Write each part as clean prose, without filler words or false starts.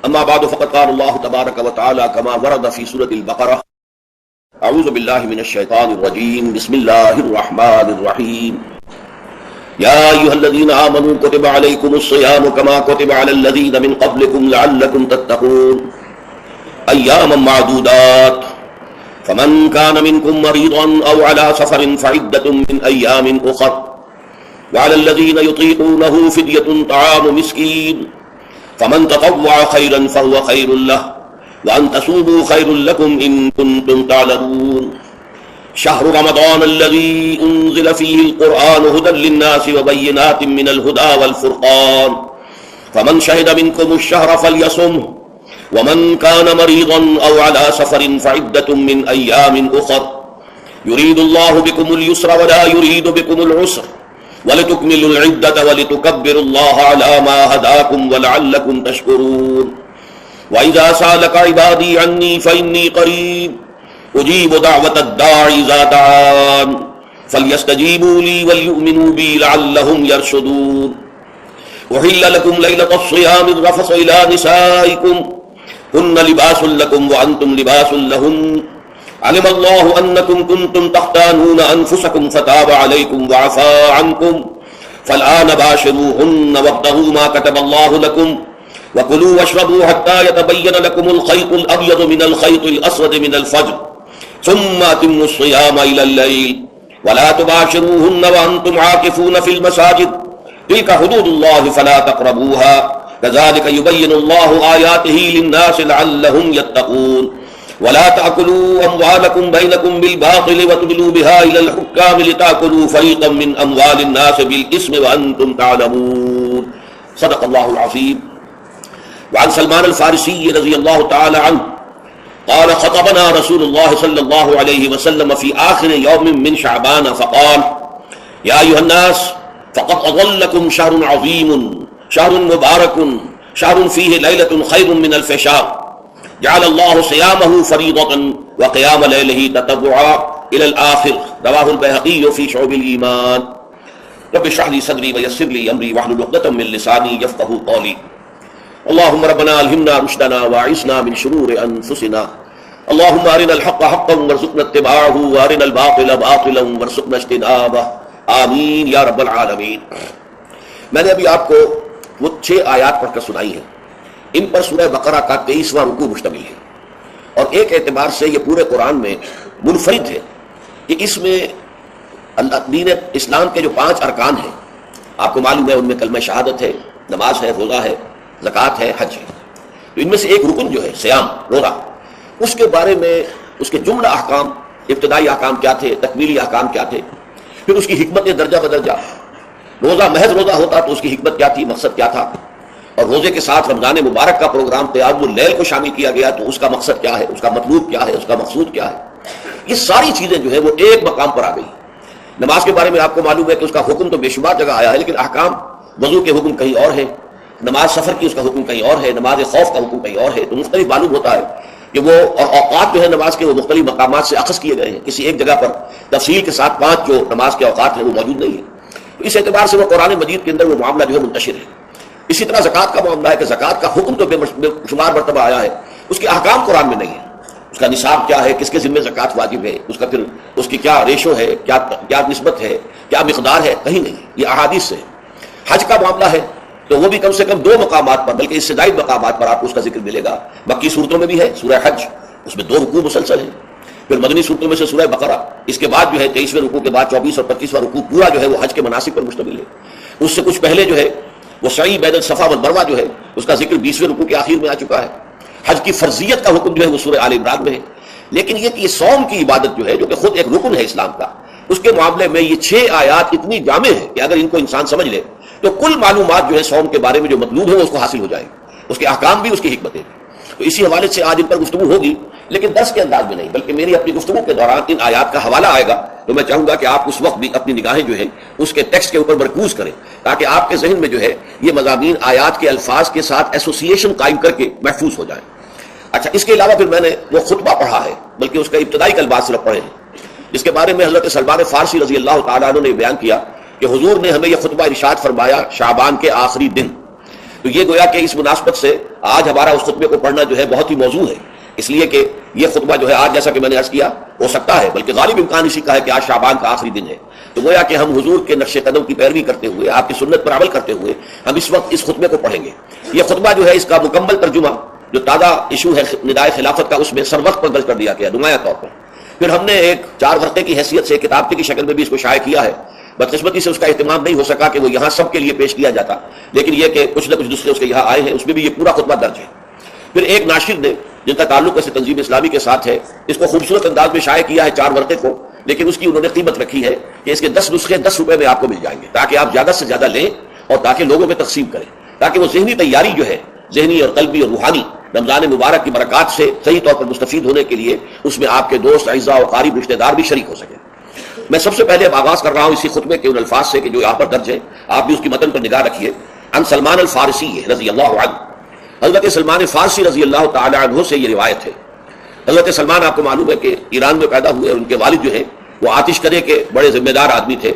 اما بعد فقد قال الله تبارك وتعالى كما ورد في سورة البقرة اعوذ بالله من الشيطان الرجيم بسم الله الرحمن الرحيم يا ايها الذين آمنوا كتب عليكم الصيام كما كتب على الذين من قبلكم لعلكم تتقون اياما معدودات فمن كان منكم مريضا او على سفر فعدة من ايام اخر وعلى الذين يطيقونه فدية طعام مسكين فمن تطوع خيرا فهو خير له وأن تصوموا خير لكم إن كنتم تعلمون شهر رمضان الذي أنزل فيه القرآن هدى للناس وبينات من الهدى والفرقان فمن شهد منكم الشهر فليصمه ومن كان مريضا أو على سفر فعدة من أيام أخر يريد الله بكم اليسر ولا يريد بكم العسر وَلِتُكْمِلُوا الْعِدَّةَ وَلِتُكَبِّرُوا اللَّهَ عَلَى مَا هَدَاكُمْ وَلَعَلَّكُمْ تَشْكُرُونَ وَإِذَا سَأَلَكَ عِبَادِي عَنِّي فَإِنِّي قَرِيبٌ أُجِيبُ دَعْوَةَ الدَّاعِ إِذَا دَعَانِ فَلْيَسْتَجِيبُوا لِي وَلْيُؤْمِنُوا بِي لَعَلَّهُمْ يَرْشُدُونَ أُحِلَّ لَكُمْ لَيْلَةَ الصِّيَامِ الرَّفَثُ إِلَى نِسَائِكُمْ هُنَّ لِبَاسٌ لَكُمْ وَأَنْتُمْ لِبَاسٌ لَهُنَّ علم الله أنكم كنتم تختانون أنفسكم فتاب عليكم وعفى عنكم فالآن باشروهن وابتغوا ما كتب الله لكم وكلوا واشربوا حتى يتبين لكم الخيط الأبيض من الخيط الأسود من الفجر ثم أتموا الصيام إلى الليل ولا تباشروهن وأنتم عاكفون في المساجد تلك حدود الله فلا تقربوها كذلك يبين الله آياته للناس لعلهم يتقون ولا تأكلوا أموالكم بينكم بالباطل وتدلوا بها إلى الحكام لتأكلوا فريقا من أموال الناس بالإثم وأنتم تعلمون صدق الله العظيم وعن سلمان الفارسي رضي الله تعالى عنه قال خطبنا رسول الله صلى الله عليه وسلم في آخر يوم من شعبان فقال يا أيها الناس فقد أظلكم شهر عظيم شهر مبارك شهر فيه ليلة خير من ألف شهر جعل الله صيامه فريضة وقيام ليله تطوعا إلى الآخر رواه البيهقي في شعب الإيمان رب اشرح لي صدري ويسر لي أمري واحلل عقدة من لساني يفقهوا قولي اللهم ربنا ألهمنا رشدنا واعصمنا من شرور أنفسنا اللهم أرنا الحق حقا وارزقنا اتباعه وأرنا الباطل باطلا وارزقنا اجتنابه آمین یا رب العالمین۔ میں نے ابھی آپ کو وہ 6 آیات پڑھ کر سنائی ہیں، ان پر سورہ بقرہ کا 23واں رکوع مشتمل ہے، اور ایک اعتبار سے یہ پورے قرآن میں منفرد ہے کہ اس میں دین اسلام کے جو 5 ارکان ہیں، آپ کو معلوم ہے ان میں کلمہ شہادت ہے، نماز ہے، روزہ ہے، زکوٰۃ ہے، حج ہے، تو ان میں سے ایک رکن جو ہے سیام روزہ، اس کے بارے میں اس کے جملہ احکام، ابتدائی احکام کیا تھے، تکمیلی احکام کیا تھے، پھر اس کی حکمت درجہ بدرجہ، روزہ محض روزہ ہوتا تو اس کی حکمت کیا تھی، مقصد کیا تھا، اور روزے کے ساتھ رمضان مبارک کا پروگرام قیام اللیل کو شامل کیا گیا تو اس کا مقصد کیا ہے، اس کا مطلوب کیا ہے، اس کا مقصود کیا ہے، یہ ساری چیزیں جو ہے وہ ایک مقام پر آ گئی۔ نماز کے بارے میں آپ کو معلوم ہے کہ اس کا حکم تو بے شمار جگہ آیا ہے، لیکن احکام وضو کے حکم کہیں اور ہے، نماز سفر کی اس کا حکم کہیں اور ہے، نماز خوف کا حکم کہیں اور ہے، تو مختلف معلوم ہوتا ہے کہ وہ اور اوقات جو ہے نماز کے وہ مختلف مقامات سے اخذ کیے گئے ہیں، کسی ایک جگہ پر تفصیل کے ساتھ 5 جو نماز کے اوقات ہیں وہ موجود نہیں ہیں، تو اس اعتبار سے وہ قرآن مجید کے اندر وہ معاملہ جو ہے منتشر ہے۔ اسی طرح زکوٰۃ کا معاملہ ہے کہ زکوٰۃ کا حکم تو بے شمار مرتبہ آیا ہے، اس کے احکام قرآن میں نہیں ہے، اس کا نصاب کیا ہے، کس کے ذمہ زکوٰۃ واجب ہے، اس کا پھر اس کی کیا ریشو ہے، کیا نسبت ہے، کیا مقدار ہے، کہیں نہیں، یہ احادیث سے ہے۔ حج کا معاملہ ہے تو وہ بھی کم سے کم 2 مقامات پر بلکہ اس سے زائد مقامات پر آپ کو اس کا ذکر ملے گا، مکی صورتوں میں بھی ہے سورہ حج، اس میں 2 رکوع مسلسل ہیں، پھر مدنی صورتوں میں سے سورہ بقرہ، اس کے بعد جو ہے 23ویں رکوع کے بعد 24 اور 25واں رکوع پورا جو ہے وہ حج کے مناسک پر مشتمل ہے۔ اس سے کچھ پہلے جو ہے وہ سعی بین الصفا والمروہ جو ہے اس کا ذکر 20ویں رکوع کے آخر میں آ چکا ہے۔ حج کی فرضیت کا حکم جو ہے وہ سورہ آل عمران میں ہے، لیکن یہ کہ یہ صوم کی عبادت جو ہے جو کہ خود ایک رکن ہے اسلام کا، اس کے معاملے میں یہ 6 آیات اتنی جامع ہے کہ اگر ان کو انسان سمجھ لے تو کل معلومات جو ہے صوم کے بارے میں جو مطلوب ہے وہ اس کو حاصل ہو جائے گی، اس کے احکام بھی، اس کی حکمتیں بھی۔ تو اسی حوالے سے آج ان پر گفتگو ہوگی، لیکن درس کے انداز میں نہیں بلکہ میری اپنی گفتگو کے دوران ان آیات کا حوالہ آئے گا، تو میں چاہوں گا کہ آپ اس وقت بھی اپنی نگاہیں جو ہے اس کے ٹیکسٹ کے اوپر مرکوز کریں، تاکہ آپ کے ذہن میں جو ہے یہ مضامین آیات کے الفاظ کے ساتھ ایسوسیشن قائم کر کے محفوظ ہو جائیں۔ اچھا، اس کے علاوہ پھر میں نے وہ خطبہ پڑھا ہے، بلکہ اس کا ابتدائی کلمات صرف پڑھے ہیں، جس کے بارے میں حضرت سلمان فارسی رضی اللہ تعالیٰ عنہ نے بیان کیا کہ حضور نے ہمیں یہ خطبہ ارشاد فرمایا شعبان کے آخری دن، تو یہ گویا کہ اس مناسبت سے آج ہمارا اس خطبے کو پڑھنا جو ہے بہت ہی موزوں ہے، اس لیے کہ یہ خطبہ جو ہے آج جیسا کہ میں نے عرض کیا ہو سکتا ہے، بلکہ غالب امکان اسی کا ہے کہ آج شعبان کا آخری دن ہے، تو گویا کہ ہم حضور کے نقش قدم کی پیروی کرتے ہوئے، آپ کی سنت پر عمل کرتے ہوئے ہم اس وقت اس خطبے کو پڑھیں گے۔ یہ خطبہ جو ہے اس کا مکمل ترجمہ جو تازہ ایشو ہے ندائے خلافت کا، اس میں سر وقت پر درج کر دیا گیا نمایاں طور پر۔ پھر ہم نے ایک 4 ورقے کی حیثیت سے کتاب کی شکل میں بھی اس کو شائع کیا ہے، بدقسمتی سے اس کا اہتمام نہیں ہو سکا کہ وہ یہاں سب کے لیے پیش کیا جاتا، لیکن یہ کہ کچھ نہ کچھ دوسرے اس کے یہاں آئے ہیں، اس میں بھی یہ پورا خطبہ درج ہے۔ پھر ایک ناشر نے جن کا تعلق ایسے تنظیم اسلامی کے ساتھ ہے، اس کو خوبصورت انداز میں شائع کیا ہے 4 ورقے کو، لیکن اس کی انہوں نے قیمت رکھی ہے کہ اس کے 10 نسخے 10 روپے میں آپ کو مل جائیں گے، تاکہ آپ زیادہ سے زیادہ لیں اور تاکہ لوگوں میں تقسیم کریں، تاکہ وہ ذہنی تیاری جو ہے، ذہنی اور قلبی اور روحانی، رمضان مبارک کی برکات سے صحیح طور پر مستفید ہونے کے لیے اس میں آپ کے دوست، اعزاء و قریب رشتہ دار بھی شریک ہو سکیں۔ میں سب سے پہلے اب آغاز کر رہا ہوں اسی خطبے کے ان الفاظ سے کہ جو یہاں پر درج ہے، آپ بھی اس کی متن پر نگاہ رکھیے۔ ان سلمان الفارسی رضی اللہ عنہ، حضرت سلمان فارسی رضی اللہ تعالی عنہ سے یہ روایت ہے۔ حضرت سلمان آپ کو معلوم ہے کہ ایران میں پیدا ہوئے، ان کے والد جو ہیں وہ آتش کدے کے بڑے ذمہ دار آدمی تھے،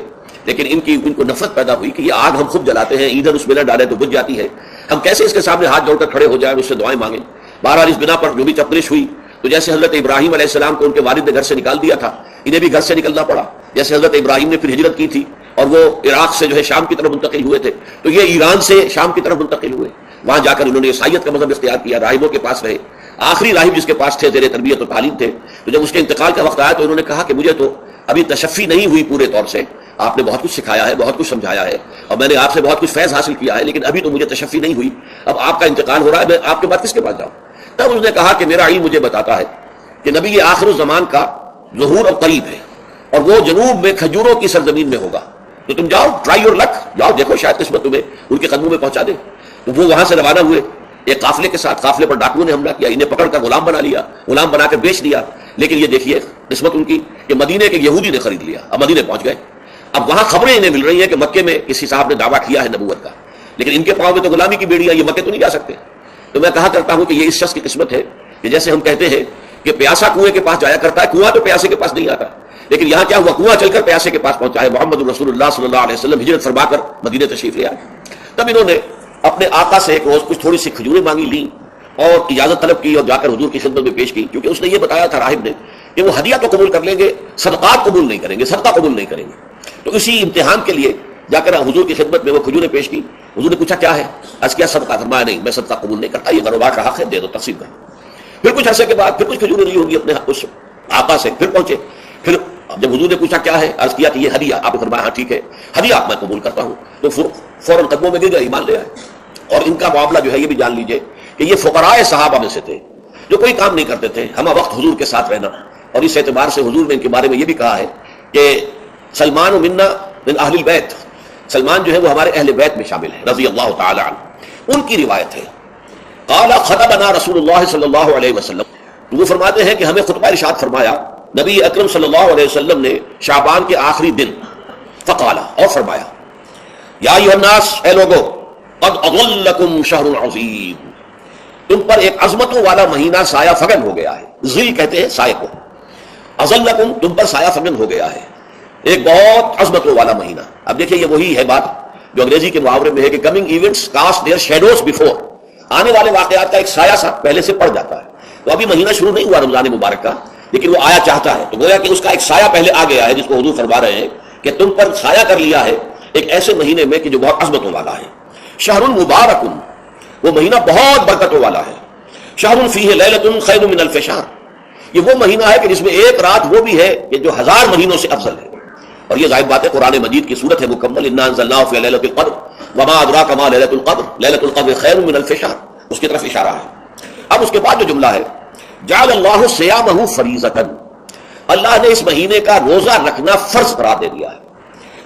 لیکن ان کو نفرت پیدا ہوئی کہ یہ آگ ہم خود جلاتے ہیں، ادھر اس میں نہ ڈالیں تو بجھ جاتی ہے، ہم کیسے اس کے سامنے ہاتھ جوڑ کر کھڑے ہو جائیں، اس سے دعائیں مانگیں۔ بہرحال اس بنا پر جو بھی چپلش ہوئی، تو جیسے حضرت ابراہیم علیہ السلام کو ان کے والد نے گھر سے نکال دیا تھا، انہیں بھی گھر سے نکلنا پڑا۔ جیسے حضرت ابراہیم نے پھر ہجرت کی تھی اور وہ عراق سے جو ہے شام کی طرف منتقل ہوئے تھے، تو یہ ایران سے شام کی طرف منتقل ہوئے، وہاں جا کر انہوں نے عیسائیت کا مذہب اختیار کیا، راہبوں کے پاس رہے، آخری راہب جس کے پاس تھے زیر تربیت و تعلیم تھے۔ تو جب اس کے انتقال کا وقت آیا تو انہوں نے کہا کہ مجھے تو ابھی تشفی نہیں ہوئی پورے طور سے، آپ نے بہت کچھ سکھایا ہے، بہت کچھ سمجھایا ہے، اور میں نے آپ سے بہت کچھ فیض حاصل کیا ہے، لیکن ابھی تو مجھے تشفی نہیں ہوئی، اب آپ کا انتقال ہو رہا ہے، میں آپ کے بعد کس کے پاس جاؤں؟ تب اس نے کہا کہ میرا علم مجھے بتاتا ہے کہ نبی آخر الزمان کا ظہور اب قریب ہے، اور وہ جنوب میں کھجوروں کی سرزمین میں ہوگا، تو تم جاؤ، ٹرائی یور لک، جاؤ دیکھو شاید قسمت تمہیں ان کے قدموں میں پہنچا دے۔ تو وہ وہاں سے روانہ ہوئے ایک قافلے کے ساتھ، قافلے پر ڈاکوؤں نے حملہ کیا، انہیں پکڑ کر غلام بنا لیا، غلام بنا کر بیچ دیا، لیکن یہ دیکھیے قسمت ان کی کہ مدینے کے یہودی نے خرید لیا، اب مدینے پہنچ گئے۔ اب وہاں خبریں انہیں مل رہی ہیں کہ مکے میں کسی صاحب نے دعویٰ کیا ہے نبوت کا، لیکن ان کے پاؤں میں تو غلامی کی بیڑیاں، یہ مکے تو نہیں جا سکتے۔ تو میں کہا کرتا ہوں کہ یہ اس شخص کی قسمت ہے کہ جیسے ہم کہتے ہیں کہ پیاسا کنویں کے پاس جایا کرتا ہے، کنواں تو پیاسے کے پاس نہیں آتا، لیکن یہاں کیا ہوا، کنواں چل کر پیاسے کے پاس پہنچا ہے۔ محمد رسول اللہ صلی اللہ علیہ وسلم ہجرت فرما کر مدینے تشریف لے آئے۔ تب انہوں نے اپنے آقا سے ایک روز کچھ تھوڑی سی کھجوریں مانگی، لیں اور اجازت طلب کی اور جا کر حضور کی خدمت میں پیش کی، کیونکہ اس نے یہ بتایا تھا راہب نے کہ وہ ہدیہ تو قبول کر لیں گے، صدقات قبول نہیں کریں گے، صدقہ قبول نہیں کریں گے۔ تو اسی امتحان کے لیے جا کر حضور کی خدمت میں وہ کھجوریں پیش کی۔ حضور نے پوچھا کیا ہے، عرض کیا صدقہ، فرمایا نہیں میں صدقہ قبول نہیں کرتا، یہ غربا کا حق ہے، دے دو، تقسیم کرو۔ پھر کچھ عرصے کے بعد پھر کچھ کھجوریں لی ہوگی اپنے اس آقا سے، پھر پہنچے، پھر جب حضور نے پوچھا کیا ہے، عرض کیا کہ یہ ہدیہ، آپ نے فرمایا ہاں ٹھیک ہے، ہدیہ میں قبول کرتا ہوں۔ تو فوراً قدموں میں گر گئے، ایمان لے آئے۔ اور ان کا معاملہ جو ہے یہ بھی جان لیجئے کہ یہ فقراء صحابہ میں سے تھے جو کوئی کام نہیں کرتے تھے، ہمہ وقت حضور کے ساتھ رہنا، اور اس اعتبار سے حضور نے ان کے بارے میں یہ بھی کہا ہے کہ سلمان منا من اہل البیت، سلمان جو ہے وہ ہمارے اہل بیت میں شامل ہے رضی اللہ تعالی عنہ۔ ان کی روایت ہے قال خطبنا رسول اللہ صلی اللہ علیہ وسلم، وہ فرماتے ہیں کہ ہمیں خطبہ ارشاد فرمایا نبی اکرم صلی اللہ علیہ وسلم نے شعبان کے آخری دن، فقال، اور فرمایا یا ایھا الناس، اے لوگو، قد اظلکم شہر عظیم، تم پر ایک عظمتوں والا مہینہ سایہ فگن ہو گیا ہے، ظل کہتے ہیں سایہ کو، اظلکم تم پر سایہ فگن ہو گیا ہے، ایک بہت عظمتوں والا مہینہ۔ اب دیکھیں یہ وہی ہے بات جو انگریزی کے محاورے میں ہے کہ coming events cast their shadows before, آنے والے واقعات کا ایک سایہ سا پہلے سے پڑ جاتا ہے۔ تو ابھی مہینہ شروع نہیں ہوا رمضان مبارک کا، لیکن وہ آیا چاہتا ہے، تو گویا کہ اس کا ایک سایہ پہلے آ گیا ہے، جس کو حضور فرما رہے ہیں کہ تم پر سایہ کر لیا ہے ایک ایسے مہینے میں کہ جو بہت عظمتوں والا ہے۔ شہر مبارک، وہ مہینہ بہت برکتوں والا ہے۔ شہر فیہ لیلۃ خیر من الف شہر، یہ وہ مہینہ ہے کہ جس میں ایک رات وہ بھی ہے کہ جو 1000 مہینوں سے افضل ہے۔ اور یہ ظاہر بات ہے قرآن مجید کی صورت ہے مکمل، انا انزلناہ فی لیلۃ القدر وما ادراک ما لیلۃ القدر لیلۃ القدر خیر من الف شہر، اس کی طرف اشارہ ہے۔ اب اس کے بعد جو جملہ ہے جعل اللہ صیامہ فریضۃ، اللہ نے اس مہینے کا روزہ رکھنا فرض قرار دے دیا ہے۔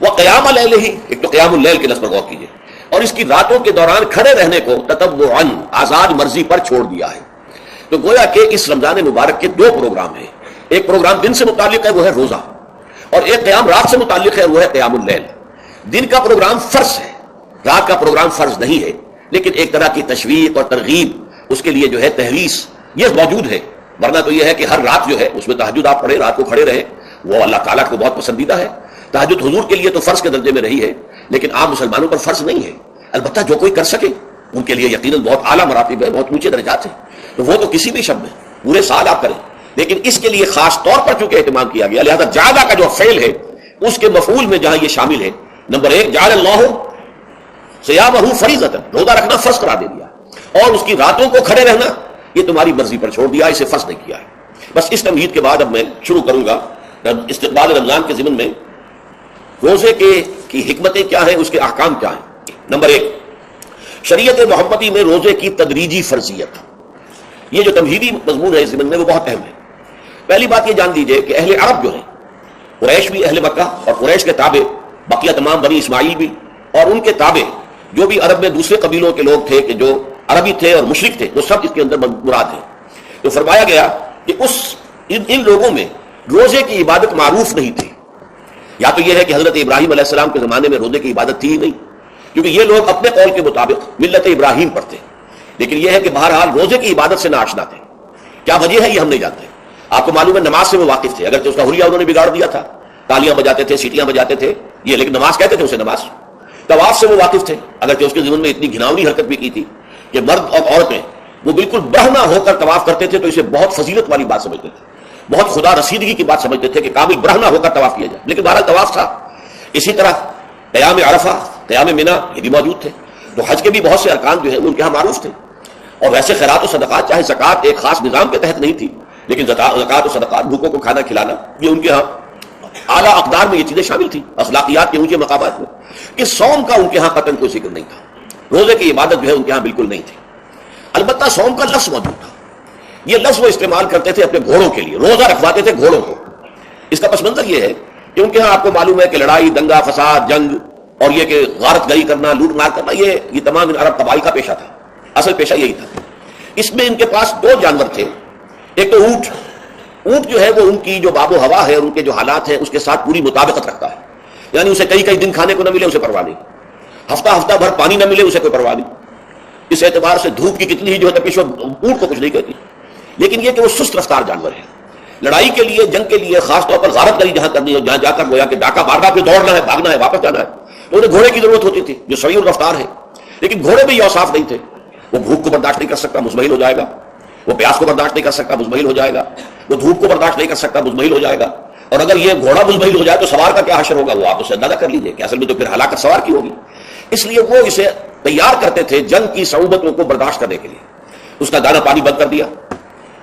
وقیام لیلہ، ایک تو قیام اللیل کے لفظ پر غور کیجیے، اور اس کی راتوں کے دوران کھڑے رہنے کو تطوعاً آزاد مرضی پر چھوڑ دیا ہے۔ تو گویا کہ اس رمضان مبارک کے 2 پروگرام ہیں، ایک پروگرام دن سے متعلق ہے وہ ہے روزہ، اور ایک قیام رات سے متعلق ہے وہ ہے قیام اللیل۔ دن کا پروگرام فرض ہے، رات کا پروگرام فرض نہیں ہے، لیکن ایک طرح کی تشویق اور ترغیب، اس کے لیے جو ہے تحریص یہ موجود ہے۔ ورنہ تو یہ ہے کہ ہر رات جو ہے اس میں تہجد آپ پڑھیں، رات کو کھڑے رہیں، وہ اللہ تعالیٰ کو بہت پسندیدہ ہے۔ تہجد حضور کے لیے تو فرض کے درجے میں رہی ہے، لیکن عام مسلمانوں پر فرض نہیں ہے۔ البتہ جو کوئی کر سکے ان کے لیے یقیناً بہت اعلیٰ مراتب ہے، بہت اونچے درجات ہیں، تو وہ تو کسی بھی شب میں پورے سال آپ کریں، لیکن اس کے لیے خاص طور پر چونکہ اہتمام کیا گیا، لہذا جعل کا جو فعل ہے اس کے مفعول میں جہاں یہ شامل ہے، نمبر ایک جعل اللہ صیامہ فریضۃ، روزہ رکھنا فرض قرار دے دیا، اور اس کی راتوں کو کھڑے رہنا یہ تمہاری مرضی پر چھوڑ دیا، اسے فرض نہیں کیا ہے۔ بس اس تمہید کے بعد اب میں شروع کروں گا استقبال رمضان کے ضمن میں روزے کی حکمتیں کیا ہیں، اس کے احکام کیا ہیں۔ نمبر ایک، شریعت محمدی میں روزے کی تدریجی فرضیت، یہ جو تمہیدی مضمون ہے اس ضمن میں وہ بہت اہم ہے۔ پہلی بات یہ جان لیجئے کہ اہل عرب جو ہیں، قریش بھی اہل مکہ اور قریش کے تابع بقیہ تمام بنی اسماعیل بھی، اور ان کے تابع جو بھی عرب میں دوسرے قبیلوں کے لوگ تھے کہ جو عربی تھے اور مشرک تھے، وہ سب اس کے اندر مراد ہیں۔ تو فرمایا گیا کہ ان لوگوں میں روزے کی عبادت معروف نہیں تھی، یا تو یہ ہے کہ حضرت ابراہیم علیہ السلام کے زمانے میں روزے کی عبادت تھی ہی نہیں، کیونکہ یہ لوگ اپنے قول کے مطابق ملت ابراہیم پر تھے، لیکن یہ ہے کہ بہرحال روزے کی عبادت سے ناآشنا تھے۔ کیا وجہ ہے یہ ہم نہیں جانتے۔ آپ کو معلوم ہے نماز سے وہ واقف تھے، اگرچہ اس کا حلیہ انہوں نے بگاڑ دیا تھا، تالیاں بجاتے تھے، سیٹیاں بجاتے تھے یہ، لیکن نماز کہتے تھے اسے نماز۔ طواف سے وہ واقف تھے، اگرچہ اس کے ضمن میں اتنی گھناؤنی حرکت بھی کی تھی کہ مرد اور عورتیں وہ بالکل برہنہ ہو کر طواف کرتے تھے، تو اسے بہت فضیلت والی بات سمجھتے تھے، بہت خدا رسیدگی کی بات سمجھتے تھے کہ کامل برہنہ ہو کر طواف کیا جائے، لیکن بہرحال طواف تھا۔ اسی طرح قیام عرفہ، قیام منی یہ بھی موجود تھے۔ تو حج کے بھی بہت سے ارکان جو ہیں ان کے ہاں معروف تھے، اور ویسے خیرات و صدقات، چاہے زکوٰۃ ایک خاص نظام کے تحت نہیں تھی، لیکن زکوٰۃ و صدقات، بھوکوں کو کھانا کھلانا، یہ ان کے ہاں اعلیٰ اقدار میں یہ چیزیں شامل تھیں، اخلاقیات کے اونچے مقامات میں۔ کہ صوم کا ان کے ہاں قطعاً کوئی ذکر نہیں تھا، روزے کی عبادت جو ہے ان کے ہاں بالکل نہیں تھی۔ البتہ صوم کا لفظ موجود تھا، یہ لفظ وہ استعمال کرتے تھے اپنے گھوڑوں کے لیے، روزہ رکھواتے تھے گھوڑوں کو۔ اس کا پس منظر یہ ہے کہ ان کے ہاں آپ کو معلوم ہے کہ لڑائی، دنگا فساد، جنگ، اور یہ کہ غارت گری کرنا، لوٹ مار کرنا، یہ تمام ان عرب قبائل کا پیشہ تھا، اصل پیشہ یہی تھا۔ اس میں ان کے پاس دو جانور تھے، ایک تو اونٹ جو ہے وہ ان کی جو باب و ہوا ہے اور ان کے جو حالات ہیں اس کے ساتھ پوری مطابقت رکھتا ہے، یعنی اسے کئی دن کھانے کو نہ ملے اسے پرواہ نہیں، ہفتہ بھر پانی نہ ملے اسے کوئی پرواہ نہیں۔ اس اعتبار سے دھوپ کی کتنی ہی جو ہے تپش اونٹ کو کچھ نہیں کہتی، لیکن یہ کہ وہ سست رفتار جانور ہے۔ لڑائی کے لیے، جنگ کے لیے، خاص طور پر غارت گری جہاں کرنی ہے، جہاں جا کر گویا کہ ڈاکہ مارنا، پھر دوڑنا ہے، بھاگنا ہے، واپس جانا ہے، تو انہیں گھوڑے کی ضرورت ہوتی تھی جو سریع الرفتار ہے، لیکن گھوڑے بھی یہ اوصاف نہیں تھے۔ وہ بھوک کو برداشت نہیں کر سکتا، مزمحل ہو جائے گا، وہ پیاس کو برداشت نہیں کر سکتا، مزمحل ہو جائے گا، وہ دھوپ کو برداشت نہیں کر سکتا، مزمحل ہو جائے گا، اور اگر یہ گھوڑا مزمحل ہو جائے تو سوار کا کیا حشر ہوگا، وہ آپ اسے اندازہ کر لیجئے کہ اصل میں تو پھر ہلاکت سوار کی ہوگی۔ اس لیے وہ اسے تیار کرتے تھے جنگ کی صعوبتوں کو برداشت کرنے کے لیے۔ اس کا دانا پانی بند کر دیا،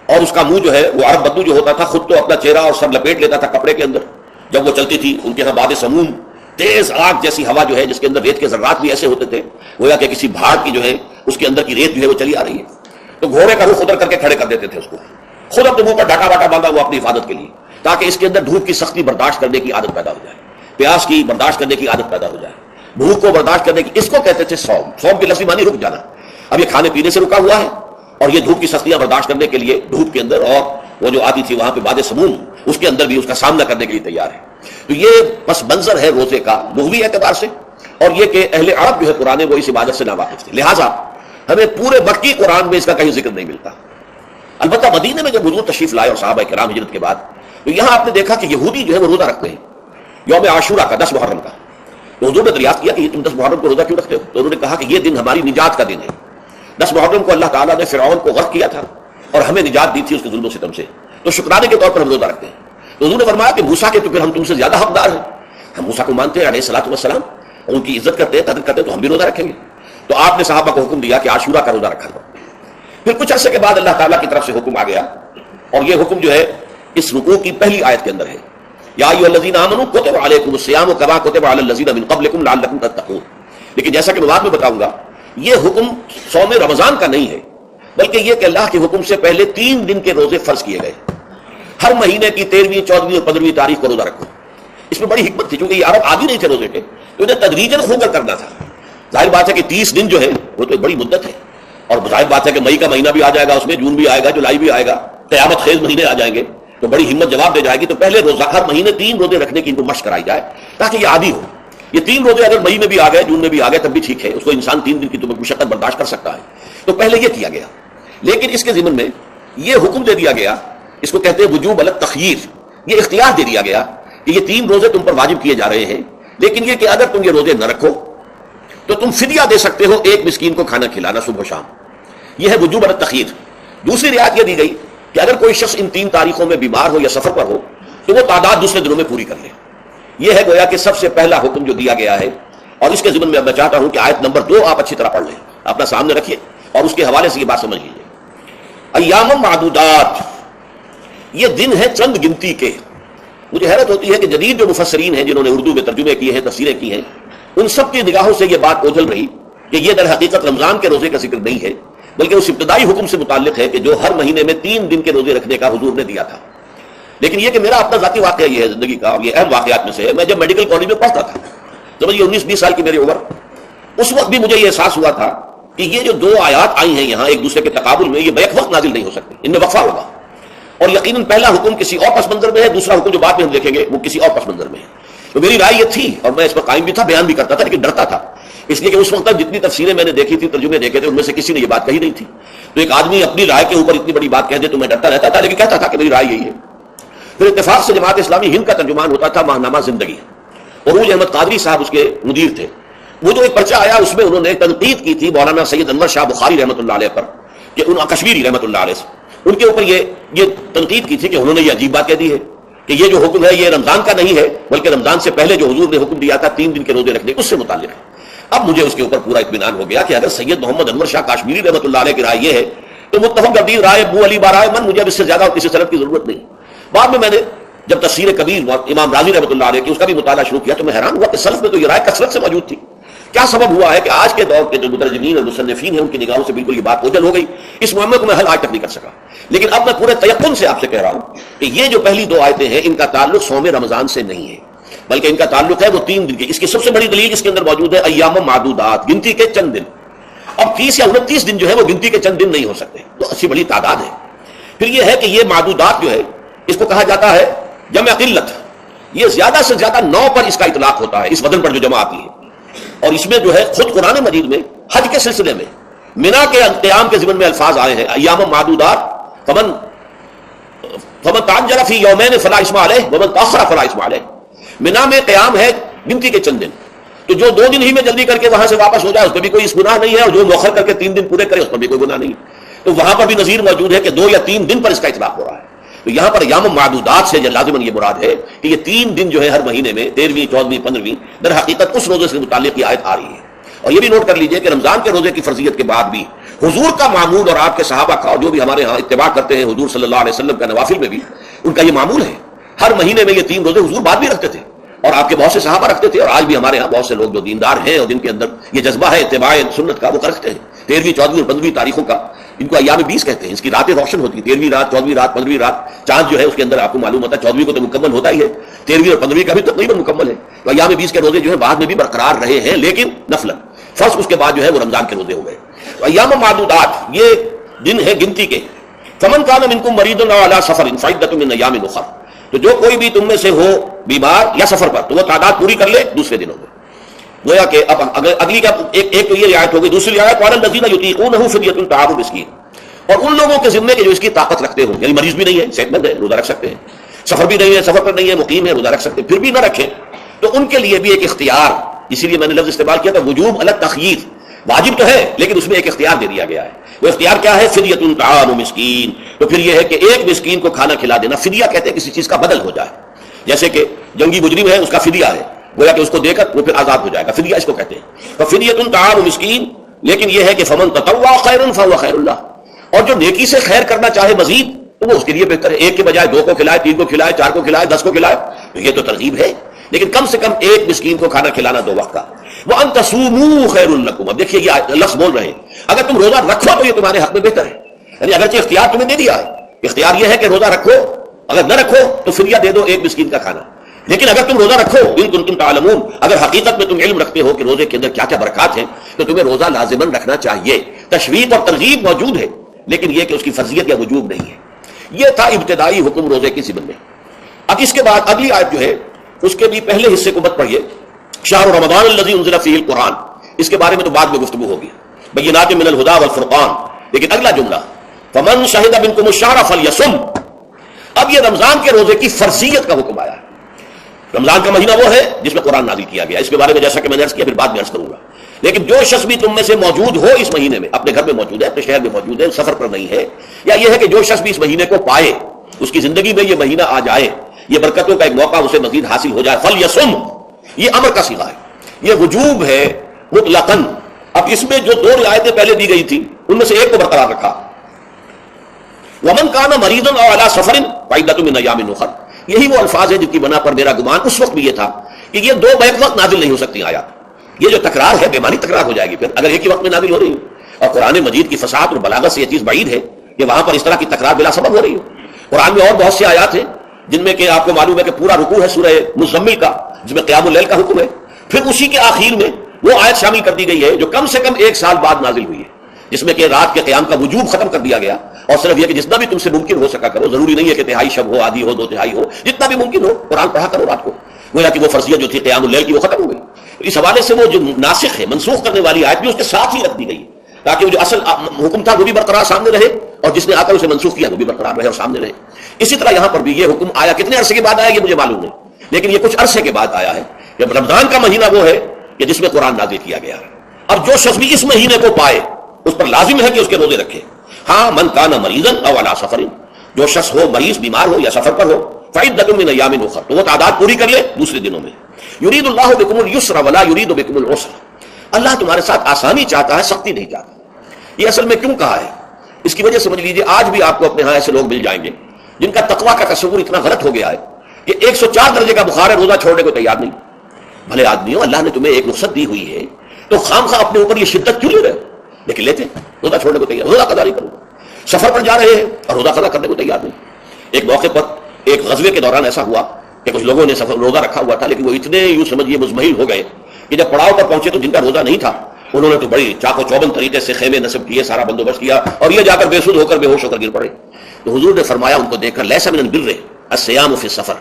اور اس کا منہ جو ہے وہ عرب بدو جو ہوتا تھا خود تو اپنا چہرہ اور سر لپیٹ لیتا تھا کپڑے کے اندر، جب وہ چلتی تھی ان کے ہاں باد سموم، تیز آگ جیسی ہوا جو ہے جس کے اندر ریت کے ذرات بھی ایسے ہوتے تھے گویا کہ کسی بھاڑ کی جو ہے اس کے اندر کی ریت جو ہے وہ چلی آ رہی ہے، تو گھوڑے کا رخ ادھر کر کے کھڑے کر دیتے تھے اس کو، خود اپنے منہ پر ڈاکا واٹا باندھا وہ اپنی حفاظت کے لیے، تاکہ اس کے اندر دھوپ کی سختی برداشت کرنے کی عادت پیدا ہو جائے، پیاس کی برداشت کرنے کی عادت پیدا ہو جائے، بھوک کو برداشت کرنے کی۔ اس کو کہتے تھے صوم۔ صوم کی لفظی معنی رک جانا، اب یہ کھانے پینے سے رکا ہوا ہے اور یہ دھوپ کی سختیاں برداشت کرنے کے لیے دھوپ کے اندر، اور وہ جو آتی تھی وہاں پہ باد سموم، اس کے اندر بھی اس کا سامنا کرنے کے لیے تیار ہے۔ تو یہ پس منظر ہے روزے کا لغوی اعتبار سے، اور یہ کہ اہل عرب جو ہے قرآن وہ اس عبادت سے ناواقف تھے، لہٰذا ہمیں پورے مکی قرآن میں اس کا کہیں ذکر نہیں ملتا۔ البتہ مدینے میں جب حضور تشریف لائے اور صحابہ کرام ہجرت کے بعد، تو یہاں آپ نے دیکھا کہ یہودی جو ہے وہ روزہ رکھتے ہیں یوم عاشورہ کا، 10 محرم کا۔ تو حضور نے دریافت کیا کہ تم 10 محرم کو روزہ کیوں رکھتے ہو؟ تو انہوں نے کہا کہ یہ دن ہماری نجات کا دن ہے۔ 10 محرم کو اللہ تعالیٰ نے فرعون کو غرق کیا تھا اور ہمیں نجات دی تھی اس کے ظلم و ستم سے، تو شکرانے کے طور پر ہم روزہ رکھتے ہیں۔ تو حضور نے فرمایا کہ موسیٰ کے تو پھر ہم تم سے زیادہ حقدار ہیں، ہم موسیٰ کو مانتے ہیں علیہ الصلوۃ والسلام، ان کی عزت کرتے ہیں، قدر کرتے ہیں، تو ہم بھی روزہ رکھیں گے۔ تو آپ نے صحابہ کو حکم دیا کہ عاشورہ کا روزہ رکھا جائے۔ پھر کچھ عرصے کے بعد اللہ تعالیٰ کی طرف سے حکم آ گیا، اور یہ حکم جو ہے اس رکوع کی پہلی آیت کے اندر ہے، یا ایھا الذین آمنوا کتب علیکم الصیام کما کتب علی الذین من قبلکم لعلکم تتقون۔ لیکن جیسا کہ میں بعد میں بتاؤں گا، یہ حکم صوم رمضان کا نہیں ہے، بلکہ یہ کہ اللہ کے حکم سے پہلے 3 دن کے روزے فرض کیے گئے، ہر مہینے کی 13ویں، 14ویں اور 15ویں تاریخ کو روزہ رکھو۔ اس میں بڑی حکمت تھی، چونکہ یہ عرب عادی نہیں تھے روزے کے، تو انہیں تدریجاً ہو کر کرنا تھا۔ ظاہر بات ہے کہ 30 دن جو ہے وہ تو ایک بڑی مدت ہے، اور ظاہر بات ہے کہ مئی کا مہینہ بھی آ جائے گا، اس میں جون بھی آئے گا، جولائی بھی آئے گا، قیامت خیز مہینے آ جائیں گے، تو بڑی ہمت جواب دے جائے گی۔ تو پہلے روزہ ہر مہینے 3 روزے رکھنے کی ان کو مشق کرائی جائے تاکہ یہ عادی ہو۔ یہ 3 روزے اگر مئی میں بھی آ گئے، جون میں بھی آ گئے تب بھی ٹھیک ہے، اس کو انسان 3 دن کی تو مشقت برداشت کر سکتا ہے۔ تو پہلے یہ کیا گیا، لیکن اس کے ضمن میں یہ حکم دے دیا گیا، اس کو کہتے ہیں وجوب التخییر، یہ اختیار دے دیا گیا کہ یہ 3 روزے تم پر واجب کیے جا رہے ہیں، لیکن یہ کہ اگر تم یہ روزے نہ رکھو تو تم فدیہ دے سکتے ہو ایک مسکین کو کھانا کھلانا صبح و شام. یہ ہے وجوب التخیر. دوسری رعایت یہ دی گئی کہ اگر کوئی شخص ان 3 تاریخوں میں بیمار ہو یا سفر پر ہو تو وہ تعداد دوسرے دنوں میں پوری کر لے. یہ ہے گویا کہ سب سے پہلا حکم جو دیا گیا ہے. اور اس کے ضمن میں اب میں چاہتا ہوں کہ آیت نمبر 2 آپ اچھی طرح پڑھ لیں, اپنا سامنے رکھیے اور اس کے حوالے سے یہ بات سمجھ لیجیے. ایام معدودات, یہ دن ہے چند گنتی کے. مجھے حیرت ہوتی ہے کہ جدید جو مفسرین ہیں جنہوں نے اردو میں ترجمے کیے ہیں, تفسیریں کی ہیں, ان سب کی نگاہوں سے یہ بات اوجھل رہی کہ یہ در حقیقت رمضان کے روزے کا ذکر نہیں ہے, بلکہ اس ابتدائی حکم سے متعلق ہے کہ جو ہر مہینے میں 3 دن کے روزے رکھنے کا حضور نے دیا تھا. لیکن یہ کہ میرا اپنا ذاتی واقعہ یہ ہے زندگی کا, اور یہ اہم واقعات میں سے ہے. میں جب میڈیکل کالج میں پڑھتا تھا, سمجھیے 19-20 سال کی میری عمر, اس وقت بھی مجھے یہ احساس ہوا تھا کہ یہ جو 2 آیات آئی ہیں یہاں ایک دوسرے کے تقابل میں, یہ بیک وقت نازل نہیں ہو سکتے, ان میں وقفہ ہوگا. اور یقیناً پہلا حکم کسی اور پس منظر میں ہے, دوسرا حکم جو بعد میں ہم دیکھیں گے وہ کسی اور پس منظر میں ہے. تو میری رائے یہ تھی, اور میں اس پر قائم بھی تھا, بیان بھی کرتا تھا, لیکن ڈرتا تھا, اس لیے کہ اس وقت تک جتنی تفسیریں میں نے دیکھی تھی, ترجمے دیکھے تھے, ان میں سے کسی نے یہ بات کہی نہیں تھی. تو ایک آدمی اپنی رائے کے اوپر اتنی بڑی بات کہہ دے تو میں ڈرتا رہتا تھا, لیکن کہتا تھا کہ میری رائے یہی ہے. پھر اتفاق سے جماعت اسلامی ہند کا ترجمان ہوتا تھا ماہنامہ زندگی, عروج احمد قادری صاحب اس کے مدیر تھے. وہ جو ایک پرچہ آیا اس میں انہوں نے تنقید کی تھی مولانا سید انور شاہ بخاری رحمۃ اللہ علیہ پر, کہ کشمیری رحمۃ اللہ علیہ سے ان کے اوپر یہ تنقید کی تھی کہ انہوں نے یہ عجیب بات کہہ دی ہے کہ یہ جو حکم ہے یہ رمضان کا نہیں ہے, بلکہ رمضان سے پہلے جو حضور نے حکم دیا تھا 3 دن کے روزے رکھنے اس سے متعلق ہے. اب مجھے اس کے اوپر پورا اطمینان ہو گیا کہ اگر سید محمد انور شاہ کاشمیری رحمۃ اللہ علیہ کی رائے یہ ہے تو متفق گردید رائے ابو علی برائے من, مجھے اب اس سے زیادہ اور کسی سند کی ضرورت نہیں. بعد میں نے جب تفسیر کبیر امام رازی رحمۃ اللہ علیہ کی اس کا بھی مطالعہ شروع کیا تو میں حیران ہوا کہ سلف میں تو یہ رائے کثرت سے موجود تھی. کیا سبب ہوا ہے کہ آج کے دور کے جو مترجمین اور مصنفین ہیں ان کی نگاہوں سے بالکل یہ بات اوجھل ہو گئی. اس معاملے کو میں حل آج تک نہیں کر سکا, لیکن اب میں پورے تیقن سے آپ سے کہہ رہا ہوں کہ یہ جو پہلی 2 آیتیں ہیں ان کا تعلق صوم رمضان سے نہیں ہے, بلکہ ان کا تعلق ہے وہ 3 دن کے. اس کی سب سے بڑی دلیل اس کے اندر موجود ہے ایام معدودات, گنتی کے چند دن. اب 30 یا 29 دن جو ہے وہ گنتی کے چند دن نہیں ہو سکتے, تو اچھی بڑی تعداد ہے. پھر یہ ہے کہ یہ معدودات جو ہے اس کو کہا جاتا ہے جمع قلت. یہ زیادہ سے زیادہ 9 پر اس کا اطلاق ہوتا ہے, اس وزن پر جو جمع آتی ہے. اور اس میں جو ہے خود قرآن مجید میں حج کے سلسلے میں منا کے قیام کے ضمن میں الفاظ آئے ہیں ایام معدودات, فمن تعجل فی یومین فلا اثم علیہ ومن تاخر فلا اثم علیہ. منا میں قیام ہے گنتی کے چند دن, تو جو 2 دن ہی میں جلدی کر کے وہاں سے واپس ہو جائے اس پہ بھی کوئی اس گناہ نہیں ہے, اور جو مؤخر کر کے 3 دن پورے کرے اس پر بھی کوئی گناہ نہیں. تو وہاں پر بھی نظیر موجود ہے کہ 2 یا 3 دن پر اس کا اطلاق ہو رہا ہے. تو یہاں پر ایام معدودات سے لازماً یہ مراد ہے کہ یہ 3 دن جو ہے ہر مہینے میں 13ویں 14ویں 15ویں در حقیقت اس روزے سے متعلق یہ آیت آ رہی ہے. اور یہ بھی نوٹ کر لیجئے کہ رمضان کے روزے کی فرضیت کے بعد بھی حضور کا معمول اور آپ کے صحابہ کا, اور جو بھی ہمارے ہاں اتباع کرتے ہیں حضور صلی اللہ علیہ وسلم کا نوافل میں بھی ان کا یہ معمول ہے. ہر مہینے میں یہ 3 روزے حضور بعد بھی رکھتے تھے, اور آپ کے بہت سے صحابہ رکھتے تھے, اور آج بھی ہمارے ہاں بہت سے لوگ جو دیندار ہیں اور جن کے اندر یہ جذبہ ہے اتباع سنت کا وہ رکھتے ہیں. 13ویں 14ویں اور 15ویں تاریخوں کا ان کو ایام 20 کہتے ہیں. اس کی راتیں روشن ہوتی ہیں, 13ویں رات 14ویں رات 15ویں رات. چاند جو ہے اس کے اندر آپ کو معلوم ہوتا ہے 14ویں کو تو مکمل ہوتا ہی ہے, 13ویں اور 15ویں کا بھی تقریباً مکمل ہے. تو ایام 20 کے روزے جو ہے بعد میں بھی برقرار رہے ہیں, لیکن نفلاً. فرض اس کے بعد جو ہے وہ رمضان کے روزے ہو گئے. تو ایام معدودات یہ دن ہے گنتی کے. فمن کان منکم مریض او علی سفر فعدۃ من ایام اخر, تو جو کوئی بھی تم میں سے ہو بیمار یا سفر پر تو وہ تعداد پوری کر لے دوسرے دنوں میں. گویا کہ اب اگلی کا ایک تو یہ رعایت ہو گئی. دوسری رعایت قال الذین یطیقونہ فدیۃ طعام مسکین, اور ان لوگوں کے ذمے کے جو اس کی طاقت رکھتے ہوں, یعنی مریض بھی نہیں ہے, صحت مند ہے, روزہ رکھ سکتے ہیں, سفر بھی نہیں ہے, سفر پر نہیں ہے, مقیم ہے, روزہ رکھ سکتے ہیں, پھر بھی نہ رکھیں تو ان کے لیے بھی ایک اختیار, اسی لیے میں نے لفظ استعمال کیا تھا وجوب الگ تخییر. واجب تو ہے لیکن اس میں ایک اختیار دے دیا گیا ہے. وہ اختیار کیا ہے؟ فدیۃ طعام مسکین. تو پھر یہ ہے کہ ایک مسکین کو کھانا کھلا دینا. فدیہ کہتے ہیں کسی چیز کا بدل ہو جائے, جیسے کہ جنگی مجرم ہے اس کا فدیہ ہے, گویا کہ اس کو دے کر وہ پھر آزاد ہو جائے گا, فدیہ اس کو کہتے ہیں. تو فدیۃ طعام مسکین, لیکن یہ ہے کہ فمن تطوع خیرا فهو خیر اللہ, اور جو نیکی سے خیر کرنا چاہے مزید تو وہ اس کے لیے بہتر ہے. ایک کے بجائے 2 کو کھلائے, 3 کو کھلائے, 4 کو کھلائے, 10 کو کھلائے, تو یہ تو ترغیب ہے. لیکن کم سے کم ایک مسکین کو کھانا کھلانا 2 وقت کا. وَأَن تَصُومُوا خَيْرٌ لَكُمْ. اب دیکھیے یہ لفظ بول رہے ہیں اگر تم روزہ رکھو تو یہ تمہارے حق میں بہتر ہے. یعنی اگرچہ اختیار تمہیں دے دیا ہے, اختیار یہ ہے کہ روزہ رکھو, اگر نہ رکھو تو فدیہ دے دو ایک مسکین کا کھانا. لیکن اگر تم روزہ رکھو ان کنتم تعلمون, اگر حقیقت میں تم علم رکھتے ہو کہ روزے کے اندر کیا کیا برکات ہیں, تو تمہیں روزہ لازماً رکھنا چاہیے. تشویق اور ترغیب موجود ہے, لیکن یہ کہ اس کی فرضیت یا وجوب نہیں ہے. یہ تھا ابتدائی حکم روزے کی ضمن میں. اب اس کے بعد اگلی آیت جو ہے اس کے بھی پہلے حصے کو مت پڑھیے, شہر رمضان الذی انزل فیہ القرآن. اس کے بارے میں تو بعد میں گفتگو ہوگی, بینات من الہدی والفرقان. لیکن اگلا جملہ فمن شہد منکم الشہر فلیصم. اب یہ رمضان کے روزے کی فرضیت کا حکم آیا ہے. رمضان کا مہینہ وہ ہے جس میں قرآن نازل کیا گیا. اس کے بارے میں جیسا کہ میں نے عرض کیا پھر بعد میں عرض کروں گا لیکن جو شخص بھی تم میں سے موجود ہو اس مہینے میں، اپنے گھر میں موجود ہے، اپنے شہر میں موجود ہے، سفر پر نہیں ہے، یا یہ ہے کہ جو شخص بھی اس مہینے کو پائے، اس کی زندگی میں یہ مہینہ آ جائے، یہ برکتوں کا ایک موقع اسے مزید حاصل ہو جائے، فلیصم، یہ امر کا صیغہ ہے، یہ وجوب ہے مطلقاً۔ اب اس میں جو دو رعایتیں پہلے دی گئی تھی ان میں سے ایک کو برقرار رکھا، ومن کان مریضا او علی سفر فعدۃ من ایام اخر، یہی وہ الفاظ ہیں جن کی بنا پر میرا گمان اس وقت بھی یہ تھا کہ یہ دو بیک وقت نازل نہیں ہو سکتی آیات، یہ جو تکرار ہے بے معنی تکرار ہو جائے گی پھر اگر ایک ہی وقت میں نازل ہو رہی ہو، اور قرآن مجید کی فصاحت اور بلاغت سے یہ چیز بعید ہے کہ وہاں پر اس طرح کی تکرار بلا سبب ہو رہی ہو۔ قرآن میں اور بہت سی آیات ہیں جن میں کہ آپ کو معلوم ہے کہ پورا رکوع ہے سورہ مزمل کا، جس میں قیام اللیل کا حکم ہے، پھر اسی کے آخر میں وہ آیت شامل کر دی گئی ہے جو کم سے کم 1 سال بعد نازل ہوئی ہے، جس میں کہ رات کے قیام کا وجوب ختم کر دیا گیا، اور صرف یہ کہ جتنا بھی تم سے ممکن ہو سکا کرو، ضروری نہیں ہے کہ تہائی شب ہو، آدھی ہو، 2/3 ہو، جتنا بھی ممکن ہو قرآن پڑھا کرو رات کو، گویا کہ وہ فرضیت جو تھی قیام اللیل کی وہ ختم ہو گئی۔ اس حوالے سے وہ جو ناسخ ہے، منسوخ کرنے والی آیت بھی اس کے ساتھ ہی رکھ دی گئی ہے تاکہ وہ جو اصل حکم تھا وہ بھی برقرار سامنے رہے، اور جس نے آ کر اسے منسوخ کیا وہ بھی برقرار رہے اور سامنے رہے۔ اسی طرح یہاں پر بھی یہ حکم آیا، کتنے عرصے کے بعد آیا یہ مجھے معلوم نہیں، لیکن یہ کچھ عرصے کے بعد آیا ہے کہ رمضان کا مہینہ وہ ہے کہ جس میں قرآن نازل کیا گیا ہے۔ اب جو شخص بھی اس مہینے کو پائے اس پر لازم ہے کہ اس کے روزے رکھے۔ ہاں من کان مریضا او علی سفر، جو شخص ہو مریض، بیمار ہو یا سفر پر ہو، فعدۃ من ایام اخر، تو وہ تعداد پوری کر لے دوسرے دنوں میں۔ یرید اللہ بکم اليسر ولا یرید بکم العسر، اللہ تمہارے ساتھ آسانی چاہتا ہے، سختی نہیں چاہتا۔ یہ اصل میں کیوں کہا ہے اس کی وجہ سمجھ لیجئے، آج بھی آپ کو اپنے ہاں ایسے لوگ مل جائیں گے جن کا تقویٰ کا تصور اتنا غلط ہو گیا ہے کہ 104 درجے کا بخار ہے، روزہ چھوڑنے کو تیار نہیں۔ بھلے آدمی ہو، اللہ نے تمہیں ایک رخصت دی ہوئی ہے تو خام خواہ اپنے اوپر یہ شدت کیوں لے رہے ہو؟ لیکن لیتے روزہ چھوڑنے کو تیار، روزہ قضا نہیں کروں، سفر پر جا رہے ہیں اور روزہ قضا کرنے کو تیار نہیں۔ ایک موقع پر ایک غزوے کے دوران ایسا ہوا کہ کچھ لوگوں نے روزہ رکھا ہوا تھا، لیکن وہ اتنے یوں سمجھیے مزمحل ہو گئے کہ جب پڑاؤ پر پہنچے تو جن کا روزہ نہیں تھا انہوں نے تو بڑی چاق و چوبند طریقے سے خیمے نصب کیے، سارا بندوبست کیا، اور یہ جا کر بے سود ہو کر بے ہوش ہو کر گر پڑے۔ تو حضور نے فرمایا ان کو دیکھ کر، لیسا من البر الصیام فی السفر،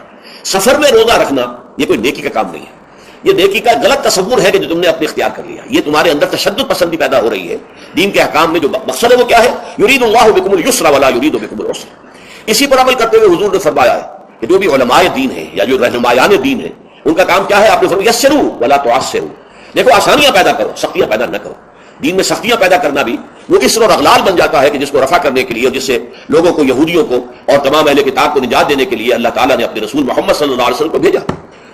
سفر میں روزہ رکھنا یہ کوئی نیکی کا کام نہیں ہے، یہ نیکی کا غلط تصور ہے کہ جو تم نے اپنے اختیار کر لیا، یہ تمہارے اندر تشدد پسندی پیدا ہو رہی ہے۔ دین کے احکام میں جو مقصد ہے وہ کیا ہے؟ یرید اللہ بکم اليسر ولا یرید بکم العسر۔ اسی پر عمل کرتے ہوئے حضور نے فرمایا ہے کہ جو بھی علماء دین ہیں یا جو رہنمایان دین ہیں ان کا کام کیا ہے؟ آپ نے فرمایا یسروا ولا تعسروا، دیکھو آسانیاں پیدا کرو، سختیاں پیدا نہ کرو۔ دین میں سختیاں پیدا کرنا بھی وہ اسر اور اغلال بن جاتا ہے کہ جس کو رفع کرنے کے لیے اور جس سے لوگوں کو، یہودیوں کو اور تمام اہل کتاب کو نجات دینے کے لیے اللہ تعالیٰ نے اپنے رسول محمد صلی اللہ علیہ وسلم کو بھیجا۔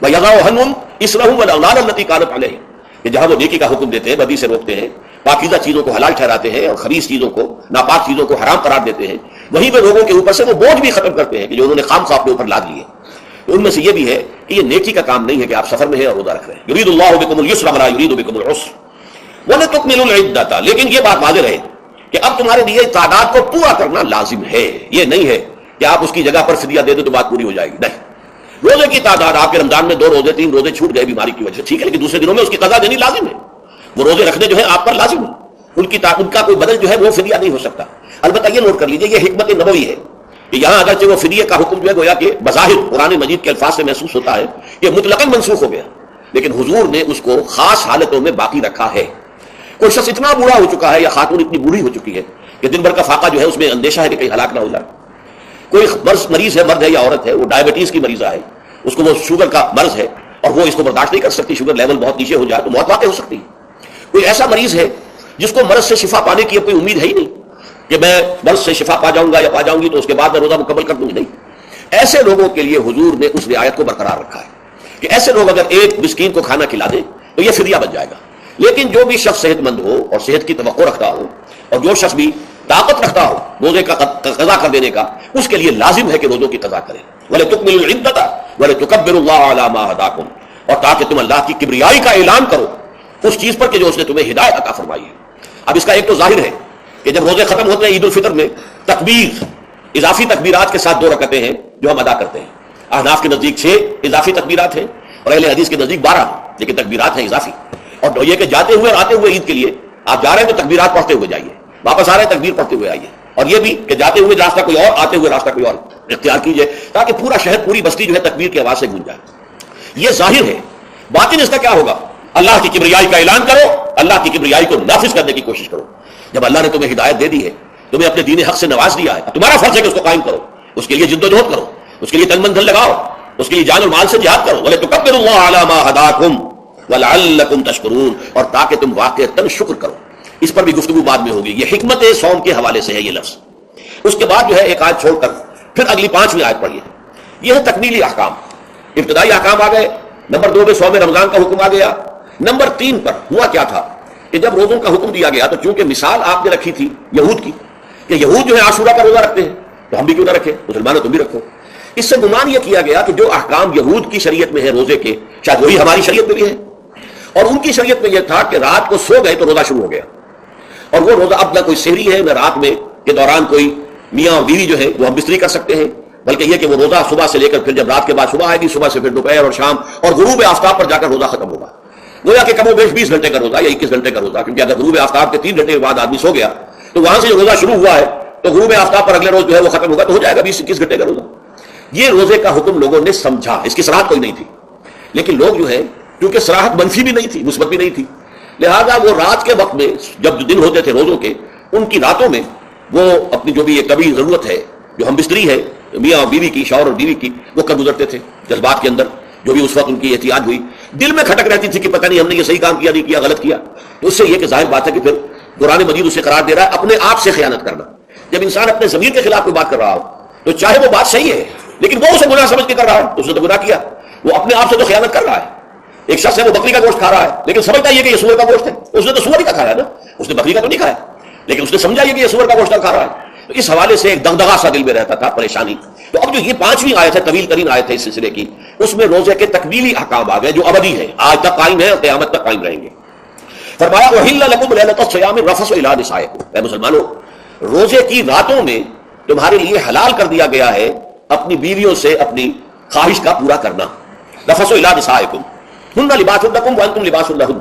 وَيَضَعُ عَنْهُمْ إِصْرَهُمْ وَالْأَغْلَالَ الَّتِي كَانَتْ عَلَيْهِمْ، کہ جہاں وہ نیکی کا حکم دیتے ہیں، بدی سے روکتے ہیں، پاکیزہ چیزوں کو حلال ٹھہراتے ہیں اور خبیث چیزوں کو، ناپاک چیزوں کو حرام قرار دیتے ہیں، وہیں پہ لوگوں کے اوپر سے وہ بوجھ بھی ختم کرتے ہیں کہ جو انہوں نے خام خواہ اپنے اوپر لاد لیے۔ تو ان میں سے یہ بھی ہے کہ یہ نیکی کا کام نہیں ہے کہ آپ سفر میں ہیں اور روزہ رکھ رہے ہیں۔ یرید اللہ بکم اليسر ولا یرید بکم العسر وَلَتُكْمِلُوا الْعِدَّةَ، لیکن یہ بات واضح رہے کہ اب تمہارے لیے تعداد کو پورا کرنا لازم ہے، یہ نہیں ہے کہ آپ اس کی جگہ پر فدیہ دے دیں تو بات پوری ہو جائے گی، نہیں۔ روزے کی تعداد آپ کے رمضان میں 2 روزے 3 روزے چھوٹ گئے بیماری کی وجہ سے، ٹھیک ہے، لیکن دوسرے دنوں میں اس کی قضا دینی لازم ہے، وہ روزے رکھنے جو ہے آپ پر لازم ہے، ان کا کوئی بدل جو ہے وہ فدیہ نہیں ہو سکتا۔ البتہ یہ نوٹ کر لیجئے، یہ حکمت نبوی ہے کہ یہاں اگرچہ وہ فدیے کا حکم جو ہے گویا کہ بظاہر قرآن مجید کے الفاظ سے محسوس ہوتا ہے کہ مطلقاً منسوخ ہو گیا، لیکن حضور نے اس کو خاص حالتوں میں باقی رکھا ہے۔ کوئی شخص اتنا بوڑھا ہو چکا ہے یا خاتون اتنی بوڑھی ہو چکی ہے کہ دن بھر کا فاقہ جو ہے اس میں اندیشہ ہے کہ کہیں ہلاک نہ ہو جائے، کوئی مریض ہے، مرد ہے یا عورت ہے، وہ ڈائبٹیز کی مریضہ ہے، اس کو وہ شوگر کا مرض ہے اور وہ اس کو برداشت نہیں کر سکتی، شوگر لیول بہت نیچے ہو جائے تو موت واقع ہو سکتی ہے۔ کوئی ایسا مریض ہے جس کو مرض سے شفا پانے کی کوئی امید ہے ہی نہیں کہ میں مرض سے شفا پا جاؤں گا یا پا جاؤں گی تو اس کے بعد میں روزہ مکمل کر دوں گی، نہیں۔ ایسے لوگوں کے لیے حضور نے اس رعایت کو برقرار رکھا ہے کہ ایسے لوگ اگر ایک مسکین کو کھانا کھلا دیں تو یہ فدیہ بن جائے گا۔ لیکن جو بھی شخص صحت مند ہو اور صحت کی توقع رکھتا ہو اور جو شخص بھی طاقت رکھتا ہو روزے کا قضا کر دینے کا، اس کے لیے لازم ہے کہ روزوں کی قضا کرے۔ وَلِتُكْمِلُوا الْعِدَّةَ وَلِتُكَبِّرُوا اللَّهَ عَلَى مَا هَدَاكُمْ، اور تاکہ تم اللہ کی کبریائی کا اعلان کرو اس چیز پر کہ جو اس نے تمہیں ہدایت عطا فرمائی ہے۔ اب اس کا ایک تو ظاہر ہے کہ جب روزے ختم ہوتے ہیں عید الفطر میں، تکبیر اضافی تکبیرات کے ساتھ 2 رکعتیں ہیں جو ہم ادا کرتے ہیں۔ احناف کے نزدیک 6 اضافی تکبیرات ہیں اور اہل حدیث کے نزدیک 12، لیکن تکبیرات ہیں اضافی۔ اور یہ کہ جاتے ہوئے اور آتے ہوئے عید کے لیے آپ جا رہے ہیں تو تکبیرات پڑھتے ہوئے جائیے، واپس آ رہے ہیں تکبیر پڑھتے ہوئے آئیے، اور یہ بھی کہ جاتے ہوئے راستہ کوئی اور، آتے ہوئے راستہ کوئی اور اختیار کیجیے تاکہ پورا شہر، پوری بستی جو ہے تکبیر کی آواز سے گونج جائے۔ یہ ظاہر ہے، باطن اس کا کیا ہوگا؟ اللہ کی کبریائی کا اعلان کرو، اللہ کی کبریائی کو نافذ کرنے کی کوشش کرو۔ جب اللہ نے تمہیں ہدایت دے دی ہے، تمہیں اپنے دین حق سے نواز دیا ہے، تمہارا فرض ہے کہ اس کو قائم کرو، اس کے لیے جد و جہد کرو، اس کے لیے تن من دھن لگاؤ، اس کے لیے جان اور مال سے جہاد کرو۔ وَلِتُكَبِّرُوا اللَّهَ عَلَى مَا هَدَاكُمْ، وَلَعَلَّكُمْ تَشْكُرُونَ، اور تاکہ تم واقعتاً شکر کرو۔ اس پر بھی گفتگو بعد میں ہوگی، یہ حکمت صوم کے حوالے سے ہے یہ لفظ۔ اس کے بعد جو ہے ایک آیت چھوڑ کر پھر اگلی 5ویں آیت پڑھیے، یہ ہے تکمیلی احکام۔ ابتدائی احکام آ گئے، نمبر 2 میں صوم رمضان کا حکم آ گیا۔ نمبر 3 پر ہوا کیا تھا کہ جب روزوں کا حکم دیا گیا تو چونکہ مثال آپ نے رکھی تھی یہود کی کہ یہود جو ہے عاشورہ کا روزہ رکھتے ہیں تو ہم بھی کیوں نہ رکھیں، مسلمانوں تم بھی رکھو۔ اس سے گمان یہ کیا گیا کہ جو احکام یہود کی شریعت میں ہے روزے کے، شاید وہی ہماری شریعت میں بھی ہے، اور ان کی شریعت میں یہ تھا کہ رات کو سو گئے تو روزہ شروع ہو گیا، اور وہ روزہ اب نہ کوئی سحری ہے نہ رات میں کے دوران کوئی میاں اور بیوی جو ہے وہ ہم بستری کر سکتے ہیں، بلکہ یہ کہ وہ روزہ صبح سے لے کر پھر جب رات کے بعد صبح آئے گی، صبح سے پھر دوپہر اور شام اور غروب آفتاب پر جا کر روزہ ختم ہوگا۔ گویا کہ کم و بیش 20 گھنٹے کا روزہ یا 21 گھنٹے کا روزہ، کیونکہ اگر غروب آفتاب کے 3 گھنٹے کے بعد آدمی سو گیا تو وہاں سے جو روزہ شروع ہوا ہے تو غروب آفتاب پر اگلے روز جو ہے وہ ختم ہوگا، تو ہو جائے گا 20-21 گھنٹے کا روزہ۔ یہ روزے کا حکم لوگوں نے سمجھا، اس کی صراحت کوئی نہیں تھی، لیکن لوگ جو ہے کیونکہ صراحت منفی بھی نہیں تھی مثبت بھی نہیں تھی، لہذا وہ رات کے وقت میں جب دن ہوتے تھے روزوں کے، ان کی راتوں میں وہ اپنی جو بھی ایک طبی ضرورت ہے، جو ہم بستری ہے میاں اور بیوی کی، شوہر اور بیوی کی، وہ کر گزرتے تھے جذبات کے اندر، جو بھی اس وقت ان کی احتیاط ہوئی، دل میں کھٹک رہتی تھی کہ پتہ نہیں ہم نے یہ صحیح کام کیا نہیں کیا، غلط کیا، تو اس سے یہ کہ ظاہر بات ہے کہ پھر قرآن مجید اسے قرار دے رہا ہے اپنے آپ سے خیانت کرنا۔ جب انسان اپنے ضمیر کے خلاف کوئی بات کر رہا ہو تو چاہے وہ بات صحیح ہے لیکن وہ اسے گناہ سمجھ کے کر رہا ہے، اس نے تو گناہ کیا، وہ اپنے آپ سے تو خیانت کر رہا ہے۔ ایک شخص ہے وہ بکری کا گوشت کھا رہا ہے لیکن سمجھتا یہ کہ یہ سور کا گوشت ہے، اس نے تو سور ہی کا کھایا ہے نا، اس نے بکری کا تو نہیں کھایا، لیکن اس نے سمجھا یہ کہ یہ سور کا گوشت کھا رہا ہے، تو اس حوالے سے ایک دغدغہ سا دل میں رہتا تھا، پریشانی۔ تو اب جو یہ 5ویں آیت ہے، طویل ترین آیت ہے اس سلسلے کی، اس میں روزے کے تکمیلی احکام آ گئے جو ابدی ہے، آج تک قائم ہے اور قیامت تک قائم رہیں گے۔ فرمایا احل لکم لیلۃ الصیام الرفث الی نسائکم، اے مسلمانوں روزے کی راتوں میں تمہارے لیے حلال کر دیا گیا ہے اپنی بیویوں سے اپنی خواہش کا پورا کرنا۔ رفث الی نسائکم ہن لباس لکم وانتم لباس لہن،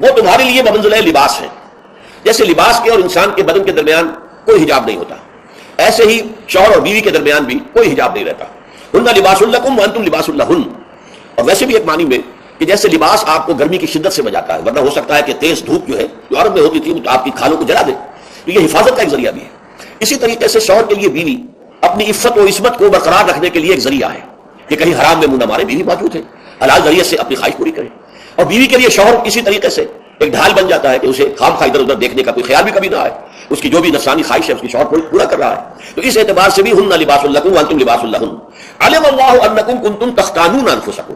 وہ تمہارے لیے بمنزلہ لباس ہیں، جیسے لباس کے اور انسان کے بدن کے درمیان کوئی حجاب نہیں ہوتا، ایسے ہی شوہر اور بیوی کے درمیان بھی کوئی حجاب نہیں رہتا۔ ہن لباس لکم وانتم لباس لہن، اور ویسے بھی ایک معنی میں کہ جیسے لباس آپ کو گرمی کی شدت سے بچاتا ہے، ورنہ ہو سکتا ہے کہ تیز دھوپ جو ہے جو عرب میں ہوتی تھی تو آپ کی کھالوں کو جلا دے، تو یہ حفاظت کا ایک ذریعہ بھی ہے۔ اسی طریقے سے شوہر کے لیے بیوی اپنی عفت و عصمت کو برقرار رکھنے کے لیے ایک ذریعہ ہے کہ کہیں حرام میں منہ نہ مارے، بیوی موجود ہے، حلال ذریعے سے اپنی خواہش پوری کرے، اور بیوی کے لیے شوہر اسی طریقے سے ایک ڈھال بن جاتا ہے کہ اسے خام خواہ ادھر ادھر دیکھنے کا کوئی خیال بھی کبھی نہ آئے، اس کی جو بھی نفسانی خواہش ہے اس کی شوہر پورا کر رہا ہے۔ تو اس اعتبار سے بھی ہن لباس لکم وانتم لباس لہن، علم اللہ انکم کنتم تختانون انفسکم،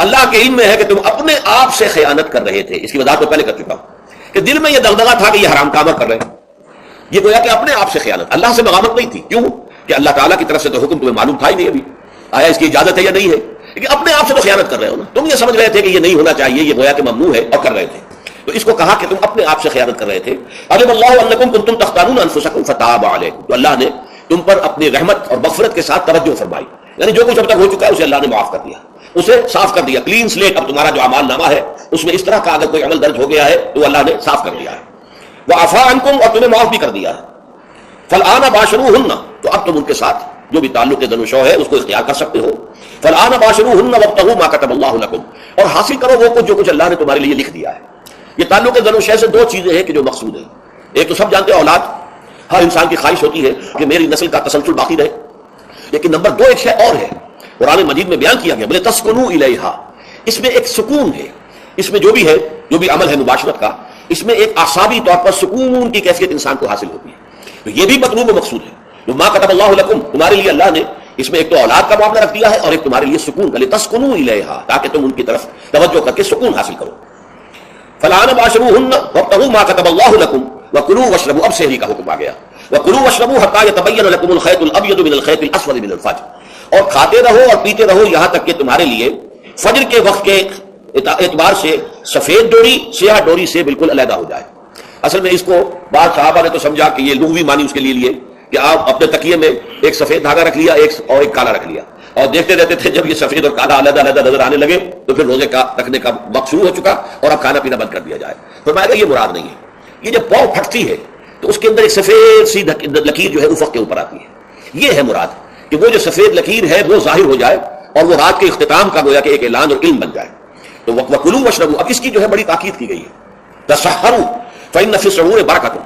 اللہ کے علم میں ہے کہ تم اپنے آپ سے خیانت کر رہے تھے۔ اس کی وضاحت تو پہلے کر چکا ہوں کہ دل میں یہ دغدغہ تھا کہ یہ حرام کام کر رہے ہیں، یہ گویا کہ اپنے آپ سے خیانت، اللہ سے مغامت نہیں تھی، کیوں کہ اللہ تعالیٰ کی طرف سے تو حکم تمہیں معلوم تھا ہی نہیں ابھی، آیا اس کی اجازت ہے یا نہیں ہے، لیکن اپنے آپ سے تو خیانت کر رہے ہو نا، تم یہ سمجھ رہے تھے کہ یہ نہیں ہونا چاہیے، یہ گویا کہ ممنوع ہے اور کر رہے تھے، تو اس کو کہا کہ تم اپنے آپ سے خیانت کر رہے تھے۔ علم اللہ انکم کنتم تختانون انفسکم فتاب علیکم، تو اللہ نے تم پر اپنی رحمت اور مغفرت کے ساتھ توجہ فرمائی، یعنی جو کچھ اب تک ہو چکا ہے اسے اللہ نے معاف کر دیا، اسے صاف کر دیا، کلین سلیٹ، اب تمہارا جو اعمال نامہ ہے اس میں اس طرح کا اگر کوئی عمل درج ہو گیا ہے تو اللہ نے صاف کر دیا ہے، وعفا عنکم، اور تمہیں معاف بھی کر دیا ہے، فالآن باشروہن، تو اب تم ان کے ساتھ جو بھی تعلق زن و شو ہے اس کو اختیار کر سکتے ہو، فالآن باشروہن وابتغوا ما کتب اللہ لکم، اور حاصل کرو وہ کچھ جو کچھ اللہ نے تمہارے لیے لکھ دیا ہے۔ یہ تعلق زن و شے سے 2 چیزیں ہیں کہ جو مقصود ہیں، ایک تو سب جانتے ہیں اولاد، ہر انسان کی خواہش ہوتی ہے کہ میری نسل کا تسلسل باقی رہے، لیکن نمبر 2 ایک شے اور ہے، قرآن مجید میں بیان کیا گیا، بولے تسکنوا الیہا، اس میں ایک سکون ہے، اس میں جو بھی عمل ہے مباشرت کا، اس میں ایک اعصابی طور پر سکون کی کیفیت انسان کو حاصل ہوتی ہے، تو یہ بھی مطلوب و مقصود ہے۔ ما کتب اللہ لکم، تمہارے لیے اللہ نے اس میں ایک تو اولاد کا معاملہ رکھ دیا ہے اور ایک تمہارے لیے سکون کا، لتسکنوا الیہا، تاکہ تم ان کی طرف توجہ کر کے سکون حاصل کرو۔ فالآن باشروہن وابتغوا ما کتب اللہ لکم وکلوا واشربوا، اب سحری کا حکم آ گیا، وکلوا واشربوا حتی یتبین لکم الخیط الابیض من الخیط الاسود من الفجر، اور کھاتے رہو اور پیتے رہو یہاں تک کہ تمہارے لیے فجر کے وقت کے اعتبار سے سفید ڈوری سیاہ ڈوری سے بالکل علیحدہ ہو جائے۔ اصل میں اس کو بعض صحابہ نے تو سمجھا کہ یہ لغوی معنی اس کے لیے کہ آپ اپنے تکیے میں ایک سفید دھاگا رکھ لیا ایک کالا رکھ لیا، اور دیکھتے رہتے تھے جب یہ سفید اور کالا علیحدہ علیحدہ نظر آنے لگے تو پھر روزے کا رکھنے کا وقت شروع ہو چکا اور اب کھانا پینا بند کر دیا جائے۔ فرمایا کہ یہ مراد نہیں ہے، یہ جب پاؤں پھٹتی ہے تو اس کے اندر ایک سفید سی لکیر جو ہے افق کے اوپر آتی ہے، یہ ہے مراد کہ وہ جو سفید لکیر ہے وہ ظاہر ہو جائے اور وہ رات کے اختتام کا گویا کہ ایک اعلان اور علم بن جائے۔ تو وَكُلُوا وَاشْرَبُوا، اب اس کی جو ہے بڑی تاکید کی گئی ہے، تَسَحَّرُوا فَإِنَّ فِي السَّحُورِ بَرَكَةٌ،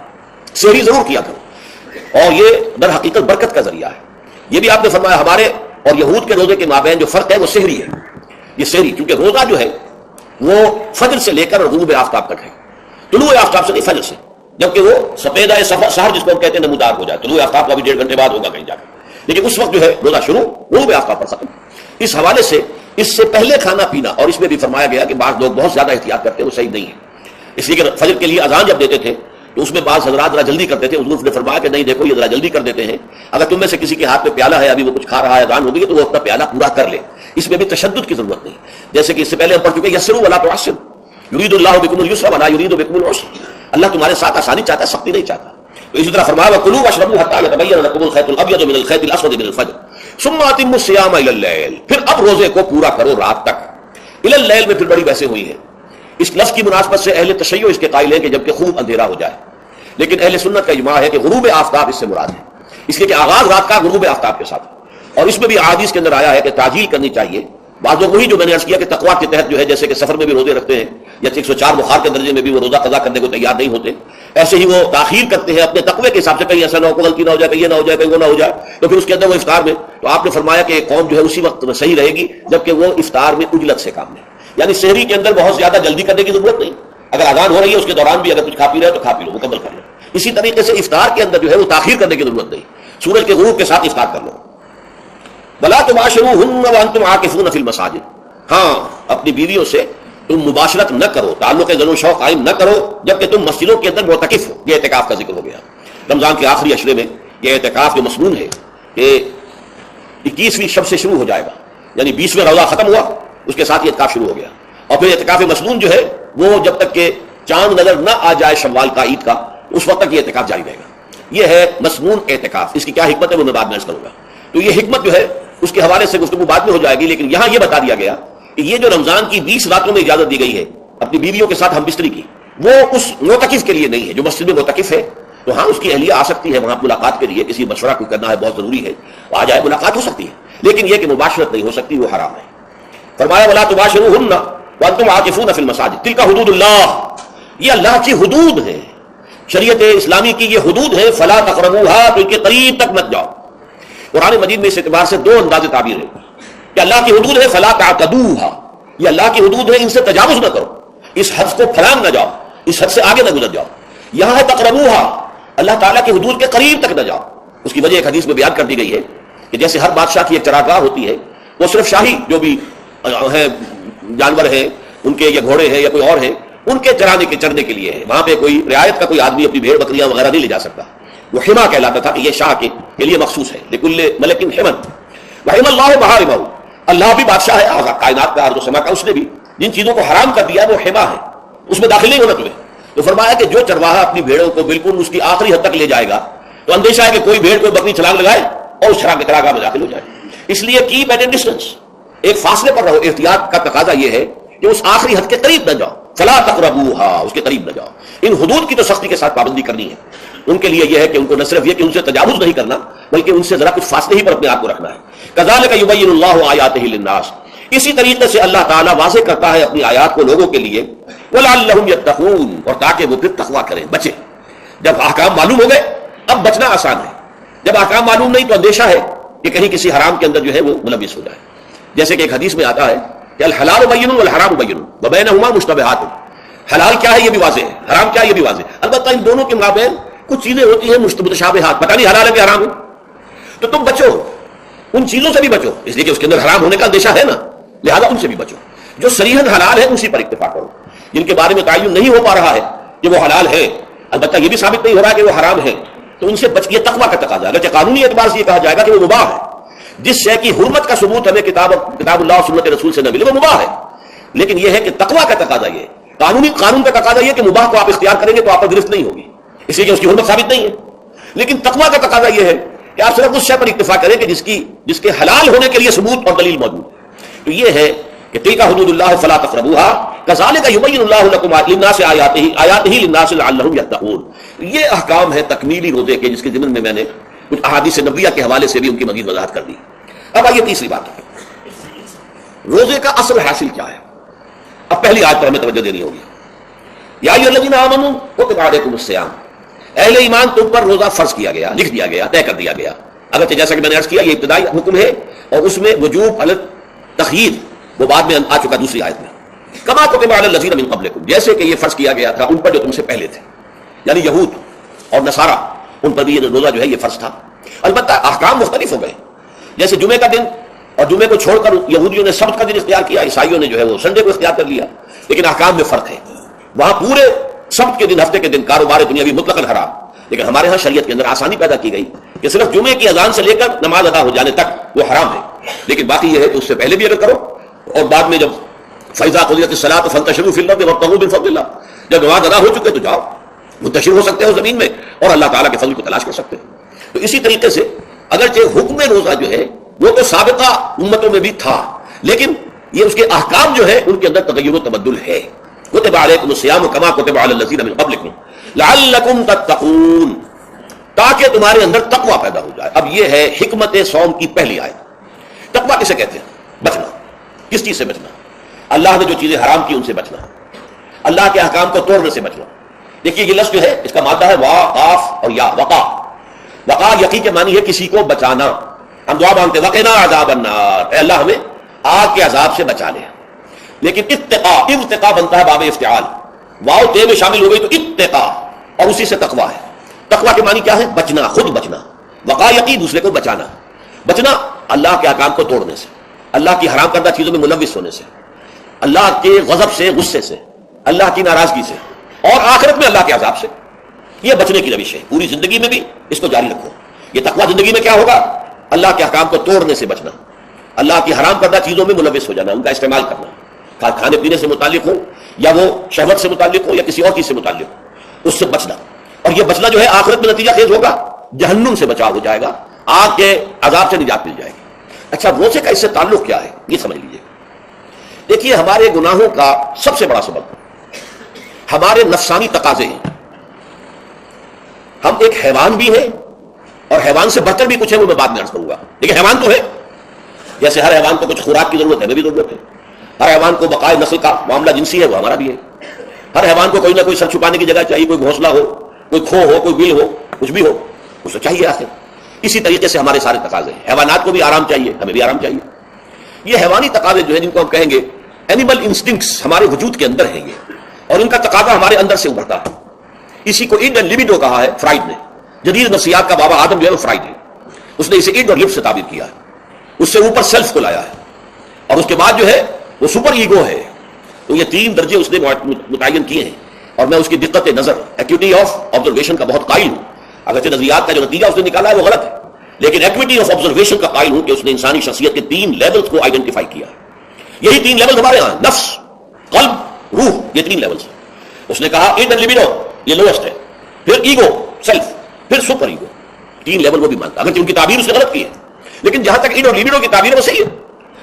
سحری ضرور کیا کرو، اور یہ در حقیقت برکت کا ذریعہ ہے۔ یہ بھی آپ نے فرمایا ہمارے اور یہود کے روزے کے مابین جو فرق ہے وہ سحری ہے، یہ سحری، کیونکہ روزہ جو ہے وہ فجر سے لے کر غروب آفتاب تک ہے، طلوع آفتاب سے نہیں، فجر سے، جبکہ وہ سفیدہ سحر جس کو ہم کہتے ہیں نمودار ہو جائے، طلوع آفتاب کا بھی 1.5 گھنٹے بعد ہوگا کہیں جا کر، لیکن اس وقت جو ہے روزہ شروع، غروب آفتاب پر ختم۔ اس حوالے سے اس سے پہلے کھانا پینا، اور اس میں بھی فرمایا گیا کہ بعض لوگ بہت زیادہ احتیاط کرتے ہیں، وہ صحیح نہیں ہے، اس لیے کہ فجر کے لیے اذان جب دیتے تھے تو اس میں بعض حضرات ذرا جلدی کرتے تھے، حضور نے فرمایا کہ نہیں دیکھو یہ ذرا جلدی کر دیتے ہیں، اگر تم میں سے کسی کے ہاتھ میں پیالہ ہے، ابھی وہ کچھ کھا رہا ہے، اذان ہو گئی ہے، تو وہ اپنا پیالہ پورا کر لے، اس میں بھی تشدد کی ضرورت نہیں، جیسے کہ اس سے پہلے ہم پڑھ چکے یسروا ولا تعسروا یرید اللہ بکم الیسر ولا یرید بکم العسر، اللہ تمہارے ساتھ آسانی چاہتا ہے، سختی نہیں چاہتا۔ تو اسی طرح فرمایا وکلوا واشربوا حتى يتبين لكم الخيط الابيض من الخيط الاسود من الفجر ثم اتموا الصيام الى الليل، پھر اب روزے کو پورا کرو رات تک۔ الى الليل میں پھر بڑی بحثیں ہوئی ہیں، اس لفظ کی مناسبت سے اہل تشیع اس کے قائل ہیں کہ جبکہ خوب اندھیرا ہو جائے، لیکن اہل سنت کا اجماع ہے کہ غروب آفتاب اس سے مراد ہے، اس لیے کہ آغاز رات کا غروب آفتاب کے ساتھ، اور اس میں بھی احادیث کے اندر آیا ہے کہ تاجیل کرنی چاہیے۔ بعض لوگ وہی جو میں نے عرض کیا کہ تقویٰ کے تحت جو ہے، جیسے کہ سفر میں بھی روزے رکھتے ہیں، یا 104 بخار کے درجے میں بھی وہ روزہ قضا کرنے کو تیار نہیں ہوتے، ایسے ہی وہ تاخیر کرتے ہیں اپنے تقوی کے حساب سے، کہیں ایسا نہ ہو کہ غلطی نہ ہو جائے، کہیں یہ نہ ہو جائے، کہیں وہ نہ ہو جائے، تو پھر اس کے اندر وہ افطار میں، تو آپ نے فرمایا کہ قوم جو ہے اسی وقت صحیح رہے گی جبکہ وہ افطار میں عجلت سے کام لے، یعنی سحری کے اندر بہت زیادہ جلدی کرنے کی ضرورت نہیں، اگر اذان ہو رہی ہے اس کے دوران بھی اگر کچھ کھا پی رہے تو کھا پی لو، مکمل کر لو۔ اسی طریقے سے افطار کے اندر جو ہے وہ تاخیر کرنے کی ضرورت نہیں، سورج کے غروب کے ساتھ افطار کر لو۔ وَلَا تُبَاشِرُوهُنَّ وَأَنْتُمْ عَاكِفُونَ فِي الْمَسَاجِدِ، ہاں اپنی بیویوں سے تم مباشرت نہ کرو، تعلق زن و شوق قائم نہ کرو جبکہ تم مسجدوں کے اندر معتکف ہو۔ یہ اعتکاف کا ذکر ہو گیا، رمضان کے آخری عشرے میں یہ اعتکاف جو مسنون ہے کہ 21ویں شب سے شروع ہو جائے گا، یعنی 20واں روزہ ختم ہوا اس کے ساتھ یہ اعتکاف شروع ہو گیا، اور پھر اعتکاف مسنون جو ہے وہ جب تک کہ چاند نظر نہ آ جائے شوال کا، عید کا، اس وقت تک یہ اعتکاف جاری رہے گا۔ یہ ہے مسنون اعتکاف، اس کی کیا حکمت ہے وہ میں بعد میں عرض کروں گا، تو یہ حکمت جو ہے اس کے حوالے سے گفتگو بعد میں ہو جائے گی، لیکن یہاں یہ بتا دیا گیا کہ یہ جو رمضان کی 20 راتوں میں اجازت دی گئی ہے اپنی بیویوں کے ساتھ ہم بستری کی، وہ اس معتکف کے لیے نہیں ہے، جو مسجد میں معتکف ہے تو ہاں اس کی اہلیہ آ سکتی ہے وہاں ملاقات کے لیے، کسی مشورہ کو کرنا ہے بہت ضروری ہے، آ جائے ملاقات ہو سکتی ہے، لیکن یہ کہ مباشرت نہیں ہو سکتی، وہ حرام ہے۔ فرمایا وَلَا تُبَاشِرُوهُنَّ وَأَنْتُمْ عَاكِفُونَ فِي الْمَسَاجِدِ تِلْكَ حُدُودُ اللَّهِ، یہ اللہ کی حدود ہے، شریعت اسلامی کی یہ حدود ہے، فَلَا تَقْرَبُوهَا، تو ان کے قریب تک مت جاؤ۔ قرآن مجید میں اس اعتبار سے دو انداز تعبیر ہے کہ اللہ کی حدود ہے فَلَا تَعْتَدُوهَا، یہ اللہ کی حدود ہے، ان سے تجاوز نہ کرو، اس حد کو پھلانگ نہ جاؤ، اس حد سے آگے نہ گزر جاؤ۔ یہاں ہے تقربوها، اللہ تعالیٰ کی حدود کے قریب تک نہ جاؤ۔ اس کی وجہ ایک حدیث میں بیان کر دی گئی ہے کہ جیسے ہر بادشاہ کی ایک چراگاہ ہوتی ہے، وہ صرف شاہی جو بھی ہے جانور ہیں ان کے، یا گھوڑے ہیں یا کوئی اور ہیں، ان کے چرنے کے لیے ہے، وہاں پہ کوئی رعایت کا کوئی آدمی اپنی بھیڑ بکریاں وغیرہ نہیں لے جا سکتا، وہ حما کہلاتا تھا کہ یہ شاہ کے لیے مخصوص ہے، لکل ملک حما وحم اللہ محارمہ، اللہ بھی بادشاہ ہے کائنات کا، ارض و سما کا، اس نے بھی جن چیزوں کو حرام کر دیا وہ حما ہے، اس میں داخل نہیں ہونا تمہیں۔ تو فرمایا کہ جو چرواہا اپنی بھیڑوں کو بالکل اس کی آخری حد تک لے جائے گا تو اندیشہ ہے کہ کوئی بھیڑ کوئی بکری چھلانگ لگائے اور اس چراگاہ میں داخل ہو جائے، اس لیے کیپ ایٹ اے ڈسٹینس، ایک فاصلے پر رہو۔ احتیاط کا تقاضا یہ ہے کہ اس آخری حد کے قریب نہ جاؤ، فلا تقربوها، اس کے قریب نہ جاؤ۔ ان حدود کی تو سختی کے ساتھ پابندی کرنی ہے، ان کے لیے یہ ہے کہ ان کو نہ صرف یہ کہ ان سے تجاوز نہیں کرنا بلکہ ان سے ذرا کچھ فاصلے ہی پر اپنے آپ کو رکھنا ہے۔ کذالک یبین اللہ آیاتہ للناس، اسی طریقے سے اللہ تعالیٰ واضح کرتا ہے اپنی آیات کو لوگوں کے لیے، وَلَعَلَّهُمْ يَتَّقُونَ، اور تاکہ وہ پھر تقویٰ کریں، بچیں۔ جب احکام معلوم ہو گئے اب بچنا آسان ہے، جب احکام معلوم نہیں تو اندیشہ ہے کہ کہیں کسی حرام کے اندر جو ہے وہ ملوث ہو جائے، جیسے کہ ایک حدیث میں آتا ہے کہ الحلال بین والحرام بین وبینہما مشتبہات، حلال کیا ہے یہ بھی واضح ہے، حرام کیا ہے یہ بھی واضح ہے، البتہ ان دونوں کے مابین کچھ چیزیں ہوتی ہیں متشابہات، پتہ نہیں حلال ہے کہ حرام ہے، تو تم بچو، ان چیزوں سے بھی بچو، اس لیے کہ اس کے اندر حرام ہونے کا اندیشہ ہے نا، لہذا ان سے بھی بچو۔ جو صریحاً حلال ہے اسی پر اکتفا کرو، جن کے بارے میں تعین نہیں ہو پا رہا ہے کہ وہ حلال ہے، البتہ یہ بھی ثابت نہیں ہو رہا کہ وہ حرام ہے، تو ان سے بچ، یہ تقویٰ کا تقاضا ہے۔ اگرچہ قانونی اعتبار سے یہ کہا جائے گا کہ وہ مباح ہے، جس شے کی حرمت کا ثبوت ہمیں کتاب اللہ اور سنت رسول سے نہ ملے وہ مباح ہے، لیکن یہ ہے کہ تقویٰ کا تقاضا یہ، قانون کا تقاضا یہ کہ مباح کو آپ اختیار کریں گے تو آپ پر گرفت نہیں ہوگی، اس لیے کہ اس کی حرمت ثابت نہیں ہے، لیکن تقویٰ کا تقاضا یہ ہے کہ آپ صرف اس شے پر اکتفا کریں کہ جس کے حلال ہونے کے لیے ثبوت اور دلیل موجود ہے۔ تو یہ ہے کہ تلک حدود اللہ فلا تقربوها کذالک یبین اللہ لکم للناس آیاتہ للناس لعلہم یتقون۔ یہ احکام ہے تکمیلی روزے کے، جس کے ضمن میں میں نے کچھ احادیث نبویہ کے حوالے سے بھی ان کی مزید وضاحت کر دی۔ اب آئیے تیسری بات، روزے کا اصل حاصل کیا ہے؟ اب پہلی آیت پر ہمیں توجہ دینی ہوگی، یا ایھا الذین آمنوا کتب علیکم الصیام، اہل ایمان تم پر روزہ فرض کیا گیا، لکھ دیا گیا، طے کر دیا گیا، اگرچہ جیسا کہ میں نے عرض کیا یہ ابتدائی حکم ہے اور اس میں وجوب علی التخییر وہ بعد میں آ چکا دوسری آیت میں، کما کتب علی الذین من قبلکم، جیسے کہ یہ فرض کیا گیا تھا ان پر جو تم سے پہلے تھے، یعنی یہود اور نصارہ، ان پر بھی یہ روزہ جو ہے یہ فرض تھا۔ البتہ احکام مختلف ہو گئے، جیسے جمعے کا دن اور جمعے کو چھوڑ کر یہودیوں نے سبت کا دن اختیار کیا، عیسائیوں نے جو ہے وہ سنڈے کو اختیار کر لیا، لیکن احکام میں فرق ہے۔ وہاں پورے سبت کے دن، ہفتے کے دن کاروبار دنیاوی مطلقاً حرام، لیکن ہمارے ہاں شریعت کے اندر آسانی پیدا کی گئی کہ صرف جمعے کی اذان سے لے کر نماز ادا ہو جانے تک وہ حرام ہے، لیکن باقی یہ ہے کہ اس سے پہلے بھی اگر کرو اور بعد میں جب فَإِذَا قُضِيَتِ الصَّلَاةُ فَانتَشِرُوا فِي الْأَرْضِ وَابْتَغُوا مِن فَضْلِ اللَّهِ، جب نماز ادا ہو چکے تو جاؤ منتشر ہو سکتے ہو زمین میں اور اللہ تعالیٰ کے فضل کو تلاش کر سکتے ہو۔ تو اسی طریقے سے اگرچہ حکم روزہ جو ہے وہ تو سابقہ امتوں میں بھی تھا، لیکن یہ اس کے احکام جو ہے ان کے اندر تغیر و تبدل ہے۔ کتب علیکم الصیام کما کتب علی الذین من قبلکم لعلکم تتقون، تاکہ تمہارے اندر تقوی پیدا ہو جائے۔ اب یہ ہے حکمت صوم کی پہلی آیت۔ تقوی کسے کہتے ہیں؟ بچنا۔ کس چیز سے بچنا؟ اللہ نے جو چیزیں حرام کی ان سے بچنا، اللہ کے احکام کو توڑنے سے بچنا۔ دیکھیے یہ لفظ جو ہے اس کا مادہ ہے وا، قاف اور یا، وقا۔ وقا یقین کے معنی ہے کسی کو بچانا۔ ہم دعا مانگتے وقنا عذاب النار، اے اللہ ہمیں آگ کے عذاب سے بچا لے، لیکن اتقا، ارتقا بنتا ہے باب افتعال، واو تے میں شامل ہو گئی تو اتقا، اور اسی سے تقوی ہے۔ تقوی کے معنی کیا ہے؟ بچنا، خود بچنا۔ وقا یقین دوسرے کو بچانا، بچنا اللہ کے احکام کو توڑنے سے، اللہ کی حرام کردہ چیزوں میں ملوث ہونے سے، اللہ کے غضب سے، غصے سے، اللہ کی ناراضگی سے، اور آخرت میں اللہ کے عذاب سے۔ یہ بچنے کی روش ہے، پوری زندگی میں بھی اس کو جاری رکھو۔ یہ تقوی زندگی میں کیا ہوگا؟ اللہ کے احکام کو توڑنے سے بچنا، اللہ کی حرام کردہ چیزوں میں ملوث ہو جانا، ان کا استعمال کرنا، کھانے پینے سے متعلق ہو یا وہ شہوت سے متعلق ہو یا کسی اور چیز سے متعلق ہو، اس سے بچنا۔ اور یہ بچنا جو ہے آخرت میں نتیجہ خیز ہوگا، جہنم سے بچاؤ ہو جائے گا، آگ کے عذاب سے نجات مل جائے گی۔ اچھا روزے کا اس سے تعلق کیا ہے یہ سمجھ لیجیے۔ دیکھیے ہمارے گناہوں کا سب سے بڑا سبب ہمارے نفسانی تقاضے ہیں۔ ہم ایک حیوان بھی ہیں اور حیوان سے بڑھ کر بھی کچھ ہے، وہ میں بعد میں عرض کروں گا، لیکن حیوان تو ہے۔ جیسے ہر حیوان کو کچھ خوراک کی ضرورت ہے، ہمیں بھی ضرورت ہے۔ ہر حیوان کو بقائے نسل کا معاملہ جنسی ہے، وہ ہمارا بھی ہے۔ ہر حیوان کو کوئی نہ کوئی سر چھپانے کی جگہ چاہیے، کوئی گھونسلہ ہو، کوئی کھو ہو، کوئی بل ہو، کچھ بھی ہو، اسے چاہیے آخر۔ اسی طریقے سے ہمارے سارے تقاضے ہیں۔ حیوانات کو بھی آرام چاہیے، ہمیں بھی آرام چاہیے۔ یہ حیوانی تقاضے جو ہیں، جن کو ہم کہیں گے اینیمل انسٹنکٹس، ہمارے وجود کے اندر ہیں یہ، اور ان کا تقاضا ہمارے اندر سے ابھرتا ہے۔ اسی کو ایڈ اینڈ لیبیڈو کہا ہے فرائڈ نے۔ جدید نفسیات کا بابا آدم جو ہے وہ فرائڈ ہے، اس نے اسے ایڈ اور لب سے تعبیر کیا ہے، اس سے اوپر سیلف کو لایا ہے، اور اس کے بعد جو ہے وہ سپر ایگو ہے۔ تو یہ تین درجے اس نے متعین کیے ہیں، اور میں اس کی دقت نظر، ایکوٹی آف آبزرویشن کا بہت قائل ہوں۔ اگرچہ نظریات کا جو نتیجہ اس نے نکالا ہے وہ غلط ہے، لیکن ایکوٹی آف آبزرویشن کا قائل ہوں کہ اس نے انسانی شخصیت کے تین لیولز کو آئیڈینٹیفائی کیا ہے۔ یہی تین لیولز ہمارے ہاں، نفس، قلب، روح، یہ تین لیولز ہیں۔ اس نے کہا ایڈ اینڈ لیبیڈو یہ لوئسٹ ہے، پھر ایگو، سیلف، پھر سپر ایگو۔ تین لیول وہ بھی مانتا، اگرچہ ان کی تعبیر اس نے غلط کی ہے، لیکن جہاں تک ایڈ اور لیبیڈو کی تعبیر ہے وہ صحیح ہے،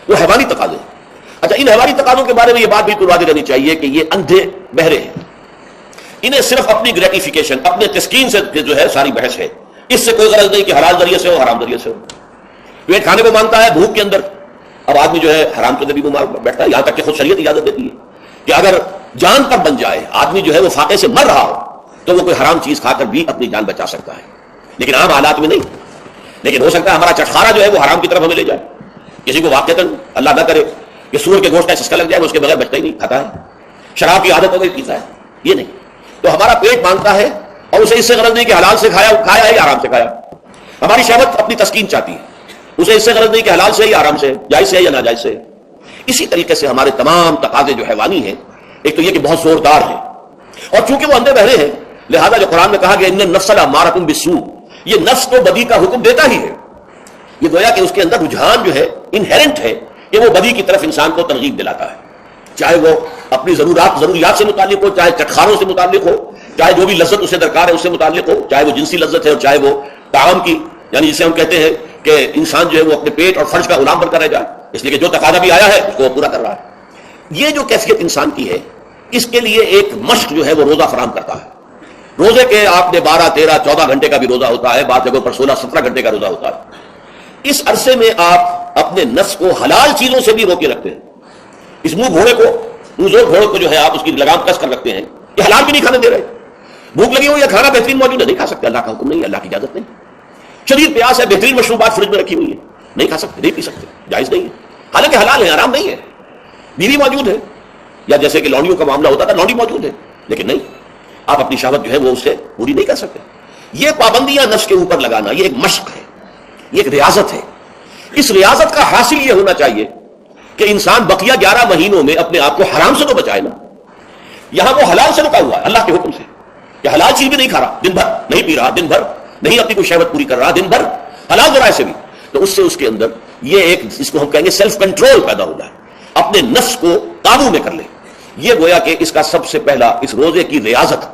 وہ حیوانی تقاضے۔ اچھا ان حیوانی تقاضوں کے بارے میں یہ بات بالکل واضح رہنی چاہیے کہ یہ اندھے بہرے ہیں، انہیں صرف اپنی گریٹیفیکیشن، اپنے تسکین سے جو ہے ساری بحث ہے، اس سے کوئی غرض نہیں کہ حلال ذریعے سے ہو حرام ذریعے سے ہو۔ پیٹ کھانے کو مانتا ہے بھوک کے اندر، اب آدمی جو ہے حرام کے اندر بھی بیمار بیٹھتا ہے، یہاں تک کہ خود شریعت اجازت دیتی ہے کہ اگر جان پر بن جائے آدمی جو ہے وہ فاقے سے مر رہا ہو تو وہ کوئی حرام چیز کھا کر بھی اپنی جان بچا سکتا ہے، لیکن عام حالات میں نہیں۔ لیکن ہو سکتا ہے ہمارا چٹخارا جو ہے وہ حرام کی طرف ہمیں لے جائے، کسی کو واقعتاً اللہ نہ کرے کہ سور کے گوشت کا چسکا لگ جائے، اس کے بغیر بچتا ہی نہیں، کھاتا ہے، شراب کی عادت ہو گئی پیتا ہے، یہ نہیں۔ تو ہمارا پیٹ مانگتا ہے اور اسے اس سے غرض نہیں کہ حلال سے کھایا ہے یا حرام سے کھایا۔ ہماری شہوت اپنی تسکین چاہتی ہے، اسے اس سے غرض نہیں کہ حلال سے یا حرام سے، جائز سے یا ناجائز سے۔ اسی طریقے سے ہمارے تمام تقاضے جو حیوانی ہیں، ایک تو یہ کہ بہت زوردار ہیں، اور چونکہ وہ اندھے بہرے ہیں لہذا جو قرآن میں کہا گیا ان النفس لامارۃ بالسوء، یہ نفس کو بدی کا حکم دیتا ہی ہے۔ یہ گویا کہ اس کے اندر رجحان جو ہے انہیرنٹ ہے کہ وہ بدی کی طرف انسان کو ترغیب دلاتا ہے، چاہے وہ اپنی ضروریات سے متعلق ہو، چاہے چٹخاروں سے متعلق ہو، چاہے جو بھی لذت اسے درکار ہے اس سے متعلق ہو، چاہے وہ جنسی لذت ہے اور چاہے وہ طعام کی، یعنی جسے ہم کہتے ہیں کہ انسان جو ہے وہ اپنے پیٹ اور فرج کا غلام بن کر رہ جائے، اس لیے کہ جو تقاضا بھی آیا ہے اس کو وہ پورا کر رہا ہے۔ یہ جو کیفیت انسان کی ہے، اس کے لیے ایک مشق جو ہے وہ روزہ فراہم کرتا ہے۔ روزے کے آپ نے 12، 13، 14 گھنٹے کا بھی روزہ ہوتا ہے، بعض جگہوں پر 16، 17 گھنٹے کا روزہ ہوتا ہے۔ اس عرصے میں آپ اپنے نفس کو حلال چیزوں سے بھی روکے رکھتے ہیں۔ اس منہ گھوڑے کو، منہ گھوڑے کو جو ہے آپ اس کی لگام کس کر رکھتے ہیں کہ حلال بھی نہیں کھانے دے رہے، بھوک لگی ہو یا کھانا بہترین موجود ہے نہیں کھا سکتے، اللہ کا حکم نہیں ہے، اللہ کی اجازت نہیں۔ شدید پیاس ہے، بہترین مشروبات فریج میں رکھی ہوئی ہے، نہیں کھا سکتے، نہیں پی سکتے، جائز نہیں ہے، حالانکہ حلال ہے، حرام نہیں ہے۔ بیوی موجود ہے، یا جیسے کہ لونڈیوں کا معاملہ ہوتا تھا، لونڈی موجود ہے لیکن نہیں، آپ اپنی شہوت جو ہے وہ اس سے پوری نہیں کر سکتے. یہ پابندیاں نفس کے اوپر لگانا یہ ایک مشق ہے، یہ ایک ریاضت ہے. اس ریاضت کا حاصل یہ ہونا چاہیے کہ انسان بقیہ 11 مہینوں میں اپنے آپ کو حرام سے تو بچائے نا. یہاں وہ حلال سے رکا ہوا ہے اللہ کے حکم سے، کہ حلال چیز بھی نہیں کھا رہا، دن بھر نہیں پی رہا، دن بھر نہیں اپنی کوئی شہوت پوری کر رہا، دن بھر حلال ذرائع سے بھی، تو اس سے اس کے اندر یہ ایک اس کو ہم کہیں گے سیلف کنٹرول پیدا ہوگا، اپنے نفس کو قابو میں کر لے. یہ گویا کہ اس کا سب سے پہلا اس روزے کی ریاضت،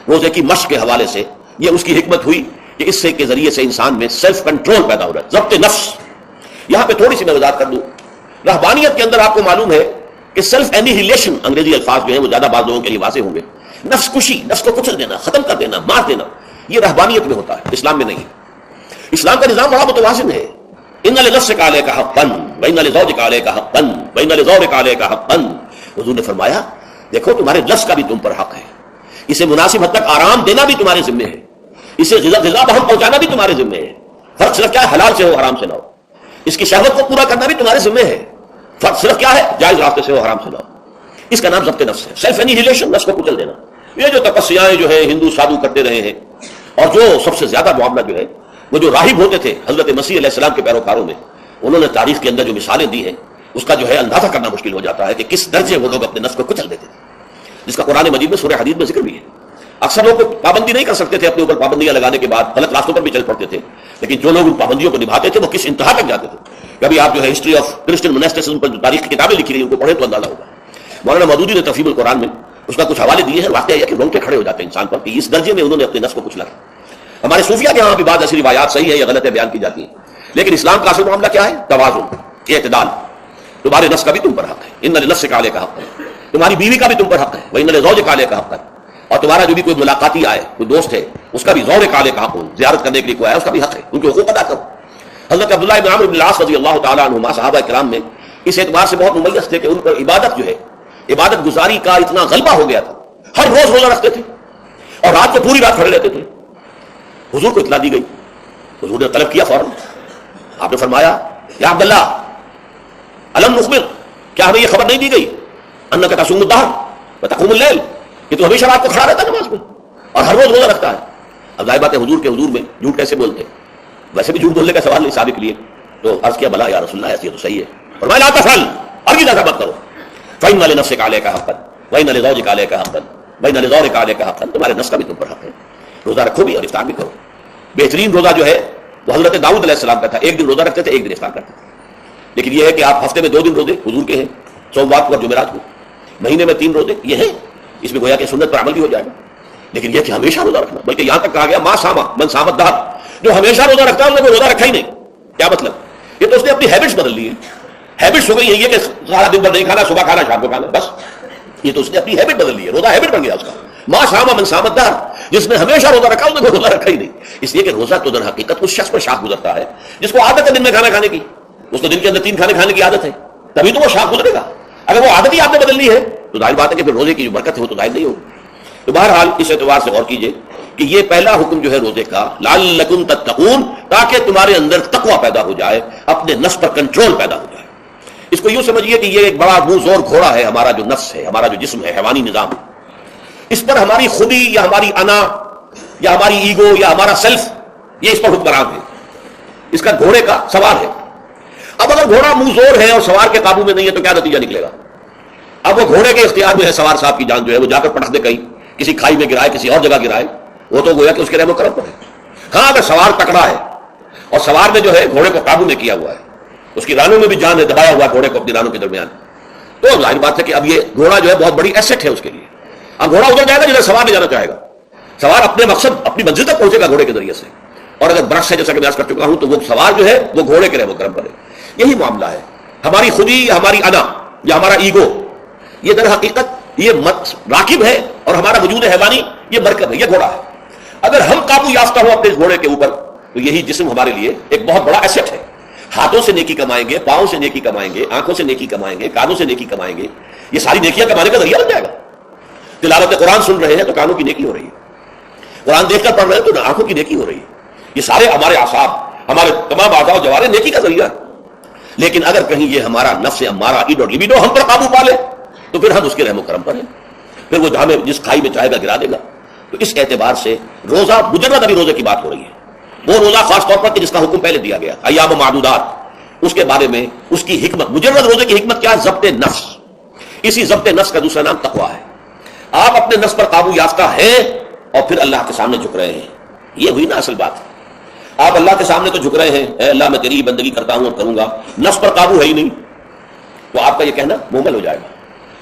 روزے کی مشق کے حوالے سے یہ اس کی حکمت ہوئی کہ اس سے کے ذریعے سے انسان میں سیلف کنٹرول پیدا ہو رہا ہے، ضبط نفس. یہاں پہ تھوڑی سی میں وضاحت کر دوں. رہبانیت کے اندر آپ کو معلوم ہے کہ سیلف اینیہیلیشن، انگریزی الفاظ جو ہیں وہ زیادہ بعض لوگوں کے لیے واضح ہوں گے، نفس کشی، نفس کو کچل دینا، ختم کر دینا، مار دینا، یہ رہبانیت میں ہوتا ہے، اسلام میں نہیں. اسلام کا نظام بڑا متوازن ہے. ان لنفسک علیک حقا وان لزوجک علیک حقا وان لزوجک علیک حقا. حضور نے فرمایا دیکھو تمہارے نفس کا بھی تم پر حق ہے، اسے مناسب حد تک آرام دینا بھی تمہارے ذمہ ہے، اسے غذا بہم پہنچانا بھی تمہارے ذمہ ہے. فرق صرف کیا ہے؟ حلال سے ہو حرام سے نہ ہو. اس کی شہوت کو پورا کرنا بھی تمہارے ذمہ ہے. فرق صرف کیا ہے؟ جائز راستے سے ہو حرام سے نہ ہو. اس کا نام ضبط نفس ہے، سیلف اینیہیلیشن، نفس کو کچل دینا. یہ جو تپسیاں جو ہے ہندو سادھو کرتے رہے ہیں، اور جو سب سے زیادہ معاملہ جو ہے وہ جو راہب ہوتے تھے حضرت مسیح علیہ السلام کے پیروکاروں میں، انہوں نے تاریخ کے اندر جو مثالیں دی ہیں اس کا جو ہے اندازہ کرنا مشکل ہو جاتا ہے کہ کس درجے وہ لوگ اپنے نفس کو کچل دیتے تھے، جس کا قرآن مجید میں سورہ حدید میں ذکر بھی ہے. اکثر لوگ پابندی نہیں کر سکتے تھے، اپنے اوپر پابندیاں لگانے کے بعد غلط راستوں پر بھی چل پڑتے تھے، لیکن جو لوگ ان پابندیوں کو نبھاتے تھے وہ کس انتہا تک جاتے تھے. کبھی آپ جو ہے ہسٹری آف کرسچن منسٹسزم پر جو تاریخ کی کتابیں لکھی رہی ہیں ان کو پڑھیں تو اندازہ ہوگا. مولانا مودودی نے تفہیم القرآن میں اس کا کچھ حوالے دیے ہیں. واقعہ یہ کہ رونگٹے کھڑے ہو جاتے ہیں انسان پر کہ اس درجے میں انہوں نے اپنے نفس کو کچلا. ہمارے صوفیہ کے یہاں بھی بعض ایسی روایات صحیح ہے یا غلط ہے بیان کی جاتی ہیں، لیکن اسلام کا اصل معاملہ کیا ہے؟ توازن، اعتدال. تمہارے نفس کا بھی تم پر حق ہے، ان لنفسک علیک حقا، تمہاری بیوی کا بھی تم پر حق ہے، وان لزوجک علیک حقا، اور تمہارا جو بھی کوئی ملاقاتی آئے، کوئی دوست ہے، اس کا بھی زوجک علیک حق ہو، زیارت کرنے کے لیے کوئی آیا اس کا بھی حق ہے، ان کے حقوق ادا کرو. حضرت عبداللہ بن عمرو بن العاص رضی اللہ تعالیٰ عنہما صحابہ کرام میں اس اعتبار سے بہت ممیز تھے کہ ان پر عبادت جو ہے، عبادت گزاری کا اتنا غلبہ ہو گیا تھا، ہر روز روزہ رکھتے تھے اور رات کو پوری رات کھڑے رہتے تھے. حضور کو اطلاع دی گئی، حضور نے طلب کیا فوراً. آپ نے فرمایا یا عبداللہ الم نخبر، کیا ہمیں یہ خبر نہیں دی گئی انک تصوم الدہر وتقوم اللیل، کہ تو ہمیشہ رات کو کھڑا رہتا ہے نماز میں اور ہر روز روزہ رکھتا ہے. اب ظاہر بات ہے حضور کے حضور میں جھوٹ کیسے بولتے؟ ویسے بھی جھوٹ بولنے کا سوال نہیں ثابت لیے تو عرض کیا بلا یا رسول اللہ ایسی تو صحیح ہے. فرمایا لا تفعل، ارجو ایسا مت کرو. فإن لنفسک علیک حقا وإن لزوجک علیک حقا وإن لزوجک علیک حقا، تمہارے نفس کا بھی تم پر حق ہے. روزہ رکھو بھی اور افطار بھی کرو. بہترین روزہ جو ہے وہ حضرت داؤد علیہ السلام کا تھا، ایک دن روزہ رکھتے تھے، ایک دن افطار کرتے تھے. لیکن یہ ہے کہ آپ ہفتے میں 2 دن روزے حضور کے ہیں، سوموار کو اور جمعرات کو، مہینے میں 3 روزے یہ ہیں. اس میں گویا کہ سنت پر عمل بھی ہو جائے گا. لیکن یہ کہ ہمیشہ روزہ رکھنا، بلکہ یہاں تک کہا گیا ما صام من صام الدہر، جو ہمیشہ روزہ رکھتا ہے اس نے روزہ رکھا ہی نہیں. کیا مطلب؟ یہ تو اس نے اپنی ہیبٹس بدل لی ہے. ہیبٹس ہو گئی ہے یہ کہ سارا دن بھر نہیں کھانا، صبح کھانا شام کو کھانا، بس. یہ تو اس نے اپنی ہیبٹ بدل لی ہے، روزہ ہیبٹ بن گیا اس کا. ما صام من صام الدہر، جس نے ہمیشہ روزہ رکھا اس نے روزہ رکھا ہی نہیں. اس لیے کہ روزہ تو در حقیقت اس شخص پر شاخ گزرتا ہے جس کو عادت ہے دن میں کھانا کھانے کی، اس کو دن کے اندر 3 کھانے کھانے کی عادت ہے، تبھی تو وہ شاخ گزرے گا. اگر وہ عادت ہی آپ نے بدل لی ہے تو ظاہر بات ہے کہ پھر روزے کی جو برکت ہے وہ تو ظاہر نہیں ہوگی. تو بہرحال اس اعتبار سے غور کیجئے کہ یہ پہلا حکم جو ہے روزے کا لعلکم تتقون، تاکہ تمہارے اندر تقوی پیدا ہو جائے، اپنے نفس پر کنٹرول پیدا ہو جائے. اس کو یوں سمجھیے کہ یہ ایک بڑا منہ زور گھوڑا ہے، ہمارا جو نفس ہے، ہمارا جو جسم ہے، حیوانی نظام. اس پر ہماری خودی یا ہماری انا یا ہماری ایگو یا ہمارا سیلف یہ اس پر حکمران ہے. اس کا گھوڑے کا سوار ہے. اب اگر گھوڑا منہ زور ہے اور سوار کے قابو میں نہیں ہے تو کیا نتیجہ نکلے گا؟ اب وہ گھوڑے کے اختیار میں ہے، سوار صاحب کی جان جو ہے وہ جا کر پٹخ دے کہیں کسی کھائی میں گرائے، کسی اور جگہ گرائے، وہ تو گویا کہ اس کے رحم و کرم پر ہے. ہاں اگر سوار تکڑا ہے اور سوار نے جو ہے گھوڑے کو قابو میں کیا ہوا ہے، اس کی رانوں میں بھی جان ہے، دبایا ہوا ہے گھوڑے کو اپنی رانوں کے درمیان، تو ظاہر بات ہے کہ اب یہ گھوڑا جو ہے بہت بڑی ایسٹ ہے اس کے لیے. اب گھوڑا ادھر جائے گا جدھر سوار نہیں جانا چاہے گا. سوار اپنے مقصد اپنی منزل تک پہنچے گا گھوڑے کے ذریعے سے. اور اگر برعکس ہے جیسا کہ میں عرض کر چکا ہوں تو وہ سوار جو ہے وہ گھوڑے کے رحم و کرم پر ہے. یہی معاملہ ہے. ہماری خودی یا ہماری انا یا ہمارا ایگو یہ در حقیقت یہ راکب ہے اور ہمارا وجود حیوانی یہ مرکب ہے، یہ گھوڑا ہے. اگر ہم قابو یافتہ ہو اپنے اس گھوڑے کے اوپر تو یہی جسم ہمارے لیے ایک بہت بڑا ایسٹ ہے. ہاتھوں سے نیکی کمائیں گے، پاؤں سے نیکی کمائیں گے، آنکھوں سے نیکی کمائیں گے، کانوں سے نیکی کمائیں گے، یہ ساری نیکیاں کمانے کا ذریعہ بن جائے گا. تلاوت قرآن سن رہے ہیں تو کانوں کی نیکی ہو رہی ہے، قرآن دیکھ کر پڑھ رہے ہیں تو آنکھوں کی نیکی ہو رہی ہے. یہ سارے ہمارے اعصاب، ہمارے تمام اعضاء و جوارح نیکی کا ذریعہ ہے. لیکن اگر کہیں یہ ہمارا نفس امارہ ایڈ اور لبیڈو ہم پر قابو پا لے تو پھر ہم اس کے رحم و کرم پر ہیں، پھر وہ ہمیں جس کھائی میں چاہے گا گرا دے گا. تو اس اعتبار سے روزہ مجرد ابھی روزے کی بات ہو رہی ہے، وہ روزہ خاص طور پر کہ جس کا حکم پہلے دیا گیا ایام معدودات، اس کے بارے میں اس کی حکمت، مجرد روزے کی حکمت کیا ہے؟ ضبط نفس. اسی ضبط نفس کا دوسرا نام تقویٰ ہے. آپ اپنے نفس پر قابو یافتہ ہیں اور پھر اللہ کے سامنے جھک رہے ہیں. یہ ہوئی نا اصل بات. آپ اللہ کے سامنے تو جھک رہے ہیں، اے اللہ میں تیری بندگی کرتا ہوں اور کروں گا، نفس پر قابو ہے ہی نہیں، تو آپ کا یہ کہنا مہمل ہو جائے گا.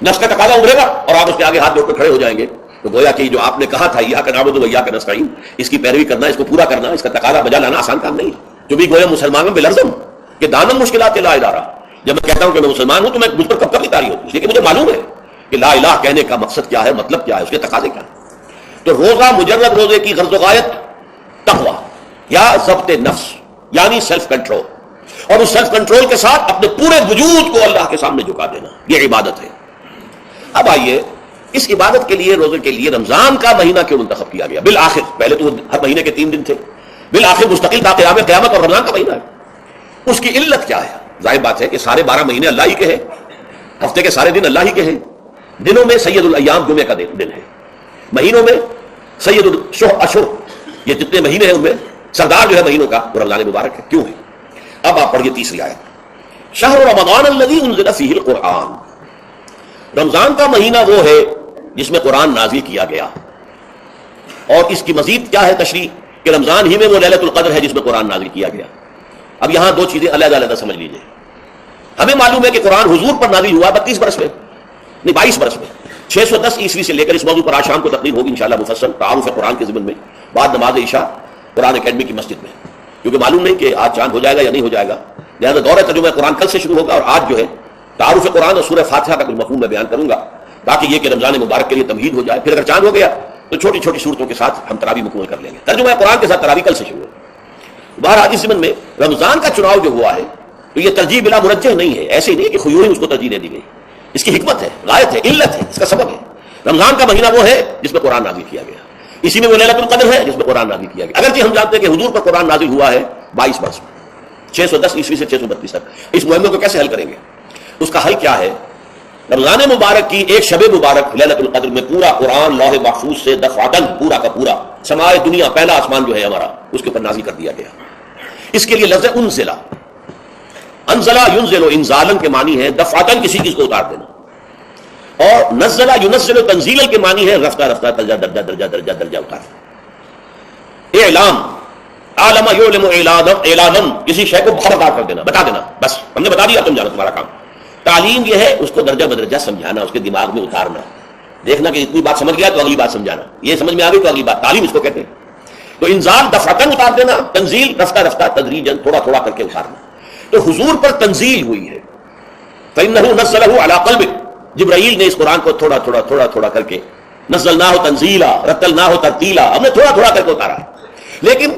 نفس کا تقاضا ابھرے گا اور آپ اس کے آگے ہاتھ جوڑ کر کھڑے ہو جائیں گے. تو گویا کہ جو آپ نے کہا تھا ایاک نعبد و ایاک نستعین، اس کی پیروی کرنا، اس کو پورا کرنا، اس کا تقاضا بجا لانا آسان کام نہیں ہے. جو بھی گویا مسلمانوں میں لرزم کہ دامن مشکلات لا ادارہ، جب میں کہتا ہوں کہ میں مسلمان ہوں تو میں مجھ پر کب کب اتاری ہوتی ہے، لیکن مجھے معلوم ہے کہ لا الہ کہنے کا مقصد کیا ہے، مطلب کیا ہے، اس کے تقاضے کیا ہے. تو روزہ مجرد روزے کی غرض و غایت تقویٰ یا ضبط نفس یعنی سیلف کنٹرول، اور اس سیلف کنٹرول کے ساتھ اپنے پورے وجود کو اللہ کے سامنے جھکا دینا، یہ عبادت ہے. اب آئیے اس عبادت کے لیے، روزے کے لیے رمضان کا مہینہ کیوں منتخب کیا گیا بالآخر؟ پہلے تو ہر مہینے کے 3 دن تھے، بالآخر مستقل تا قیام قیامت اور رمضان کا مہینہ ہے. اس کی علت کیا ہے؟ ظاہر بات ہے کہ سارے 12 مہینے اللہ ہی کے ہیں، ہفتے کے سارے دن اللہ ہی کے ہیں. دنوں میں سید الایام جمعے کا دن ہے، مہینوں میں سید الاشہر، یہ جتنے مہینے ہیں ان میں سردار جو ہے مہینوں کا وہ رمضان مبارک ہے. کیوں ہے؟ اب آپ پڑھیے تیسری آیت، شہر رمضان الذی انزل فیہ القرآن. رمضان کا مہینہ وہ ہے جس میں قرآن نازل کیا گیا. اور اس کی مزید کیا ہے تشریح کہ رمضان ہی میں وہ لیلۃ القدر ہے جس میں قرآن نازل کیا گیا. اب یہاں دو چیزیں علیحدہ علیحدہ سمجھ لیجیے. ہمیں معلوم ہے کہ قرآن حضور پر نازل ہوا 32 برس میں، نہیں 22 برس میں، 610 عیسوی سے لے کر اس موضوع پر آج شام کو تقریر ہوگی انشاءاللہ مفصل تعارف قرآن کے ضمن میں بعد نماز عشاء قرآن اکیڈمی کی مسجد میں، کیونکہ معلوم نہیں کہ آج چاند ہو جائے گا یا نہیں ہو جائے گا. لہٰذا دور ترجمہ قرآن کل سے شروع ہوگا، اور آج جو ہے تعارف قرآن اور سورہ فاتحہ کا کچھ مفہوم میں بیان کروں گا تاکہ یہ کہ رمضان مبارک کے لیے تمہید ہو جائے. پھر اگر چاند ہو گیا تو چھوٹی چھوٹی صورتوں کے ساتھ ہم تراویح مکمل کر لیں گے. ترجمہ قرآن کے ساتھ تراویح کل سے شروع ہے. بہرحال اس ضمن میں رمضان کا چناؤ جو ہوا ہے تو یہ ترجیح بلا مرجح نہیں ہے، ایسے ہی نہیں کہ خیوری اس کو ترجیح دے دی گئی. اس کی حکمت ہے، غایت ہے، علت ہے، اس کا سبب ہے. رمضان کا مہینہ وہ ہے جس میں قرآن نازل کیا گیا، اسی میں وہ لیلۃ القدر ہے جس میں قرآن نازل کیا گیا. اگرچہ ہم جانتے ہیں کہ حضور پر قرآن نازل ہوا ہے 22 برس میں، 610 عیسوی سے 632 تک. اس مہمے کو کیسے حل کریں گے؟ اس کا حل کیا ہے؟ رمضان مبارک کی ایک شب مبارک لیلۃ القدر میں پورا قرآن لوح محفوظ سے دفعتاً پورا کا پورا سمائے دنیا، پہلا آسمان جو ہے ہمارا، اس کے اوپر نازل کر دیا گیا. اس کے لیے لفظ انزلہ، انزلہ ینزل انزالن کے معنی ہے دفعتاً کسی چیز کو اتار دینا، اور نزلہ ینزل تنزیلا کے معنی ہے رفتہ رفتہ درجہ درجہ درجہ درجہ درجہ اتارنا. اعلام، عالم یعلم اعلاما، کسی شے کو خبردار کر دینا، بتا دینا، بس ہم نے بتا دیا تم جانو تمہارا کام. تعلیم یہ ہے اس کو درجہ بدرجہ سمجھانا، اس کے دماغ میں اتارنا، دیکھنا کہ اتنی بات سمجھ گیا تو اگلی بات سمجھانا، یہ سمجھ میں آ گئی تو اگلی بات، تعلیم اس کو کہتے ہیں. تو انزال دفعتاً اتار دینا، تنزیل رفتہ رفتہ تدریجاً تھوڑا تھوڑا کر کے اتارنا. تو حضور پر تنزیل ہوئی ہے، فإنہ نزلہ علی قلبک، جبرائیل نے اس قرآن کو تھوڑا تھوڑا تھوڑا تھوڑا کر کے نزلناہ تنزیلا رتلناہ ترتیلا، ہم نے تھوڑا تھوڑا کر کے اتارا. لیکن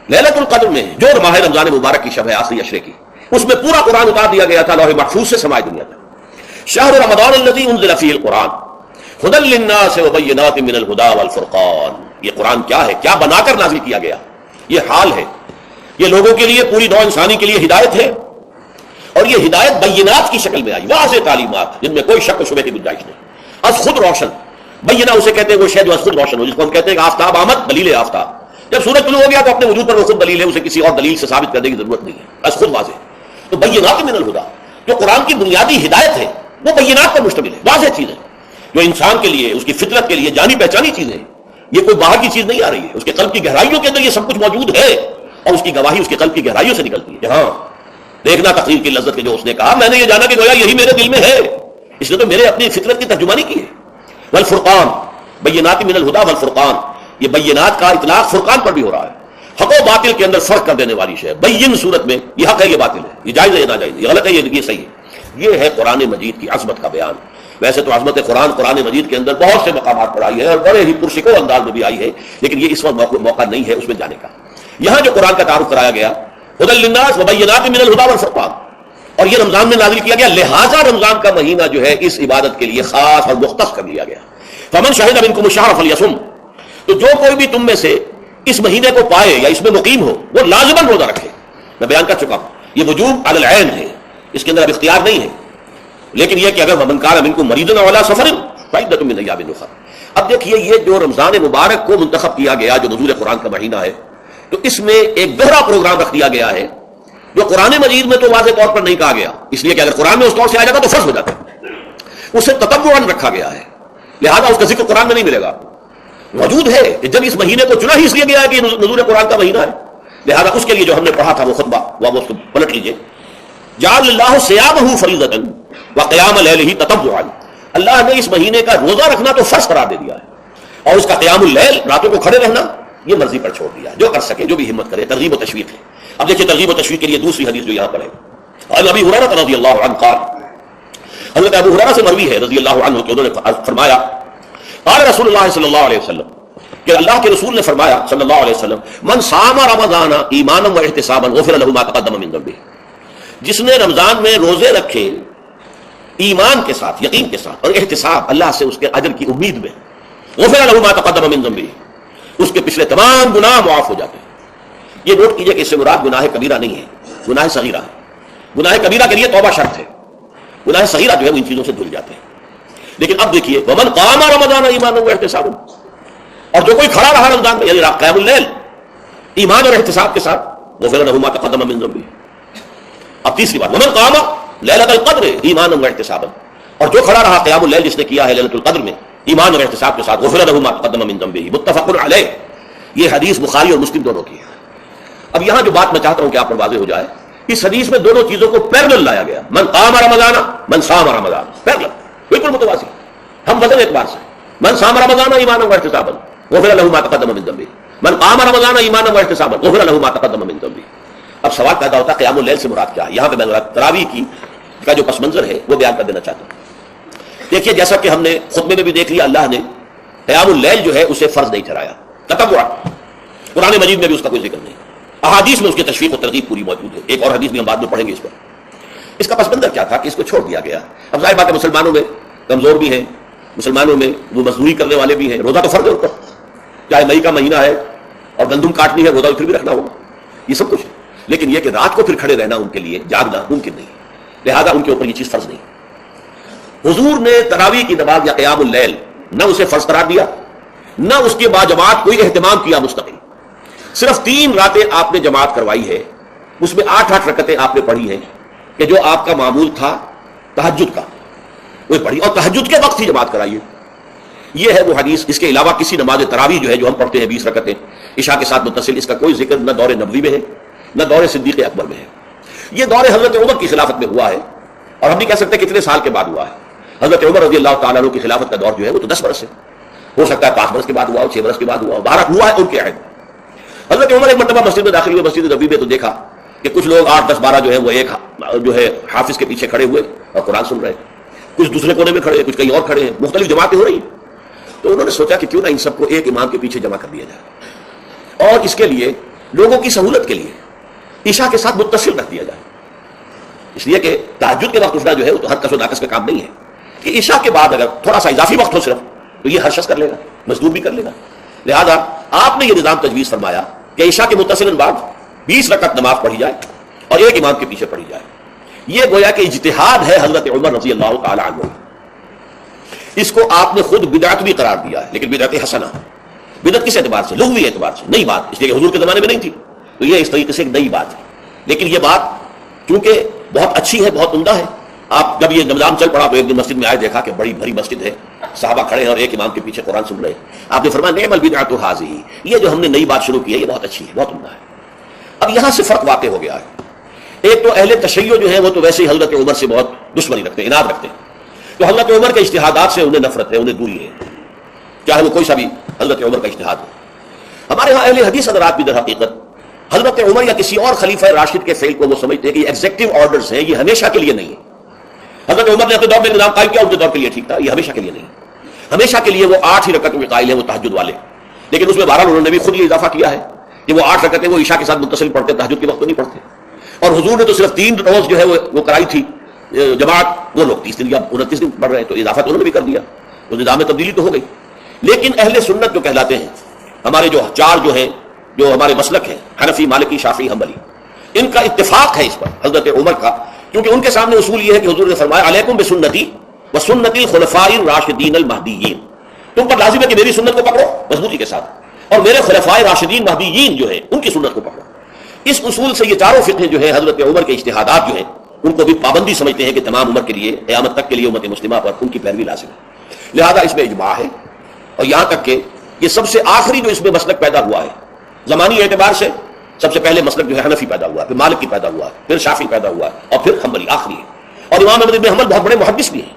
لیلۃ القدر میں جو ماہ رمضان مبارک کی شب ہے آخری عشرے کی، اس میں پورا قرآن اتار دیا گیا تھا لوح محفوظ سے سمائے دنیا تک. شہر رمضان الذی انزل فیہ القرآن ھدی للناس وبینات من الھدی والفرقان. یہ قرآن کیا ہے؟ کیا بنا کر نازل کیا گیا؟ یہ حال ہے، یہ لوگوں کے لیے، پوری نوع انسانی کے لیے ہدایت ہے، اور یہ ہدایت بینات کی شکل میں آئی، واضح تعلیمات جن میں کوئی شک و شبہ کی گنجائش نہیں. از خود روشن، بینہ اسے کہتے ہیں وہ شے جو از خود روشن ہو، جس کو ہم کہتے ہیں کہ آفتاب آمد دلیل آفتاب. جب سورج طلوع ہو گیا تو اپنے وجود پر وہ خود دلیل ہے، اسے کسی اور دلیل سے ثابت کرنے کی ضرورت نہیں ہے، از خود واضح. تو بینات من الھدی، جو قرآن کی بنیادی ہدایت ہے وہ بینات پر مشتمل ہے، واضح چیز ہے جو انسان کے لیے، اس کی فطرت کے لیے جانی پہچانی چیز ہے. یہ کوئی باہر کی چیز نہیں آ رہی ہے، اس کے قلب کی گہرائیوں کے اندر یہ سب کچھ موجود ہے، اور اس کی گواہی اس کے قلب کی گہرائیوں سے نکلتی ہے. ہاں دیکھنا تقریر کی لذت کے جو اس نے کہا، میں نے یہ جانا کہ گویا یہی میرے دل میں ہے، اس نے تو میرے اپنی فطرت کی ترجمانی کی ہے. والفرقان، بینات من الھدی والفرقان، یہ بینات کا اطلاق فرقان پر بھی ہو رہا ہے. حق و باطل کے اندر فرق کر دینے والی شے، بین صورت میں یہ حق ہے یہ باطل ہے، یہ جائز ہے یہ ناجائز ہے، یہ غلط ہے یہ صحیح ہے. یہ ہے قرآن مجید کی عظمت کا بیان. ویسے تو عظمت قرآن مجید کے اندر بہت سے مقامات پر آئی ہے اور بڑے ہی پرشکو انداز میں بھی آئی ہے، لیکن یہ اس وقت موقع نہیں ہے اس میں جانے کا. یہاں جو قرآن کا تعارف کرایا گیا ھدی للناس وبینات من الھدی والفرقان، اور یہ رمضان میں نازل کیا گیا، لہٰذا رمضان کا مہینہ جو ہے اس عبادت کے لیے خاص اور مختص کر لیا گیا. فمن شہد منکم الشہر فلیصم، تو جو کوئی بھی تم میں سے اس مہینے کو پائے یا اس میں مقیم ہو وہ لازماً روزہ رکھے. میں بیان کر چکا ہوں یہ وجوب علی العین ہے، اس کے اندر اب اختیار نہیں ہے. لیکن یہ کہ اگر من کان منکم مریض او علی سفر فعدۃ من ایام اخر. اب دیکھیے یہ جو رمضان مبارک کو منتخب کیا گیا جو نزول قرآن کا مہینہ ہے، تو اس میں ایک دوہرا پروگرام رکھ دیا گیا ہے جو قرآن مجید میں تو واضح طور پر نہیں کہا گیا، اس لیے کہ اگر قرآن میں اس طور سے آ جاتا تو فرض ہو جاتا، اسے تتبعاً رکھا گیا ہے، لہذا اس کا ذکر قرآن میں نہیں ملے گا. موجود ہے کہ جب اس مہینے کو چنا ہی اس لیے گیا ہے کہ نزول قرآن کا مہینہ ہے، لہذا اس کے لیے جو ہم نے پڑھا تھا وہ خطبہ وہ اس کو پلٹ لیجئے. جعل اللہ صیامہ فریضۃ وقیام لیلہ تطوعا، اللہ نے اس مہینے کا روزہ رکھنا تو فرض قرار دے دیا ہے، اور اس کا قیام اللیل راتوں کو کھڑے رہنا یہ مرضی پر چھوڑ دیا، جو کر سکے جو بھی ہمت کرے. ترغیب و تشویق ہے. اب دیکھیے ترغیب و تشویق کے لیے دوسری حدیث جو یہاں پر ہے، عن ابی ہریرہ رضی اللہ عنہ قال، حضرت ابو ہریرہ سے مروی ہے رضی اللہ عنہ کہ انہوں نے فرمایا قال رسول اللہ صلی اللہ علیہ وسلم، کہ اللہ کے رسول نے فرمایا صلی اللہ علیہ وسلم، من صام رمضان ایمانا و احتسابا غفر له ما تقدم من ذنبه، جس نے رمضان میں روزے رکھے ایمان کے ساتھ، یقین کے ساتھ اور احتساب، اللہ سے اس کے اجر کی امید میں، غفر له ما تقدم من ذنبه، اس کے پچھلے تمام گناہ معاف ہو جاتے ہیں. یہ نوٹ کیجئے کہ اس سے مراد گناہ کبیرہ نہیں ہے، گناہ صغیرہ ہے. گناہ کبیرہ کے لیے توبہ شرط ہے، گناہ صغیرہ جو ہے وہ ان چیزوں سے دھل جاتے ہیں. لیکن اب دیکھیے ومن قام رمضان ایمانا و احتسابا، اور جو کوئی کھڑا رہا رمضان میں یعنی قیام اللیل ایمان اور احتساب کے ساتھ، غفر له ما تقدم من ذنبه. اب تیسری بات، ومن قام لیلۃ القدر ایمانا و احتسابا، اور جو کھڑا رہا قیام اللیل جس نے کیا ہے لیلۃ القدر میں ایمان اور احتساب کے ساتھ، غفر له ما تقدم من ذنبه. متفق علیہ. یہ حدیث بخاری اور مسلم دونوں کی ہے. اب یہاں جو بات میں چاہتا ہوں کہ آپ پر واضح ہو جائے، اس حدیث میں دونوں چیزوں کو پیرلل لایا گیا، من قام رمضان من صام رمضان، پیرلل بالکل متوازی. ہم وزن اعتبار سے من صام رمضان ایمانا و احتسابا غفر له ما تقدم من ذنبه، من قام رمضان ایمانا و احتسابا غفر له ما تقدم من ذنبه. اب سوال پیدا ہوتا ہے قیام اللیل سے مراد کیا ہے؟ یہاں پہ میں تراویح کی کا جو پس منظر ہے وہ بیان کر دینا چاہتا ہوں. دیکھیے جیسا کہ ہم نے خطبے میں بھی دیکھ لیا، اللہ نے قیام اللیل جو ہے اسے فرض نہیں ٹھہرایا، تطوع. قرآن مجید میں بھی اس کا کوئی ذکر نہیں، احادیث میں اس کی تشریح و ترغیب پوری موجود ہے. ایک اور حدیث بھی ہم بعد میں پڑھیں گے اس پر. اس کا پس منظر کیا تھا کہ اس کو چھوڑ دیا گیا. اب ظاہر بات ہے مسلمانوں میں کمزور بھی ہیں، مسلمانوں میں وہ مزدوری کرنے والے بھی ہیں، روزہ تو فرض ہے ان پر، چاہے مئی کا مہینہ ہے اور گندم کاٹنی ہے، روزہ پھر بھی رکھنا ہوگا، یہ سب کچھ ہے. لیکن یہ کہ رات کو پھر کھڑے رہنا ان کے لیے جاگنا ممکن نہیں، لہذا ان کے اوپر یہ چیز فرض نہیں. حضور نے تراویح کی نماز یا قیام اللیل نہ اسے فرض قرار دیا، نہ اس کے بعد جماعت کوئی اہتمام کیا مستقل. صرف 3 راتیں آپ نے جماعت کروائی ہے، اس میں 8 رکعتیں آپ نے پڑھی ہیں کہ جو آپ کا معمول تھا تہجد کا وہ پڑھی، اور تہجد کے وقت ہی جماعت کرائیے. یہ ہے وہ حدیث. اس کے علاوہ کسی نماز تراویح جو ہے جو ہم پڑھتے ہیں 20 رکعتیں عشاء کے ساتھ متصل، اس کا کوئی ذکر نہ دور نبوی میں ہے نہ دور صدیق اکبر میں ہے. یہ دور حضرت عمر کی خلافت میں ہوا ہے، اور ہم نہیں کہہ سکتے کتنے سال کے بعد ہوا ہے. حضرت عمر رضی اللہ تعالیٰ عنہ کی خلافت کا دور جو ہے وہ تو 10 برس ہے، ہو سکتا ہے 5 برس کے بعد ہوا ہو، 6 برس کے بعد ہوا ہو، 12 ہوا ہے ان کے عہد. حضرت عمر ایک مرتبہ مسجد میں داخل ہوئے، مسجد نبوی میں، تو دیکھا کہ کچھ لوگ 8 10 12 جو ہے وہ ایک جو ہے حافظ کے پیچھے کھڑے ہوئے اور قرآن سن رہے، کچھ دوسرے کونے میں کھڑے ہیں، کچھ کہیں اور کھڑے ہیں، مختلف جماعتیں ہو رہی ہیں. تو انہوں نے سوچا کہ کیوں نہ ان سب کو ایک امام کے پیچھے جمع کر دیا جائے، اور اس کے لیے لوگوں کی سہولت کے لیے عشاء کے ساتھ متصل رکھ دیا جائے. اس لیے کہ تہجد کے وقت اٹھنا جو ہے وہ تو ہر کس و ناقص کا کام نہیں ہے، کہ عشاء کے بعد اگر تھوڑا سا اضافی وقت ہو صرف تو یہ ہر شخص کر لے گا، مزدور بھی کر لے گا. لہذا آپ نے یہ نظام تجویز فرمایا کہ عشاء کے متصل بعد 20 رکعت نماز پڑھی جائے اور ایک امام کے پیچھے پڑھی جائے. یہ گویا کہ اجتہاد ہے حضرت عمر رضی اللہ تعالی عنہ. اس کو آپ نے خود بدعت بھی قرار دیا ہے، لیکن بدعت حسنہ. بدعت کس اعتبار سے؟ لغوی اعتبار سے نئی بات، اس لیے کہ حضور کے زمانے میں نہیں تھی، تو یہ اس طریقے سے ایک نئی بات ہے. لیکن یہ بات کیونکہ بہت اچھی ہے، بہت عمدہ ہے. آپ جب یہ نظام چل پڑا تو ایک دن مسجد میں آئے، دیکھا کہ بڑی بھری مسجد ہے، صحابہ کھڑے ہیں اور ایک امام کے پیچھے قرآن سن رہے ہیں. آپ نے فرمایا نعم البدعۃ ھذہ، یہ جو ہم نے نئی بات شروع کی ہے یہ بہت اچھی ہے، بہت عمدہ ہے. اب یہاں سے فرق واقع ہو گیا ہے. ایک تو اہل تشیع جو ہے وہ تو ویسے ہی حضرت عمر سے بہت دشمنی رکھتے ہیں، اناد رکھتے ہیں، تو حضرت عمر کے اجتہادات سے انہیں نفرت ہے، انہیں دوری ہے، چاہے وہ کوئی سا بھی حضرت عمر کا اجتہاد ہو. ہمارے ہاں اہل حدیث حضرات بھی در حقیقت حضرت عمر یا کسی اور خلیفہ راشد کے فعل کو وہ سمجھتے ہیں کہ یہ ایگزیکٹو آرڈرز ہیں، یہ ہمیشہ کے لیے نہیں ہے. حضرت عمر نے اپنے دور میں نظام قائم کیا، ان کے دور کے لیے ٹھیک تھا، یہ ہمیشہ کے لیے نہیں. ہمیشہ کے لیے وہ 8 ہی رکعتوں کے قائل ہیں وہ تہجد والے، لیکن اس میں بہرحال انہوں نے بھی خود یہ اضافہ کیا ہے کہ وہ 8 رکعتیں وہ عشاء کے ساتھ متصل پڑھتے، تہجد کے وقت نہیں پڑھتے. اور حضور نے تو صرف 3 روز جو ہے وہ کرائی تھی جماعت، وہ لوگ 30 دن یا 29 دن پڑھ رہے ہیں، تو اضافہ تو انہوں نے بھی کر دیا، تو نظام میں تبدیلی تو ہو گئی. لیکن اہل سنت جو کہلاتے ہیں، ہمارے جو 4 جو ہیں جو ہمارے مسلک ہیں، حنفی، مالکی، شافعی، حنبلی، ان کا اتفاق ہے اس پر حضرت عمر کا کیونکہ ان کے سامنے اصول یہ ہے کہ حضور نے فرمایا علیکم بسنتی وسنت الخلفاء الراشدین المہدیین، تم پر لازم ہے کہ میری سنت کو پکڑو مضبوطی کے ساتھ، اور میرے خلفائے راشدین مہدیین جو ہیں ان کی سنت کو پکڑو۔ اس اصول سے یہ چاروں فقہ جو ہیں حضرت عمر کے اجتہادات جو ہیں ان کو بھی پابندی سمجھتے ہیں کہ تمام عمر کے لیے قیامت تک کے لیے امت مسلمہ پر ان کی پیروی لازم ہے، لہذا اس میں اجماع ہے۔ اور یہاں تک کہ یہ سب سے آخری جو اس میں مسلک پیدا ہوا ہے زمانی اعتبار سے، سب سے پہلے مسلک جو ہے حنفی پیدا ہوا، پھر مالکی پیدا ہوا، پھر شافعی پیدا ہوا، اور پھر حنبلی آخری ہے۔ اور امام احمد بن حنبل بہت بڑے محدث بھی ہیں،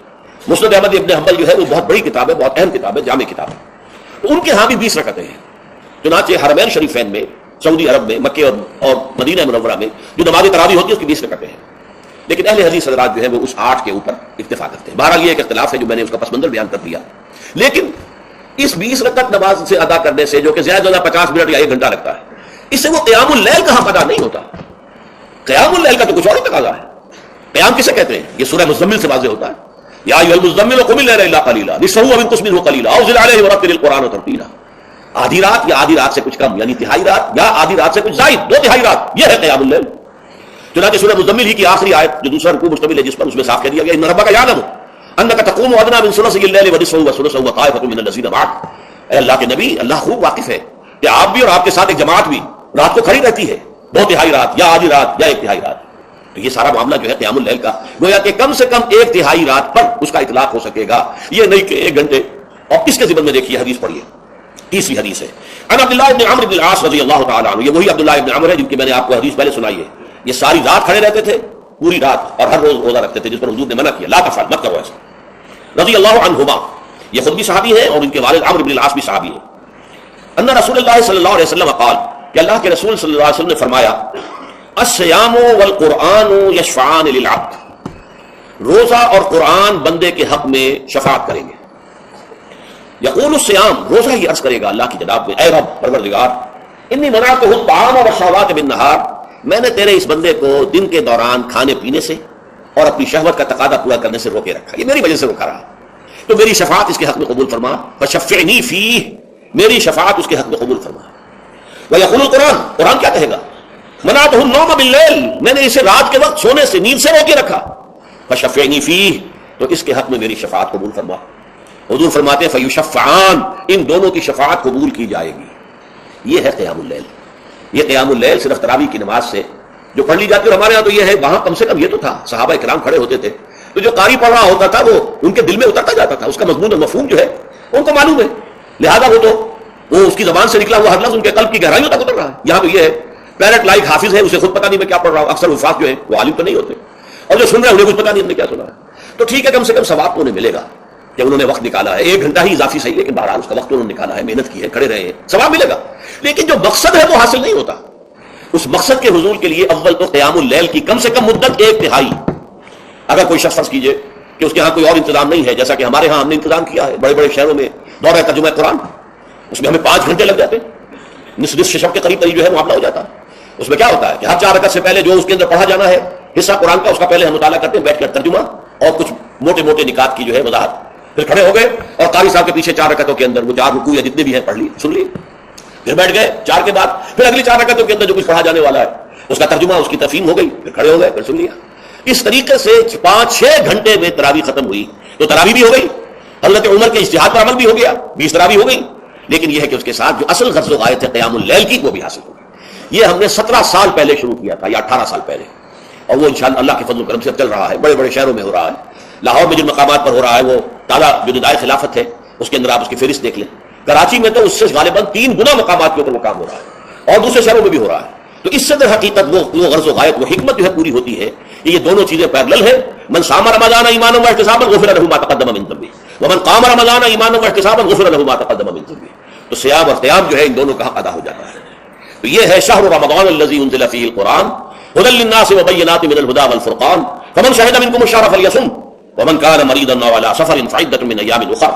مسند احمد بن حنبل جو ہے وہ بہت بڑی کتاب ہے، بہت اہم کتاب ہے، جامع کتاب ہے۔ تو ان کے ہاں بھی 20 رکعتیں ہیں، چنانچہ حرمین شریفین میں سعودی عرب میں مکہ اور مدینہ منورہ میں جو نماز تراویح ہوتی ہے اس کی 20 رکعتیں ہیں، لیکن اہل حدیث حضرات جو ہے وہ اس 8 کے اوپر اکتفا کرتے ہیں۔ بہرحال یہ ایک اختلاف ہے جو میں نے اس کا پس منظر بیان کر دیا، لیکن اس 20 رکعت نماز سے ادا کرنے سے جو کہ زیادہ 50 منٹ یا 1 گھنٹہ لگتا ہے، اس سے وہ قیام اللیل کا حق ادا نہیں ہوتا۔ قیام اللیل کا تو کچھ اور ہی تقاضا ہے۔ قیام کسے کہتے ہیں؟ یہ سورہ مزمل سے واضح ہوتا ہے، یا ایھا المزمل قم الليل الا قليلا نصفه او انقص منه قليلا او زد عليه ورتل القرآن ترتیلا۔ آدھی رات یا آدھی رات سے کچھ کم، یعنی تہائی رات یا آدھی رات سے کچھ زائد، 2/3 رات، یہ ہے قیام اللیل۔ چنانچہ سورہ مزمل ہی کی آخری آیت جو دوسرا رکوع مشتمل ہے جس پر، اس میں صاف کہہ دیا گیا ان ربک یعلم انک تقوم ادنی من ثلثی الليل ونصفه وثلثه وطائفة من الذین معک۔ اے اللہ کے نبی، اللہ خوب واقف ہے کہ آپ بھی اور آپ کے ساتھ ایک جماعت بھی رات کو کھڑی رہتی ہے، 2/3 رات یا آدھی رات یا 1/3 رات۔ تو یہ سارا معاملہ جو ہے قیام اللیل کا، گویا کہ کم سے کم 1/3 رات پر اس کا اطلاق ہو سکے گا، یہ نہیں کہ 1 گھنٹے۔ اور اس کے ضمن میں دیکھیے حدیث پڑھیے، تیسری حدیث ہے عن عبداللہ بن عمرو بن العاص رضی اللہ تعالیٰ عنہ۔ یہ وہی عبداللہ بن عمرو ہے جن کی میں نے آپ کو حدیث پہلے سنائی ہے۔ یہ ساری رات کھڑے رہتے تھے، پوری رات، اور ہر روز روزہ رکھتے تھے، جس پر حضور نے منع کیا، لا تفعل، مت کرو ایسا۔ رضی اللہ عنہما، یہ خود بھی صحابی ہیں اور ان کے والد عمرو بن العاص بھی صحابی ہیں۔ ان رسول اللہ صلی اللہ علیہ وسلم قال، کہ اللہ کے رسول صلی اللہ علیہ وسلم نے فرمایا الصیام والقرآن یشفعان للعبد، روزہ اور قرآن بندے کے حق میں شفاعت کریں گے۔ یقول الصیام، روزہ ہی عرض کرے گا اللہ کی جناب میں، اے رب پروردگار، انی منعتہ الطعام والشہوات بالنہار، میں نے تیرے اس بندے کو دن کے دوران کھانے پینے سے اور اپنی شہوت کا تقاضا پورا کرنے سے روکے رکھا، یہ میری وجہ سے روکا رہا، تو میری شفاعت اس کے حق میں قبول فرما، فشفعنی فیہ، میری شفاعت اس کے حق میں قبول فرما۔ ویقول القرآن، قرآن کیا کہے گا؟ منعتہ النوم باللیل، میں نے اسے رات کے وقت سونے سے، نیند سے روکے رکھا، فشفعنی فیہ، تو اس کے حق میں میری شفاعت قبول فرما۔ حضور فرماتے ہیں فیشفعان، ان دونوں کی شفاعت قبول کی جائے گی۔ یہ ہے قیام اللیل۔ یہ قیام اللیل صرف تراویح کی نماز سے جو پڑھ لی جاتی ہے، اور ہمارے ہاں تو یہ ہے، وہاں کم سے کم یہ تو تھا، صحابہ کرام کھڑے ہوتے تھے تو جو قاری پڑھ رہا ہوتا تھا وہ ان کے دل میں اترتا جاتا تھا، اس کا مضمون اور مفہوم جو ہے ان کو معلوم ہے، لہذا وہ اس کی زبان سے نکلا ہوا ہر لفظ ان کے قلب کی گہرائیوں تک اتر رہا ہے۔ یہاں پہ یہ ہے پیرٹ لائک حافظ ہے، اسے خود پتہ نہیں میں کیا پڑھ رہا ہوں، اکثر حفاظ جو ہے وہ عالم تو نہیں ہوتے، اور جو سن رہے ہیں انہیں کچھ پتہ نہیں ہم نے کیا سنا ہے، تو ٹھیک ہے کم سے کم ثواب تو انہیں ملے گا کہ انہوں نے وقت نکالا ہے، 1 گھنٹہ ہی اضافی صحیح، لیکن بہرحال اس کا وقت انہوں نے نکالا ہے، محنت کی ہے، کھڑے رہے ہیں، ثواب ملے گا۔ لیکن جو مقصد ہے وہ حاصل نہیں ہوتا، اس مقصد کے حصول کے لیے اول تو قیام اللیل کی کم سے کم مدت 1/3۔ اگر کوئی شخص فرض کیجئے کہ اس کے ہاں کوئی اور انتظام نہیں ہے، جیسا کہ ہمارے ہاں ہم نے انتظام کیا ہے، بڑے بڑے شہروں میں دورہ ترجمہ قرآن، اس میں ہمیں 5 گھنٹے لگ جاتے ہیں، نصف شب کے قریب جو ہے معاملہ ہو جاتا ہے۔ اس میں کیا ہوتا ہے کہ ہر 4 رکعت سے پہلے جو اس کے اندر پڑھا جانا ہے حصہ قرآن کا، اس کا پہلے ہم مطالعہ کرتے ہیں بیٹھ کر، ترجمہ اور کچھ موٹے موٹے نکات کی جو ہے وضاحت، پھر کھڑے ہو گئے اور قاری صاحب کے پیچھے 4 رکعتوں کے اندر وہ 4 رکوع یا جتنے بھی ہیں پڑھ لی، سن لی، پھر بیٹھ گئے 4 کے بعد پھر اگلی 4 رکعتوں کے اندر جو کچھ پڑھا جانے والا ہے اس کا ترجمہ، اس کی تفہیم ہو گئی، پھر کھڑے ہو گئے، پھر سن لیا۔ اس طریقے سے 5-6 گھنٹے میں تراویح ختم ہوئی، تو تراویح بھی ہو گئی، حضرت عمر کے اجتہاد پر عمل بھی ہو گیا، 20 تراویح ہو گئی، لیکن یہ ہے کہ اس کے ساتھ جو اصل غرض و غایت ہے قیام اللیل کی وہ بھی حاصل ہو گئی۔ یہ ہم نے 17 سال پہلے شروع کیا تھا یا 18 سال پہلے، اور وہ انشاءاللہ اللہ کے فضل و کرم سے چل رہا ہے، بڑے بڑے شہروں میں ہو رہا ہے، لاہور میں جن مقامات پر ہو رہا ہے وہ تازہ جو ندائے خلافت ہے اس کے اندر آپ اس کی فہرست دیکھ لیں، کراچی میں تو اس سے غالباً 3 گنا مقامات کے اوپر وہ کام ہو رہا ہے، اور دوسرے شہروں میں بھی ہو رہا ہے۔ تو اس سے در حقیقت وہ غرض و غایت، وہ حکمت جو ہے پوری ہوتی ہے کہ یہ دونوں چیزیں پیرلل ہیں۔ من صام رمضان ایمانا واحتسابا غفر له ما تقدم من ذنبه ومن قام رمضان ایمانا واحتسابا غفر له ما تقدم من ذنبه، تو صیام اور قیام جو ہے ان دونوں کا حق ادا ہو جاتا ہے۔ تو یہ ہے شہر رمضان الذي انزل فيه القرآن هدى للناس وبينات من الهدى والفرقان فمن شهد منكم الشهر فليصم ومن كان مريضا او على سفر فعدة من ايام اخرى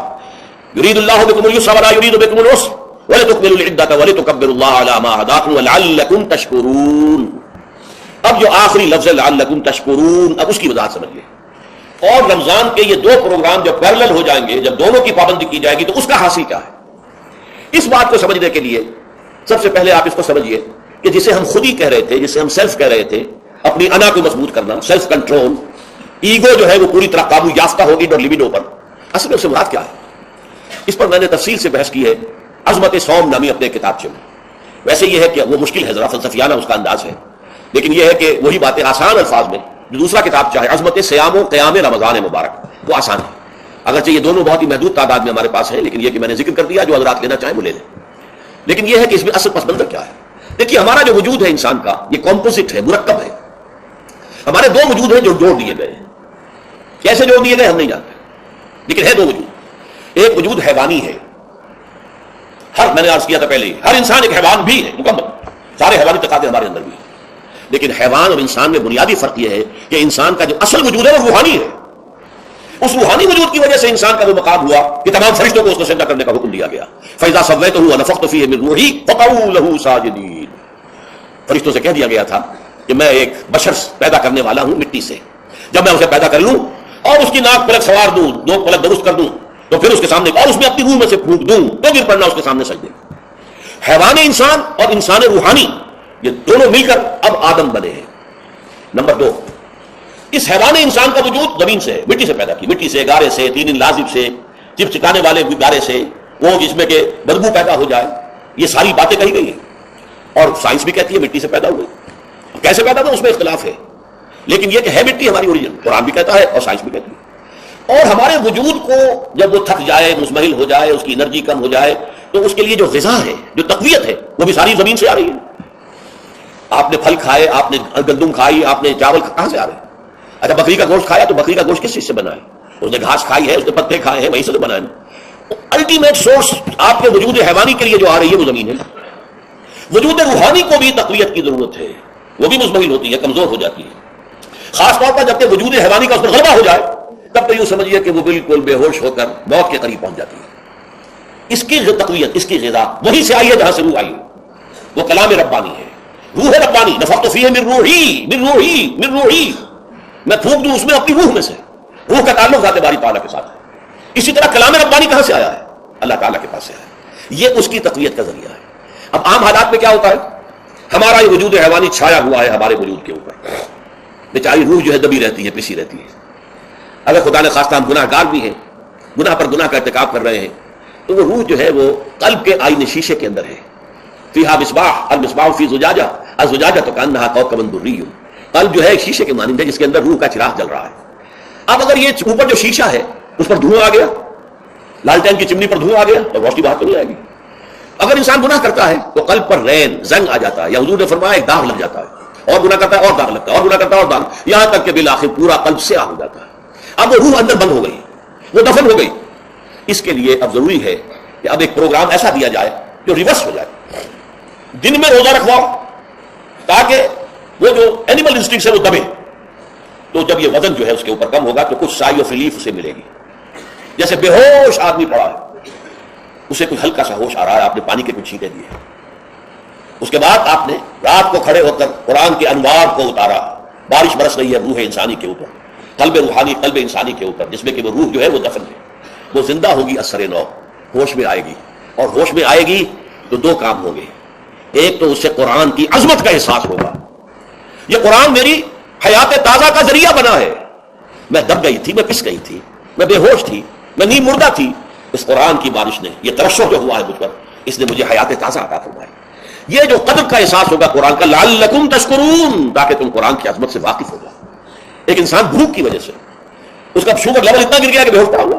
يريد الله بكم اليسر ولا يريد بكم العسر ولتكملوا العدة ولتكبروا الله على ما هداكم ولعلكم تشكرون۔ اب جو آخری لفظ ہے لعلکم تشکرون، اب اس کی وضاحت سمجھیے۔ اور رمضان کے یہ 2 پروگرام جب پیرلل ہو جائیں گے، جب دونوں کی پابندی کی جائے گی تو اس کا حاصل کیا ہے؟ اس بات کو سمجھنے کے لیے سب سے پہلے آپ اس کو سمجھیے کہ جسے ہم خود ہی کہہ رہے تھے، جسے ہم سیلف کہہ رہے تھے، اپنی انا کو مضبوط کرنا، سیلف کنٹرول، ایگو جو ہے وہ پوری طرح قابو یافتہ ہوگی اور لیبیڈو پر. اصل میں اس سے مراد کیا ہے؟ اس پر میں نے تفصیل سے بحث کی ہے عظمت صوم نامی اپنے کتابچے میں. ویسے یہ ہے کہ وہ مشکل ہے، ذرا فلسفیانہ اس کا انداز ہے، لیکن یہ ہے کہ وہی باتیں آسان الفاظ میں جو دوسرا کتاب چاہے عظمت صیام و قیام رمضان مبارک، وہ آسان ہے. اگرچہ یہ دونوں بہت ہی محدود تعداد میں ہمارے پاس ہیں، لیکن یہ کہ میں نے ذکر کر دیا، جو حضرات لینا چاہیں وہ لے لیں. لیکن یہ ہے کہ اس میں اصل پس منظر کیا ہے؟ دیکھیے ہمارا جو وجود ہے انسان کا، یہ کمپوزٹ ہے، مرکب ہے. ہمارے دو وجود ہیں جو جوڑ دیے گئے ہیں. کیسے جوڑ دیے گئے ہم نہیں جانتے، لیکن ہے دو وجود. ایک وجود حیوانی ہے، میں نے عرض کیا تھا پہلے، ہر انسان ایک حیوان بھی ہے مکمل، سارے حیوانی تقاضے ہمارے اندر بھی ہیں. لیکن حیوان اور انسان میں بنیادی فرق یہ ہے کہ انسان کا جو اصل وجود ہے وہ روحانی ہے. اس روحانی وجود کی وجہ سے انسان کا وہ مقام ہوا کہ تمام فرشتوں کو اس کو سجدہ کرنے کا حکم دیا گیا. فَإِذَا سَوَّيْتُهُ وَنَفَخْتُ فِيهِ مِن رُوحِي فَقَعُوا لَهُ سَاجِدِينَ. فرشتوں سے کہہ دیا گیا تھا کہ میں ایک بشر پیدا کرنے والا ہوں مٹی سے، جب میں اسے پیدا کر لوں اور اس کی ناک پلک سوار دوں، دو پلک درست کر دوں، تو پھر اس کے سامنے اور اس میں اپنی روح میں سے پھونک دوں تو گر پڑنا اس کے سامنے سجدے. حیوان انسان اور انسان روحانی یہ دونوں مل کر اب آدم بنے ہیں. نمبر دو، اس حیوان انسان کا وجود زمین سے ہے، مٹی سے پیدا کی، مٹی سے، گارے سے، تین لازب سے، چپچکانے والے گارے سے، وہ جس میں کہ بدبو پیدا ہو جائے، یہ ساری باتیں کہی گئی ہیں. اور سائنس بھی کہتی ہے مٹی سے پیدا ہوئی. کیسے پیدا تھا اس میں اختلاف ہے، لیکن یہ کہ ہے مٹی ہماری اوریجن، قرآن بھی کہتا ہے اور سائنس بھی کہتی ہے. اور ہمارے وجود کو جب وہ تھک جائے، مزمحل ہو جائے، اس کی انرجی کم ہو جائے، تو اس کے لیے جو غذا ہے، جو تقویت ہے، وہ بھی ساری زمین سے آ رہی ہے. آپ نے پھل کھائے، آپ نے گندم کھائی، آپ نے چاول کہاں سے آ رہے ہیں؟ اچھا بکری کا گوشت کھایا تو بکری کا گوشت کس چیز سے بنا ہے؟ اس نے گھاس کھائی ہے، اس نے پتے کھائے ہیں، وہیں سے تو بنا ہے. الٹیمیٹ سورس آپ کے وجود حیوانی کے لیے جو آ رہی ہے وہ زمین ہے. وجود روحانی کو بھی تقویت کی ضرورت ہے، وہ بھی مزمحل ہوتی ہے، کمزور ہو جاتی ہے. خاص طور پر جب کہ وجود حیوانی کا اس پر غلبہ ہو جائے تب تو یوں سمجھیے کہ وہ بالکل بے ہوش ہو کر موت کے قریب پہنچ جاتی ہے. اس کی تقویت، اس کی غذا وہیں سے آئی ہے جہاں سے روح آئی ہے، وہ کلام ربانی ہے، روح ربانی. نفخت فیہ من روحی من روحی من روحی، میں پھونک دوں اس میں اپنی روح میں سے. روح کا تعلق ذات باری تعالیٰ کے ساتھ ہے. اسی طرح کلام ربانی کہاں سے آیا ہے؟ اللہ تعالیٰ کے پاس سے آیا ہے. یہ اس کی تقویت کا ذریعہ ہے. اب عام حالات میں کیا ہوتا ہے؟ ہمارا یہ وجود حیوانی چھایا ہوا ہے ہمارے وجود کے اوپر، بیچاری روح جو ہے دبی رہتی ہے، پسی رہتی ہے. اگر خدا نے خواستہ ہم گناہ گار بھی ہیں، گناہ پر گناہ کا ارتکاب کر رہے ہیں، تو وہ روح جو ہے وہ قلب کے آئینے شیشے کے اندر ہے. فیہا مصباح، المصباح فی زجاجہ، الزجاجہ کأنہا کوکب دری. قلب جو ہے ایک شیشے کے مانند ہے جس کے اندر روح کا چراغ جل رہا ہے. اب اگر یہ اوپر جو شیشہ ہے اس پر دھواں آ گیا، لالٹین کی چمنی پر دھواں آ گیا تو روشنی باہر تو نہیں آئے گی. اگر انسان گناہ کرتا ہے تو قلب پر رین، زنگ آ جاتا ہے، یا حضور نے فرمایا ایک داغ لگ جاتا ہے، اور گناہ کرتا ہے اور داغ لگتا ہے، اور گناہ کرتا ہے اور داغ، یہاں تک کہ بالآخر پورا قلب سیاہ ہو جاتا ہے. اب وہ روح اندر بند ہو گئی، وہ دفن ہو گئی. اس کے لیے اب ضروری ہے کہ اب ایک پروگرام ایسا دیا جائے جو ریورس ہو جائے. دن میں روزہ رکھواؤ تاکہ وہ جو اینیمل انسٹنکٹ ہے وہ دبے. تو جب یہ وزن جو ہے اس کے اوپر کم ہوگا تو کچھ سائی آف ریلیف اسے ملے گی. جیسے بے ہوش آدمی پڑا ہے، اسے کوئی ہلکا سا ہوش آ رہا ہے، آپ نے پانی کے کچھ چھینٹے دیے، اس کے بعد آپ نے رات کو کھڑے ہو کر قرآن کے انوار کو اتارا، بارش برس رہی ہے روح انسانی کے اوپر، قلب روحانی، قلب انسانی کے اوپر، جس میں کہ وہ روح جو ہے وہ دفن ہے، وہ زندہ ہوگی اثر نو، ہوش میں آئے گی. اور ہوش میں آئے گی تو دو کام ہوں گے. ایک تو اس سے قرآن کی عظمت کا احساس ہوگا، یہ قرآن میری حیات تازہ کا ذریعہ بنا ہے. میں دب گئی تھی، میں پس گئی تھی، میں بے ہوش تھی، میں نیم مردہ تھی. اس قرآن کی بارش نے، یہ ترشح جو ہوا ہے مجھ پر، اس نے مجھے حیات تازہ عطا فرمائی. یہ جو قدر کا احساس ہوگا قرآن کا، لعلکم تشکرون، تاکہ تم قرآن کی عظمت سے واقف ہو جاؤ. ایک انسان بھوک کی وجہ سے اس کا شوگر لیول اتنا گر گیا کہ بے ہوش پڑا ہوا.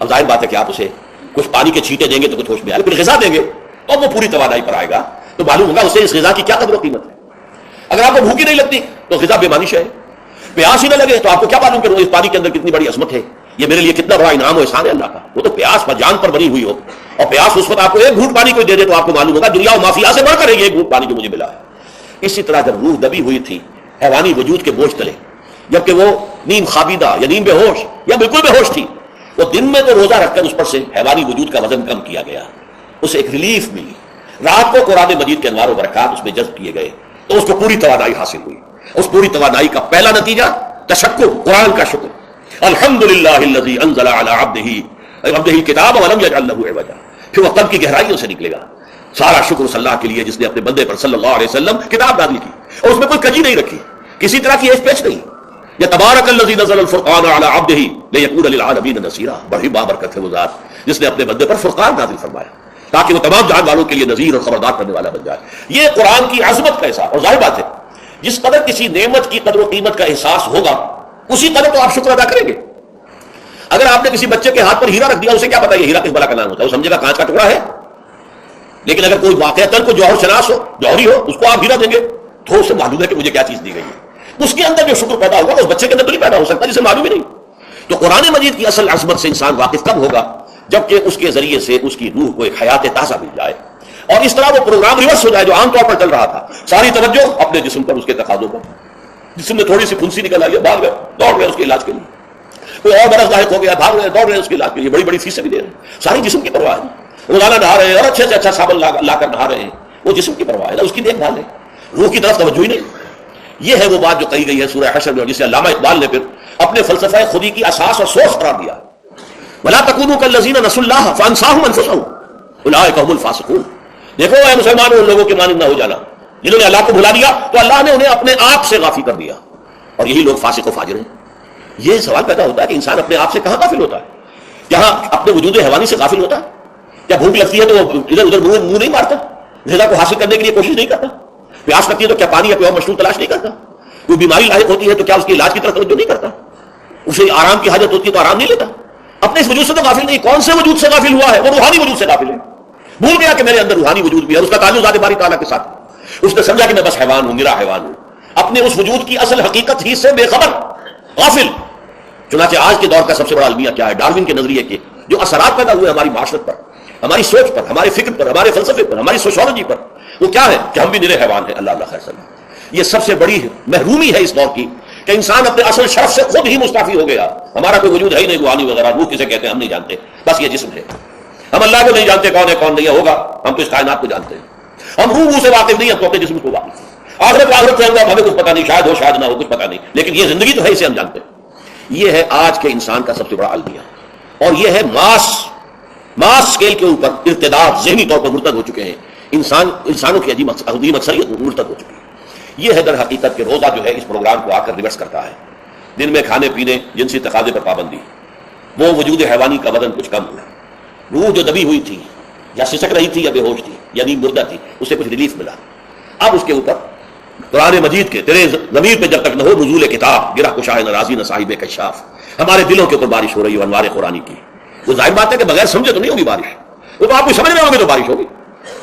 اب ظاہر بات ہے کہ آپ اسے کچھ پانی کے چھینٹے دیں گے تو کچھ ہوش میں آئے گا، پھر غذا دیں گے اور وہ پوری توانائی پر آئے گا تو معلوم ہوگا اسے اس غذا کی کیا قدر و قیمت ہے. اگر آپ کو بھوک ہی نہیں لگتی تو غذا بے معنی ہے. پیاس ہی نہ لگے تو آپ کو کیا معلوم کہ اس پانی کے اندر کتنی بڑی عظمت ہے، یہ میرے لیے کتنا بڑا انعام و احسان ہے اللہ کا. وہ تو پیاس پر جان پر بنی ہوئی ہو، اور پیاس اس وقت آپ کو ایک گھونٹ پانی کوئی دے دے تو آپ کو معلوم ہوگا دنیا و مافیا سے بڑھ کر ایک گھونٹ پانی جو مجھے ملا ہے. اسی طرح جب روح دبی ہوئی تھی حیوانی وجود کے بوجھ تلے، جبکہ وہ نیم خوابیدہ یا نیم بے ہوش یا بالکل بے ہوش تھی، وہ دن میں تو روزہ رکھ کر اس پر سے حیوانی وجود کا وزن کم کیا گیا، اسے ایک ریلیف ملی. رات کو قرآن مجید کے انوار و برکات اس میں جذب کیے گئے تو اس کو پوری توانائی حاصل ہوئی. اس پوری توانائی کا پہلا نتیجہ تشکر، قرآن کا شکر. الحمدللہ الذی انزل علی عبدہ الکتاب ولم یجعل لہ عوجا. پھر وہ قلب کی گہرائیوں سے نکلے گا. سارا شکر اس اللہ کے لیے جس نے اپنے بندے پر صلی اللہ علیہ وسلم کتاب نازل کی اور اس میں کوئی کجی نہیں رکھی کسی طرح کی ایش پیش نہیں. یا تبارک الذی نزل الفرقان علی عبدہ لیکون للعالمین نذیرا، بڑی بابرکت ہے وہ ذات جس نے اپنے بندے پر فرقان نازل فرمایا تاکہ وہ تمام جہان والوں کے لیے نذیر اور خبردار کرنے والا بن جائے. یہ قرآن کی عظمت کا احساس. اور ظاہر بات ہے جس قدر کسی نعمت کی قدر و قیمت کا احساس ہوگا اسی قدر تو آپ شکر ادا کریں گے. اگر آپ نے کسی بچے کے ہاتھ پر ہیرا رکھ دیا، اسے کیا پتا یہ ہیرا کس بلا کا نام ہوتا ہے؟ وہ سمجھے گا کانچ کا ٹکڑا ہے. لیکن اگر کوئی واقعتاً کو جوہر شناس ہو، جوہری ہو، اس کو آپ ہیرا دیں گے تو اسے معلوم ہے کہ مجھے کیا چیز دی گئی ہے. اس کے اندر جو شکر پیدا ہوگا اس بچے کے اندر تو نہیں پیدا ہو سکتا جسے معلوم ہی نہیں. تو قرآن مجید کی اصل عظمت سے انسان واقف کب ہوگا؟ جبکہ اس کے ذریعے سے اس کی روح کو ایک حیات تازہ مل جائے اور اس طرح وہ پروگرام ریورس ہو جائے جو عام طور پر چل رہا تھا. ساری توجہ اپنے جسم پر، اس کے تقاضوں پر. جسم میں تھوڑی سی پھنسی نکل آئی ہے، بھاگ گئے، دوڑ گئے اس کے علاج کے لیے. کوئی اور مرض لاحق ہو گیا، بھاگ رہے، دوڑ رہے اس کے علاج کے لیے، بڑی بڑی فیسیں بھی دے رہے ہیں. ساری جسم کی پرواہ ہے. روزانہ نہا رہے ہیں اور اچھے سے اچھا صابن لا کر نہا رہے ہیں، وہ جسم کی پرواہ ہے، اس کی دیکھ بھال ہے. روح کی طرف توجہ ہی نہیں. یہ ہے وہ بات جو کہی گئی ہے سورہ حشر میں، جسے علامہ اقبال نے پھر اپنے فلسفہ خودی کی اساس اور سوچ قرار دیا. وَلَا تَكُونُوا كَالَّذِينَ نَسُوا اللَّهَ فَأَنسَاهُمْ أَنفُسَهُمْ أُولَٰئِكَ هُمُ الْفَاسِقُونَ. دیکھو اے مسلمانوں، ان لوگوں کے مانند نہ ہو جانا جنہوں نے اللہ کو بھلا دیا تو اللہ نے انہیں اپنے آپ سے غافل کر دیا، اور یہی لوگ فاسق و فاجر ہیں. یہ سوال پیدا ہوتا ہے کہ انسان اپنے آپ سے کہاں غافل ہوتا ہے؟ کیا اپنے وجود حیوانی سے غافل ہوتا ہے؟ کیا بھوک لگتی ہے تو وہ ادھر ادھر منہ نہیں مارتا؟ غذا کو حاصل کرنے کے لیے کوشش نہیں کرتا؟ پیاس لگتی ہے تو کیا پانی یا کوئی اور مشروب تلاش نہیں کرتا؟ کوئی بیماری لاحق ہوتی ہے تو کیا اس کے علاج کی طرف توجہ نہیں کرتا؟ اسے آرام کی حاجت ہوتی ہے تو آرام نہیں لیتا؟ اپنے اس وجود سے تو غافل نہیں. کون سے وجود سے غافل ہوا ہے؟ وہ روحانی وجود سے غافل ہے. بھول گیا کہ میرے اندر روحانی وجود بھی ہے، اس کا تعلق ذات باری تعالیٰ کے ساتھ. اس نے سمجھا کہ میں بس حیوان ہوں، میرا حیوان ہوں، اپنے اس وجود کی اصل حقیقت ہی سے بے خبر، غافل. چنانچہ آج کے دور کا سب سے بڑا المیہ کیا ہے؟ ڈارون کے نظریے کے جو اثرات پیدا ہوئے ہماری معاشرت پر، ہماری سوچ پر، ہمارے فکر پر، ہمارے فلسفے پر، ہماری سوشولوجی پر، وہ کیا ہے کہ ہم بھی نرے حیوان ہیں. اللہ اللہ خیر سلام. یہ سب سے بڑی محرومی ہے اس دور کی کہ انسان اپنے اصل شرف سے خود ہی مستعفی ہو گیا. ہمارا کوئی وجود ہے ہی نہیں، روحانی وغیرہ. روح کسے کہتے ہیں ہم نہیں جانتے، بس یہ جسم ہے. ہم اللہ کو نہیں جانتے کون ہے کون نہیں ہے. ہوگا ہم تو اس کائنات کو جانتے ہیں. ہم روح سے واقف نہیں ہیں تو اپنے جسم کو واقف ہیں. آخرت سے ہمیں کچھ پتہ نہیں، شاید ہو شاید نہ ہو، کچھ پتہ نہیں، لیکن یہ زندگی تو ہے، اسے ہم جانتے ہیں. یہ ہے آج کے انسان کا سب سے بڑا المیہ. اور یہ ہے ماس اسکیل کے اوپر ارتداد، ذہنی طور پر مرتد ہو چکے ہیں انسانوں کی عظیم اکثریت مرتد ہو چکی ہے. یہ ہے در حقیقت کہ روزہ جو ہے اس پروگرام کو آ کر ریورس کرتا ہے. دن میں کھانے پینے، جنسی تقاضے پر پابندی، وہ وجود حیوانی کا وزن کچھ کم ہوا. روح جو دبی ہوئی تھی یا سسک رہی تھی یا بے ہوش تھی یا نیند مردہ تھی، اسے کچھ ریلیف ملا. اب اس کے اوپر قرآن مجید کے تیرے ضمیر پہ جب تک نہ ہو نزول کتاب، گرہ کشاہ ناراضی نہ صاحب کشاف، ہمارے دلوں کے اوپر بارش ہو رہی ہے انوار قرآنی کی. وہ ظاہر بات ہے کہ بغیر سمجھے تو نہیں ہوگی بارش، وہ تو آپ کو سمجھ میں ہوگی تو بارش ہوگی.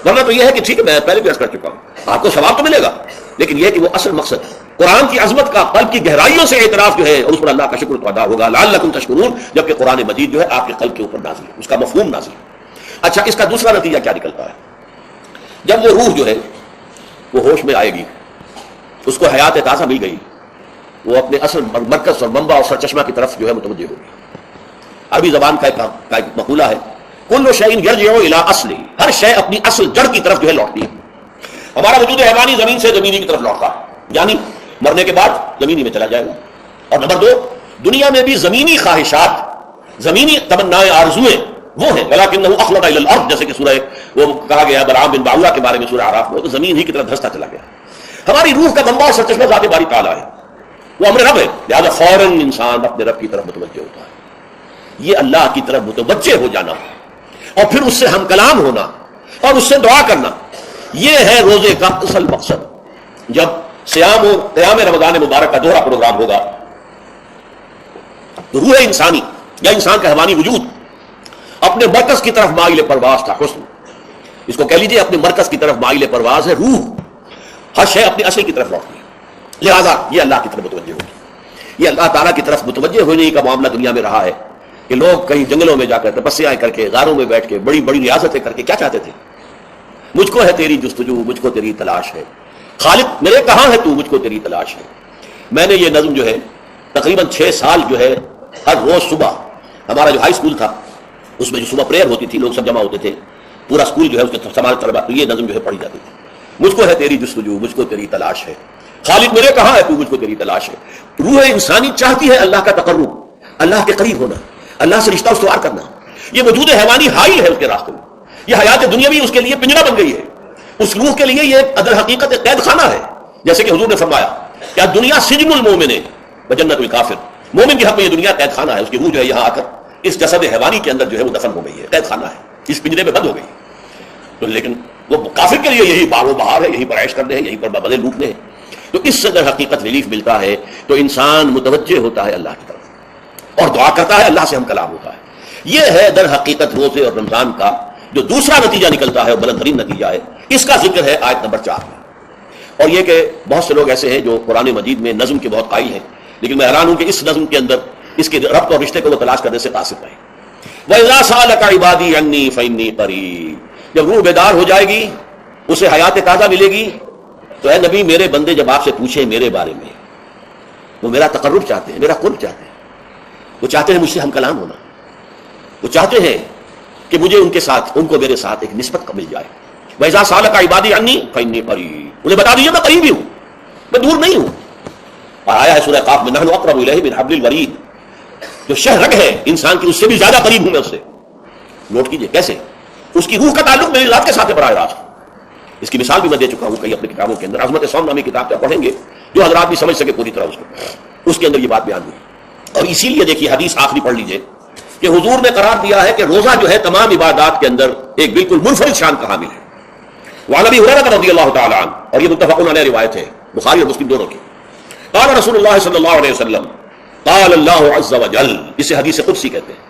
ورنہ تو یہ ہے کہ ٹھیک ہے میں پہلے بھی عرض کر چکا ہوں، آپ کو ثواب تو ملے گا، لیکن یہ ہے کہ وہ اصل مقصد قرآن کی عظمت کا قلب کی گہرائیوں سے اعتراف جو ہے اور اس پر اللہ کا شکر تو ادا ہوگا. لعلکم تشکرون، جبکہ قرآن مجید جو ہے آپ کے قلب کے اوپر نازل ہے، اس کا مفہوم نازل ہے. اچھا، اس کا دوسرا نتیجہ کیا نکلتا ہے؟ جب وہ روح جو ہے وہ ہوش میں آئے گی، اس کو حیات تازہ مل گئی، وہ اپنے اصل مرکز اور منبع اور سرچشمہ کی طرف جو ہے متوجہ ہوگی. عربی زبان کا ایک مقولہ ہے، کل شیء یرجع الی اصلہ، ہر شے اپنی اصل جڑ کی طرف جو ہے لوٹتی ہے. ہمارا وجود حیوانی زمین سے زمینی کی طرف لوٹتا ہے، یعنی مرنے کے بعد زمینی میں چلا جائے گا. اور نمبر 2، دنیا میں بھی زمینی خواہشات، زمینی تمنائیں، آرزویں وہ ہیں، ولکنہ اخلد الی الارض، جیسے کہ سورہ وہ کہا گیا بلعام بن باعورہ کے بارے میں سورہ اعراف میں، تو زمین ہی کی طرف دھستا چلا گیا. ہماری روح کا منبع اور سرچشمہ ذات باری تعالیٰ ہے، وہ امر رب ہے، لہٰذا فوراً انسان اپنے رب کی طرف متوجہ ہوتا ہے. یہ اللہ کی طرف متوجہ ہو جانا اور پھر اس سے ہم کلام ہونا اور اس سے دعا کرنا، یہ ہے روزے کا اصل مقصد. جب صیام و قیام رمضان مبارک کا دوہرا پروگرام ہوگا تو روح انسانی یا انسان کا حیوانی وجود اپنے مرکز کی طرف مائل پرواز تھا. حسن، اس کو کہہ لیجیے اپنے مرکز کی طرف مائل پرواز ہے. روح ہر شے اپنی اصل کی طرف لوٹتی ہے، لہذا یہ اللہ کی طرف متوجہ ہوگی. یہ اللہ تعالیٰ کی طرف متوجہ ہونے کا معاملہ دنیا میں رہا ہے کہ لوگ کہیں جنگلوں میں جا کر تپسیاں کر کے، غاروں میں بیٹھ کے، بڑی بڑی ریاضتیں کر کے کیا چاہتے تھے؟ مجھ کو ہے تیری جستجو، مجھ کو تیری تلاش ہے، خالق میرے کہاں ہے تو، مجھ کو تیری تلاش ہے. میں نے یہ نظم جو ہے تقریباً 6 سال جو ہے ہر روز صبح، ہمارا جو ہائی اسکول تھا اس میں جو صبح پریئر ہوتی تھی، لوگ سب جمع ہوتے تھے، پورا اسکول جو ہے اس کے سماج طلبا، تو یہ نظم جو ہے پڑھی جاتی تھی. مجھ کو ہے تیری جستجو، مجھ کو تیری تلاش ہے، خالق میرے کہاں ہے تو، مجھ کو تیری تلاش ہے. روح انسانی چاہتی ہے اللہ کا تقرب، اللہ کے قریب ہونا، اللہ سے رشتہ استوار کرنا. یہ وجود حیوانی حائل ہے اس کے راستے میں. یہ حیات دنیاوی اس کے لیے پنجرا بن گئی ہے. اس روح کے لیے یہ در حقیقت ایک قید خانہ ہے. جیسے کہ حضور نے فرمایا کیا دنیا سجن المومن وجنت الکافر، مومن کے حق میں یہ دنیا قید خانہ ہے، اس کی روح جو ہے یہاں آ کر اس جسد حیوانی کے اندر جو ہے وہ دفن ہو گئی ہے، قید خانہ ہے، اس پنجرے میں بند ہو گئی. تو لیکن وہ کافر کے لیے یہی بار و بہار ہے، یہیں پر عیش کرنے ہیں، یہیں پر بدلے لوٹنے ہیں. تو اس سے اگر حقیقت ریلیف ملتا ہے تو انسان متوجہ ہوتا ہے اللہ کی طرف اور دعا کرتا ہے، اللہ سے ہم کلام ہوتا ہے. یہ ہے در حقیقت روزے اور رمضان کا جو دوسرا نتیجہ نکلتا ہے اور بلند ترین نتیجہ ہے. اس کا ذکر ہے آیت نمبر 4 میں. اور یہ کہ بہت سے لوگ ایسے ہیں جو قرآن مجید میں نظم کے بہت قائل ہیں، لیکن میں حیران ہوں کہ اس نظم کے اندر اس کے ربط اور رشتے کو وہ تلاش کرنے سے قاصر رہے. وَإِذَا سَأَلَكَ عِبَادِي عَنِّي فَإِنِّي قَرِيبٌ، جب روح بیدار ہو جائے گی، اسے حیات تازہ ملے گی، تو اے نبی میرے بندے جب آپ سے پوچھیں میرے بارے میں، وہ میرا تقرب چاہتے ہیں، میرا قرب چاہتے ہیں، وہ چاہتے ہیں مجھ سے ہم کلام ہونا، وہ چاہتے ہیں کہ مجھے ان کے ساتھ، ان کو میرے ساتھ ایک نسبت مل جائے. وَإِذَا سَأَلَكَ عِبَادِي عَنِّي فَإِنِّي قَرِيبٌ، انہیں بتا دیجیے میں قریب ہی ہوں، میں دور نہیں ہوں. اور آیا ہے سورہ قاف میں نحن اقرب الیہ من حبل الورید، جو شہ رگ ہے انسان کی اس سے بھی زیادہ قریب ہوں میں اس سے. نوٹ کیجئے کیسے اس کی روح کا تعلق میری ذات کے ساتھ ہے براہ راست. اس کی مثال بھی میں دے چکا ہوں کئی اپنی کتابوں کے اندر. عظمت صوم نامی کتاب آپ پڑھیں گے جو حضرات بھی سمجھ سکے پوری طرح اس کے اندر یہ بات بیان ہوئی. اور اسی لیے دیکھیے حدیث آخری پڑھ لیجئے کہ حضور نے قرار دیا ہے کہ روزہ جو ہے تمام عبادات کے اندر ایک بالکل منفرد شان کا حامل ہے. وعن ابی ہریرہ رضی اللہ تعالی عنہ، اور یہ متفق علیہ روایت ہے بخاری اور مسلم دونوں کی. قال رسول اللہ صلی اللہ علیہ وسلم قال اللہ عز وجل، اسے حدیث قدسی کہتے ہیں.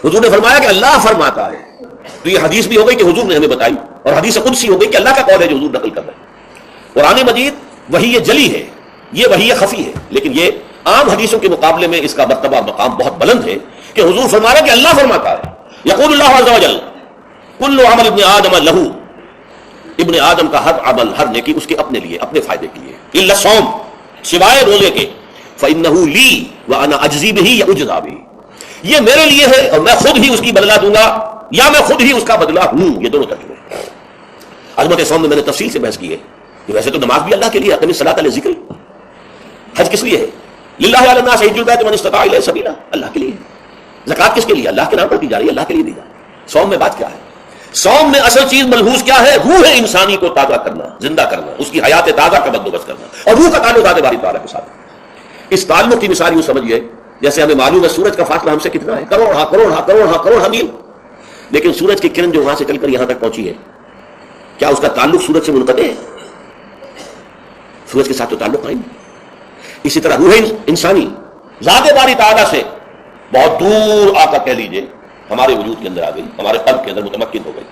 حضور نے فرمایا کہ اللہ فرماتا ہے. تو یہ حدیث بھی ہو گئی کہ حضور نے ہمیں بتائی، اور حدیث قدسی ہو گئی کہ اللہ کا قول ہے جو حضور نقل کر رہے ہیں. قرآن مجید وحی یہ جلی ہے، یہ وحی یہ خفی ہے، لیکن یہ عام حدیثوں کے مقابلے میں اس کا مرتبہ مقام بہت بلند ہے کہ حضور فرما رہے ہیں کہ اللہ فرماتا ہے. یقول اللہ عز وجل کل عمل ابن آدم لہو، ابن آدم کا ہر عمل، ہر نیکی اس کے اپنے لیے، اپنے فائدے کے لیے. الا الصوم، سوائے روزے کے. فإنه لی وأنا أجزی بہ یا اجزا بہ، یہ میرے لیے ہے اور میں خود ہی اس کی بدلہ دوں گا یا میں خود ہی اس کا بدلہ ہوں. یہ دونوں ترجمے. عظمت صوم میں میں نے تفصیل سے بحث کی ہے کہ ویسے تو نماز بھی اللہ کے لیے، اقیم الصلاۃ لذکر. حج کس لیے ہے؟ للہ علی الناس حج البیت من استطاع الیہ سبیلا، اللہ کے لیے. زکوٰۃ کس کے لیے؟ اللہ کے نام پر دی جا رہی ہے، اللہ کے لیے دی جا رہی ہے. صوم میں بات کیا ہے؟ صوم میں اصل چیز ملحوظ کیا ہے؟ روح انسانی کو تازہ کرنا، زندہ کرنا، اس کی حیات تازہ کا بندوبست کرنا، اور روح کا تعلق ذات باری تعالیٰ کے ساتھ. اس تعلق کی مثال یوں سمجھیے جیسے ہمیں معلوم ہے سورج کا فاصلہ ہم سے کتنا ہے، کروڑ میل. لیکن سورج کی کرن جو وہاں سے چل کر یہاں تک پہنچی ہے، کیا اس کا تعلق سورج سے منقطع ہے؟ سورج کے ساتھ تو تعلق قائم ہے. اسی طرح روح انسانی ذات باری تعالیٰ سے بہت دور آ کر کہہ لیجیے ہمارے وجود کے اندر آ گئی، ہمارے قلب کے اندر متمکن ہو گئی.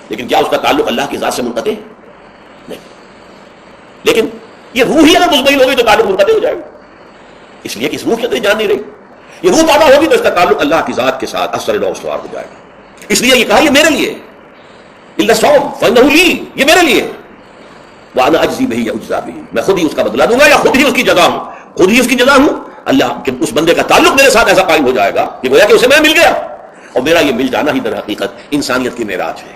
لیکن کیا اس کا تعلق اللہ کی ذات سے منقطع ہے؟ نہیں. لیکن یہ روح ہی اگر مزمحل ہوگی تو تعلق منقطع ہو جائے گا، اس لیے کہ اس روح کے اندر جان نہیں رہی. یہ روح تازہ ہوگی تو اس کا تعلق اللہ کی ذات کے ساتھ اثر و استوار ہو جائے گا. اس لیے یہ کہا یہ میرے لیے، الا الصوم فإنه لی، یہ میرے لیے. وأنا أجزی بہ یا اجزا بہ، میں خود ہی اس کا بدلہ دوں گا یا خود ہی اس کی جزا ہوں. خود ہی اس کی جزا ہوں. اللہ کہ اس بندے کا تعلق میرے ساتھ ایسا قائم ہو جائے گا کہ گویا کہ اسے میں مل گیا. اور میرا یہ مل جانا ہی در حقیقت انسانیت کی معراج ہے.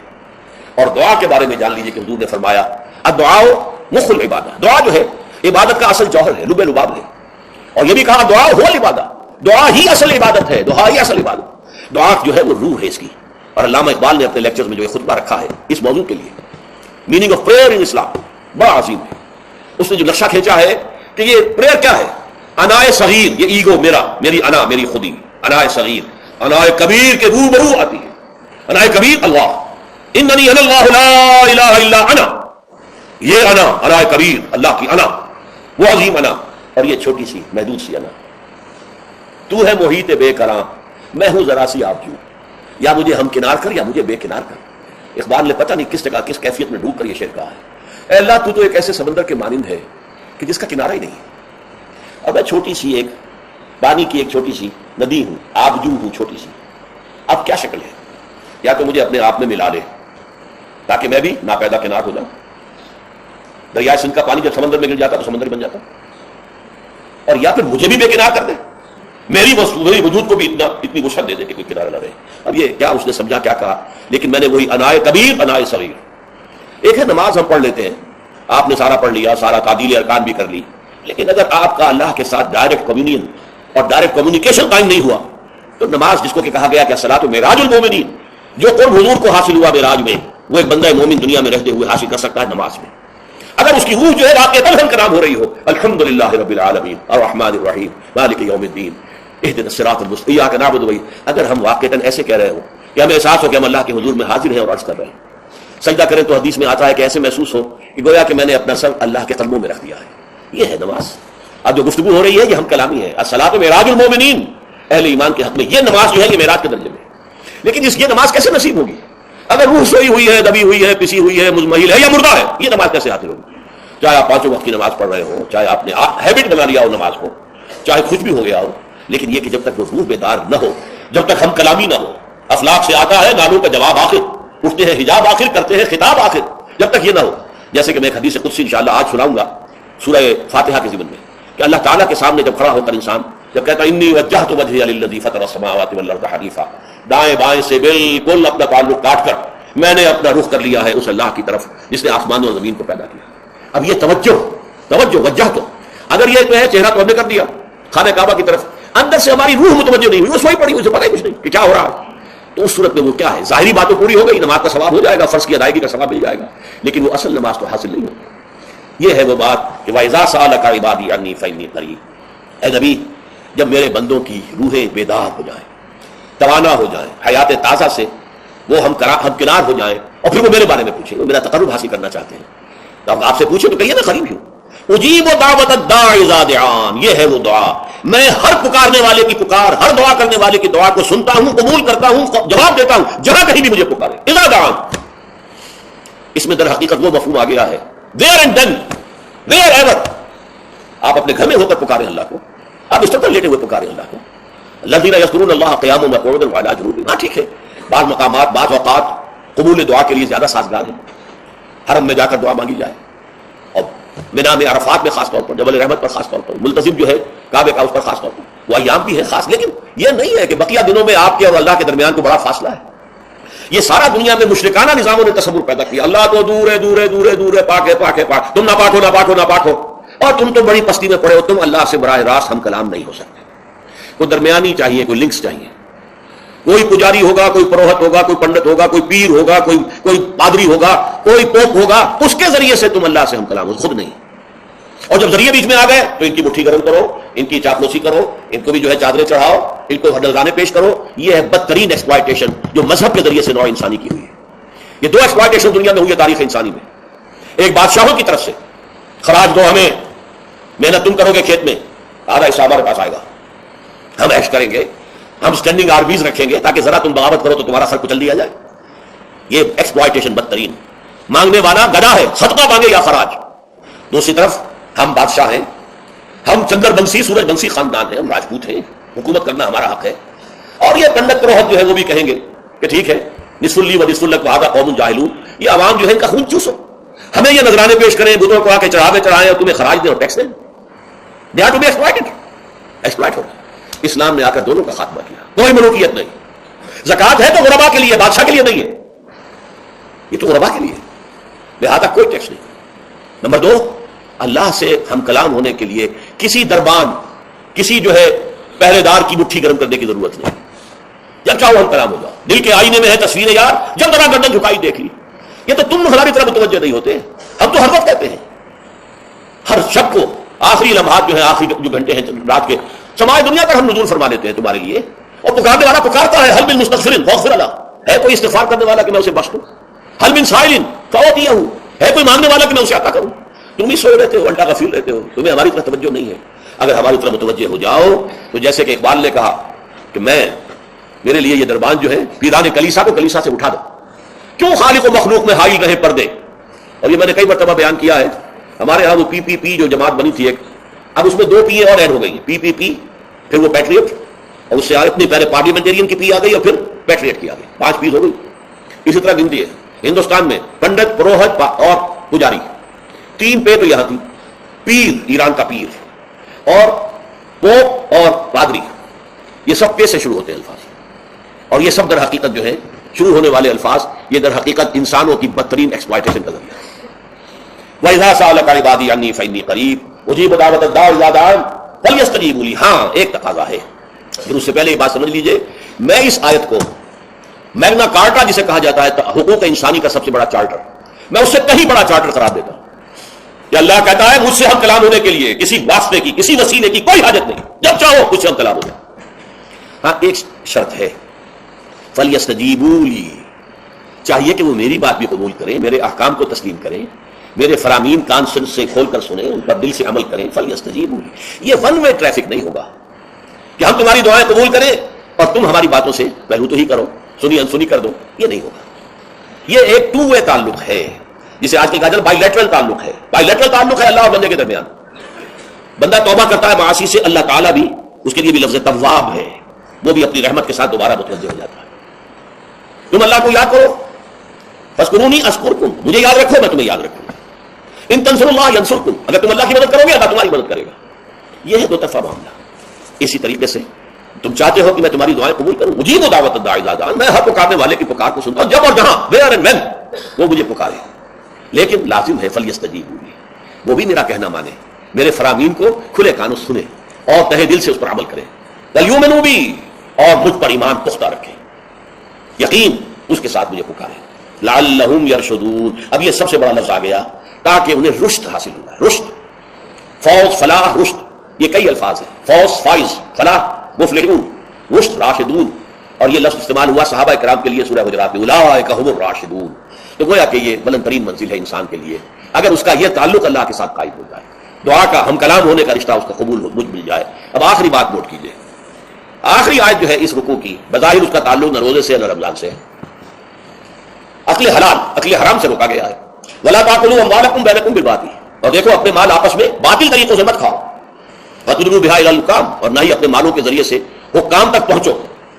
اور دعا کے بارے میں جان لیجیے کہ حضور نے فرمایا الدعاء مخ العبادہ، دعا جو ہے عبادت کا اصل جوہر ہے، لب لباب ہے. اور یہ بھی کہا دعا ہو العبادہ، دعا ہی اصل عبادت ہے، دعا ہی اصل عبادت. دعا جو ہے وہ روح ہے اس کی. اور علامہ اقبال نے اپنے لیکچرز میں جو خطبہ رکھا ہے اس موضوع کے لیے، میننگ آف پریئر ان اسلام، بڑا عظیم ہے. اس نے جو نقشہ کھینچا ہے کہ یہ پریئر کیا ہے؟ انائے صغیر، یہ ایگو میرا، میری انا، میری خودی، انائے صغیر. انائے کبیر کے روبرو آتی ہے. انائے کبیر اللہ، اننی انا اللہ لا الہ الا انا. یہ انا، انائے کبیر اللہ کی انا، وہ عظیم انا. اور یہ چھوٹی سی محدود سی انا. تو ہے محیط بے کراں، میں ہوں ذرا سی آبجو، یا مجھے ہم کنار کر یا مجھے بے کنار کر. اقبال نے پتہ نہیں کس جگہ کس کیفیت میں ڈوب کر یہ شعر کہا ہے. اے اللہ تو ایک ایسے سمندر کے مانند ہے کہ جس کا کنارہ ہی نہیں ہے. اب میں چھوٹی سی ایک پانی کی ایک چھوٹی سی ندی ہوں، آبجو ہوں چھوٹی سی. اب کیا شکل ہے؟ یا تو مجھے اپنے آپ میں ملا لے تاکہ میں بھی ناپیدا کنار ہو جاؤں. دریائے سندھ کا پانی جب سمندر میں گر جاتا تو سمندر بن جاتا. اور یا پھر مجھے بھی بے کنار کر دے، میری وجود کو بھی اتنی وسعت دے دے کہ کوئی کنارہ نہ رہے. اب یہ کیا اس نے سمجھا کیا کہا؟ لیکن میں نے وہی انائے کبیر انائے صغیر. ایک ہے نماز ہم پڑھ لیتے ہیں، آپ نے سارا پڑھ لیا، سارا تعدیل ارکان بھی کر لی، لیکن اگر آپ کا اللہ کے ساتھ ڈائریکٹ کمیونین اور ڈائریکٹ کمیونیکیشن قائم نہیں ہوا تو نماز، جس کو کہ کہا گیا کہ الصلاۃ معراج المومنین، جو قرب حضور کو حاصل ہوا معراج میں، وہ ایک بندہ مومن دنیا میں رہتے ہوئے حاصل کر سکتا ہے نماز میں. اگر اس کی روح جو ہے واقعتاً ہم کا نام ہو رہی ہو الحمدللہ رب العالمین الرحمن الرحیم مالک یوم الدین اہدنا الصراط المستقیم ایاک نعبد و اگر ہم واقعتاً ایسے کہہ رہے ہو کہ ہمیں احساس ہو کہ ہم اللہ کے حضور میں حاضر ہیں اور عرض کر رہے ہیں، سجدہ کریں تو حدیث میں آتا ہے کہ ایسے محسوس ہو کہ گویا کہ میں نے اپنا سر اللہ کے قدموں میں رکھ دیا ہے. یہ ہے نماز. اب جو گفتگو ہو رہی ہے یہ ہم کلامی ہے. الصلاۃ معراج المومنین، اہل ایمان کے حق میں یہ نماز جو ہے یہ معراج کے درجے میں. لیکن یہ نماز کیسے نصیب ہوگی؟ اگر روح سوئی ہوئی ہے، دبی ہوئی ہے، پسی ہوئی ہے، مزمحل ہے یا مردہ ہے، یہ نماز کیسے حاصل ہوگی؟ چاہے آپ 5 وقت کی نماز پڑھ رہے ہو، چاہے آپ نے ہیبٹ بنا لیا ہو نماز کو، چاہے کچھ بھی ہو گیا ہو، لیکن یہ کہ جب تک وہ روح بیدار نہ ہو، جب تک ہم کلامی نہ ہو. افلاق سے آتا ہے نالوں کا جواب آخر، اٹھتے ہیں حجاب آخر، کرتے ہیں خطاب آخر. جب تک یہ نہ ہو، جیسے کہ میں ایک حدیث قدسی انشاءاللہ آج سناؤں گا سورہ فاتحہ کے ضمن میں، کہ اللہ تعالیٰ کے سامنے جب کھڑا ہو کر انسان جب کہتا ہے انی وجہت وجہی للذی فطر السماوات والارض حنیفا، دائیں بائیں سے بالکل اپنا تعلق کاٹ کر میں نے اپنا رخ کر لیا ہے اس اللہ کی طرف جس نے آسمان و زمین کو پیدا کیا. اب یہ توجہ وجہ تو اگر یہ ہے چہرہ تو ہم نے کر دیا خانہ کعبہ کی طرف، اندر سے ہماری روح متوجہ نہیں ہوئی، وہ سوئی پڑی، اسے پتہ ہی کچھ نہیں کہ کیا ہو رہا ہے، تو اس صورت میں وہ کیا ہے؟ ظاہری باتیں پوری ہو گئی، نماز کا ثواب ہو جائے گا، فرض کی ادائیگی کا ثواب مل جائے گا، لیکن وہ اصل نماز تو حاصل نہیں ہوگی. یہ ہے وہ بات کہ وَإِذَا سَأَلَكَ عِبَادِي عَنِّي فَإِنِّي قَرِيبٌ. اے نبی جب میرے بندوں کی روحیں بیدار ہو جائیں، توانا ہو جائیں، حیات تازہ سے وہ ہم کنار ہو جائیں اور پھر وہ میرے بارے میں پوچھیں، وہ میرا تقرب حاصل کرنا چاہتے ہیں، تو اب آپ سے پوچھیں تو کہیے نا قریب ہوں. اجیب دعوت الداعی اذا دعان، یہ ہے وہ دعا، میں ہر پکارنے والے کی پکار، ہر دعا کرنے والے کی دعا کو سنتا ہوں، قبول کرتا ہوں، جواب دیتا ہوں جہاں کہیں بھی مجھے پکارے. اذا دعان، اس میں در حقیقت وہ مفہوم آ گیا ہے there and then, wherever. آپ اپنے گھر میں ہو کر پکارے اللہ کو، آپ اس طرح لیٹے ہوئے پکارے اللہ کو. الذین یذکرون اللہ قیاما وقعودا وعلی جنوبہم. ہاں ٹھیک ہے، بعض مقامات بعض اوقات قبول دعا کے لیے زیادہ سازگار ہیں، حرم میں جا کر دعا مانگی جائے، اور مینا میں عرفات میں خاص طور پر، جبل رحمت پر خاص طور پر، ملتزم جو ہے کعبے کا اس پر خاص طور پر، وہ ایام بھی ہے خاص. لیکن یہ نہیں ہے کہ بقیہ دنوں میں آپ کے اور اللہ کے درمیان کو بڑا فاصلہ ہے. یہ سارا دنیا میں مشرکانہ نظاموں نے تصور پیدا کیا، اللہ تو دور ہے، دور ہے، دور ہے، دور ہے، پاک ہے، پاک ہے، پاک، تم نہ پاک ہو، نہ پاک ہو، نہ پاک ہو، اور تم تو بڑی پستی میں پڑے ہو، تم اللہ سے براہ راست ہم کلام نہیں ہو سکتے. کوئی درمیانی چاہیے، کوئی لنکس چاہیے، کوئی پجاری ہوگا، کوئی پروہت ہوگا، کوئی پنڈت ہوگا، کوئی پیر ہوگا، کوئی پادری ہوگا، کوئی پوپ ہوگا، اس کے ذریعے سے تم اللہ سے ہم کلام ہو، خود نہیں. اور جب ذریعے بیچ میں آ گئے تو ان کی مٹھی گرم کرو، ان کی چاپلوسی کرو، ان کو بھی جو ہے چادریں چڑھاؤ، ان کو نذرانے پیش کرو. یہ ہے بدترین ایکسپلائٹیشن جو مذہب کے ذریعے سے نوع انسانی کی ہوئی ہے. یہ 2 ایکسپلائٹیشن دنیا میں ہوئی ہے تاریخ انسانی میں. ایک بادشاہوں کی طرف سے خراج دو ہمیں، محنت تم کرو گے کھیت میں، آدھا حصہ ہمارے پاس آئے گا، ہم عیش کریں گے، ہم اسٹینڈنگ آرمیز رکھیں گے تاکہ ذرا تم بغاوت کرو تو تمہارا سر کچل دیا جائے. یہ ایکسپلائٹیشن بدترین. مانگنے والا گدھا ہے، صدقہ مانگے یا خراج. دوسری طرف ہم بادشاہ ہیں، ہم چندر بنسی سورج بنسی خاندان ہیں، ہم راجپوت ہیں، حکومت کرنا ہمارا حق ہے. اور یہ پنڈت پروہت جو ہے وہ بھی کہیں گے کہ ٹھیک ہے، نصف لی و نصف لک وہذا قوم جاہلون، یہ عوام جو ہے ان کا خون چوسو، ہمیں یہ نذرانے پیش کریں، بتوں کو آ کے چڑھاوے چڑھائیں اور تمہیں خراج دیں اور ٹیکس دیں. They are to be exploited, exploit ہو رہا ہے. اسلام نے آ کر دونوں کا خاتمہ کیا. کوئی ملوکیت نہیں. زکوٰۃ ہے تو غربا کے لیے، بادشاہ کے لیے نہیں ہے، یہ تو غربا کے لیے، لہذا کوئی ٹیکس نہیں. نمبر 2، اللہ سے ہم کلام ہونے کے لیے کسی دربان، کسی جو ہے پہرے دار کی مٹھی گرم کرنے کی ضرورت نہیں. جب چاہو ہم کلام ہوگا. دل کے آئینے میں ہے تصویر یار، جب ذرا گردن جھکائی دیکھ لی. یہ تو تم ہماری طرف متوجہ نہیں ہوتے، ہم تو ہر وقت کہتے ہیں، ہر شب کو آخری لمحات جو ہے، آخری جو گھنٹے ہیں رات کے، سماج دنیا پر ہم نزول فرما لیتے ہیں تمہارے لیے. اور پکارنے والا پکارتا ہے، حل من مستغفر فاغفر له، ہے کوئی استغفار کرنے والا کہ میں اسے بخش دوں، حل من سائل فاعطیہ، ہے کوئی مانگنے والا کہ میں اسے عطا کروں. تم ہی سوئے رہتے ہو، الٹا غفیر رہتے ہو، تمہیں ہماری طرف توجہ نہیں ہے. اگر ہماری طرف متوجہ ہو جاؤ تو جیسے کہ اقبال نے کہا کہ میرے لیے یہ دربان جو ہے پیران کلیسا کو کلیسا سے اٹھا دو، کیوں خالق و مخلوق میں حائل رہے پردے. اور یہ میں نے کئی مرتبہ بیان کیا ہے، ہمارے ہاں وہ پی جو جماعت بنی تھی ایک، اب اس میں 2 پی اور ایڈ ہو گئی، پی پھر وہ پیٹریٹ، اور اس سے اپنی پہلے پارلیمنٹرین کی پی آ گئی اور پھر پیٹریٹ کی آ گئی، 5 پیس ہو گئی. اسی طرح گنتی ہے ہندوستان میں پنڈت، پروہت اور پجاری، 3 پے تو یہاں تھی، پیر ایران کا پیر، اور پوپ اور پادری، یہ سب پے سے شروع ہوتے ہیں الفاظ. اور یہ سب در حقیقت جو ہے شروع ہونے والے الفاظ، یہ در حقیقت انسانوں کی بدترین ایکسپلائٹیشن کا ذریعہ ہے. وَإِذَا سَأَلَكَ عِبَادِي عَنِّي فَإِنِّي قَرِيبٌ أُجِيبُ دَعْوَةَ الدَّاعِ إِذَا دَعَانِ فَلْيَسْتَجِيبُوا لِي. ہاں ایک تقاضا ہے، پھر اس سے پہلے یہ بات سمجھ لیجئے، میں اس آیت کو میگنا کارٹا جسے کہا جاتا ہے حقوق انسانی کا سب سے بڑا چارٹر، میں اس سے کہیں بڑا چارٹر قرار دیتا ہوں. کہ اللہ کہتا ہے مجھ سے ہم کلام ہونے کے لیے کسی واسطے کی کسی وسیلے کی کوئی حاجت نہیں، جب چاہو مجھ سے ہم کلام ہو جائے۔ ہاں ایک شرط ہے، فَلْيَسْتَجِيبُوا لِي، چاہیے کہ وہ میری بات بھی قبول کریں، میرے احکام کو تسلیم کریں، میرے فرامین کان سے کھول کر سنیں، ان پر دل سے عمل کریں۔ فَلْيَسْتَجِيبُوا لِي، یہ ون وے ٹریفک نہیں ہوگا کہ ہم تمہاری دعائیں قبول کریں اور تم ہماری باتوں سے پہلو تو ہی کرو، سنی انسنی کر دو، یہ نہیں ہوگا۔ یہ ایک ٹو وے تعلق ہے، جسے آج کل کہا جاتا ہے بائی لیٹرل تعلق ہے۔ بائی لیٹرل تعلق ہے اللہ اور بندے کے درمیان۔ بندہ توبہ کرتا ہے معاصی سے، اللہ تعالیٰ بھی اس کے لیے بھی لفظ تواب ہے، وہ بھی اپنی رحمت کے ساتھ دوبارہ متوجہ ہو جاتا ہے۔ تم اللہ کو یاد کرو، فاذکرونی اذکرکم، مجھے یاد رکھو میں تمہیں یاد رکھوں گا۔ ان تنصروا اللہ ینصرکم، اگر تم اللہ کی مدد کرو گے اللہ تمہاری مدد کرے گا۔ یہ ہے دو طرفہ معاملہ۔ اسی طریقے سے تم چاہتے ہو کہ میں تمہاری دعائیں قبول کروں، مجیب دعوت الداعی اذا دعان، میں ہر پکارنے والے کی پکار کو سنتا ہوں جب اور جہاں، ویئر اینڈ وین وہ مجھے پکارے، لیکن لازم ہے فلیستجیبوا لی، وہ بھی میرا کہنا مانے، میرے فرامین کو کھلے کانوں سنیں اور تہہ دل سے اس پر عمل کریں، ولیؤمنوا بی، اور مجھ پر ایمان پختہ رکھیں، یقین اس کے ساتھ مجھے پکاریں، لعلہم یرشدون۔ اب یہ سب سے بڑا لفظ آ گیا تاکہ انہیں رشد حاصل ہو جائے۔ رشد، فوز، فلاح، رشد، یہ کئی الفاظ ہیں، فوز فائز، فلاح مفلحون، رشد راشدون، اور یہ لفظ استعمال ہوا صحابہ کرام کے لیے سورہ حجرات میں، اولئک هم الراشدون۔ تو گویا کہ یہ بلند ترین منزل ہے انسان کے لیے، اگر اس کا یہ تعلق اللہ کے ساتھ قائم ہو جائے، دعا کا ہم کلام ہونے کا رشتہ اس کا قبول ہو مل جائے۔ اب آخری بات نوٹ کیجئے، آخری آیت جو ہے اس رکوع کی، بظاہر اس کا تعلق نہ روزے سے نہ رمضان سے ہے، اکل حلال، اکل حرام سے روکا گیا ہے۔ ولا تاکلوا اموالکم بینکم بالباطل، اور دیکھو اپنے مال آپس میں باطل طریقوں سے مت کھاؤ، وَتُدْلُوا بِهَا إِلَى الْحُكَامِ، اور نہ ہی اپنے مالوں کے ذریعے سے حکام تک پہنچو،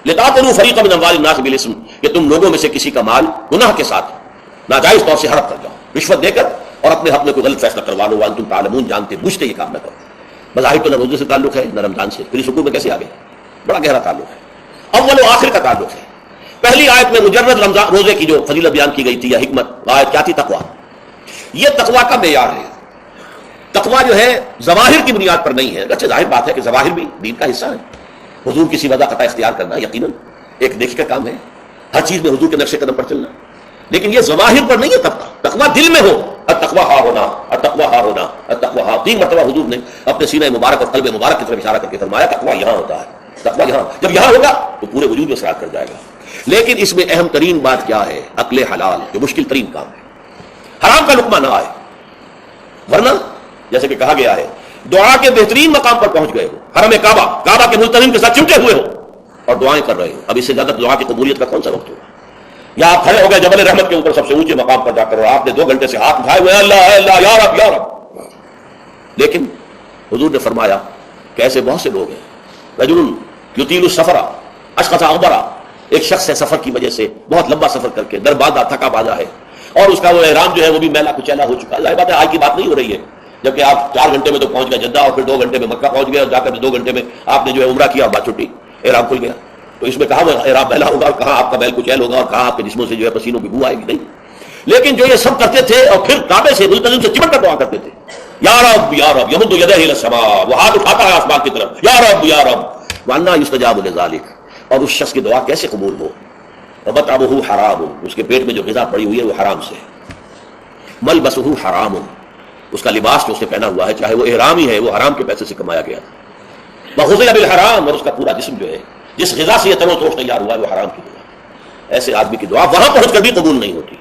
لِتَأْكُلُوا فَرِيقًا مِنْ أَمْوَالِ النَّاسِ بِالْإِثْمِ، کہ تم لوگوں میں سے کسی کا مال گناہ کے ساتھ ناجائز طور سے ہڑپ کر جاؤ، رشوت دے کر، اور اپنے حق میں کوئی غلط فیصلہ کروا لو، وَأَنْتُمْ تَعْلَمُونَ، جانتے بوجھتے یہ کام نہ کرو۔ بظاہر تو نہ روزے سے تعلق ہے نہ رمضان سے، پھر اس رکوع میں کیسے آگے؟ بڑا گہرا تعلق ہے، اول و آخر کا تعلق ہے۔ پہلی آیت میں مجرد رمضان روزے کی جو فضیلت بیان کی گئی تھی یا حکمت، آیت کیا تھی؟ تقویٰ۔ یہ تقویٰ کا معیار ہے۔ تقویٰ جو ہے ظواہر کی بنیاد پر نہیں ہے، اچھا ظاہر بات ہے کہ ظواہر بھی دین کا حصہ ہے، حضور کسی وضع قطع اختیار کرنا یقیناً ایک نیکی کا کام ہے، ہر چیز میں حضور کے نقش قدم پر چلنا، لیکن یہ ظواہر پر نہیں ہے تقویٰ۔ تقویٰ دل میں ہو، التقویٰ ہا ہونا، التقویٰ ہا ہونا، التقویٰ ہا، 3 مرتبہ حضور نے اپنے سینہ مبارک اور قلب مبارک کی طرف اشارہ کر کے فرمایا تقویٰ یہاں ہوتا ہے، تقویٰ یہاں، جب یہاں ہوگا تو پورے وجود میں اثرات کر جائے گا۔ لیکن اس میں اہم ترین بات کیا ہے؟ عقل حلال، جو مشکل ترین کام ہے، حرام کا لقمہ نہ آئے، ورنہ جیسے کہ کہا گیا ہے دعا کے بہترین مقام پر پہنچ گئے ہو، حرم کعبہ کے ملتزم کے ساتھ چمٹے ہوئے ہو اور دعائیں کر رہے ہو، اب اس سے زیادہ دعا کی قبولیت کا کون سا وقت ہوگا؟ یا آپ کھڑے ہو گئے جبل رحمت کے اوپر سب سے اونچے مقام پر جا کر، اور آپ نے 2 گھنٹے سے ہاتھ اٹھائے ہوئے اللہ اللہ یا رب یا رب، لیکن حضور نے فرمایا کہ ایسے بہت سے لوگ ہیں، رجل یطیل السفر اشخص اغبرا، ایک شخص ہے سفر کی وجہ سے بہت لمبا سفر کر کے دربادہ تھکا بازا ہے، اور اس کا وہ احرام جو ہے وہ بھی میلا کچیلا ہو چکا ہے۔ ظاہر بات ہے آج کی بات نہیں ہو رہی ہے، جبکہ آپ 4 گھنٹے میں تو پہنچ گئے جدہ، اور پھر 2 گھنٹے میں مکہ پہنچ گئے، اور جا کر 2 گھنٹے میں آپ نے جو ہے عمرہ کیا اور بات چھٹی، احرام کھل گیا۔ تو اس میں کہاں وہ احرام میلا ہوگا، اور کہاں آپ کا بیل کچیل ہوگا، اور کہاں آپ کے جسموں سے جو ہے پسینوں کی بو آئے گی؟ نہیں۔ لیکن جو یہ سب کرتے تھے اور پھر کعبے سے ملتزم سے چمٹ کر دعا کرتے تھے، یا رب یا رب، یمد یدہ الی السماء، وہ ہاتھ اٹھاتا ہے آسمان کی طرف، یا رب یا رب، وانہ یستجاب لذالک، اور اس شخص کی دعا کیسے قبول ہو؟ ومطعمہ حرام، اس کے پیٹ میں جو غذا پڑی ہوئی ہے وہ حرام سے، ملبسہ حرام، اس کا لباس جو اس نے پہنا ہوا ہے چاہے وہ احرام ہی ہے وہ حرام کے پیسے سے کمایا گیا تھا، وغذی بالحرام، اور اس کا پورا جسم جو ہے جس غذا سے یہ تنو توش تیار ہوا ہے وہ حرام کی دعا، ایسے آدمی کی دعا وہاں پہنچ کر بھی قبول نہیں ہوتی۔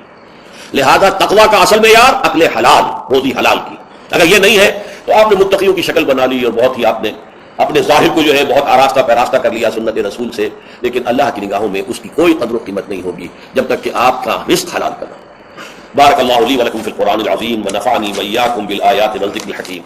لہذا تقویٰ کا اصل معیار عقل حلال، روزی حلال کی، اگر یہ نہیں ہے تو آپ نے متقیوں کی شکل بنا لی اور بہت ہی آپ نے اپنے ظاہر کو جو ہے بہت آراستہ پیراستہ کر لیا سنت رسول سے، لیکن اللہ کی نگاہوں میں اس کی کوئی قدر و قیمت نہیں ہوگی جب تک کہ آپ کا رزق حلال کرنا۔ بارک اللہ لی ولکم فی القرآن العظیم ونفعنی وإیاکم بالآیات والذکر الحکیم۔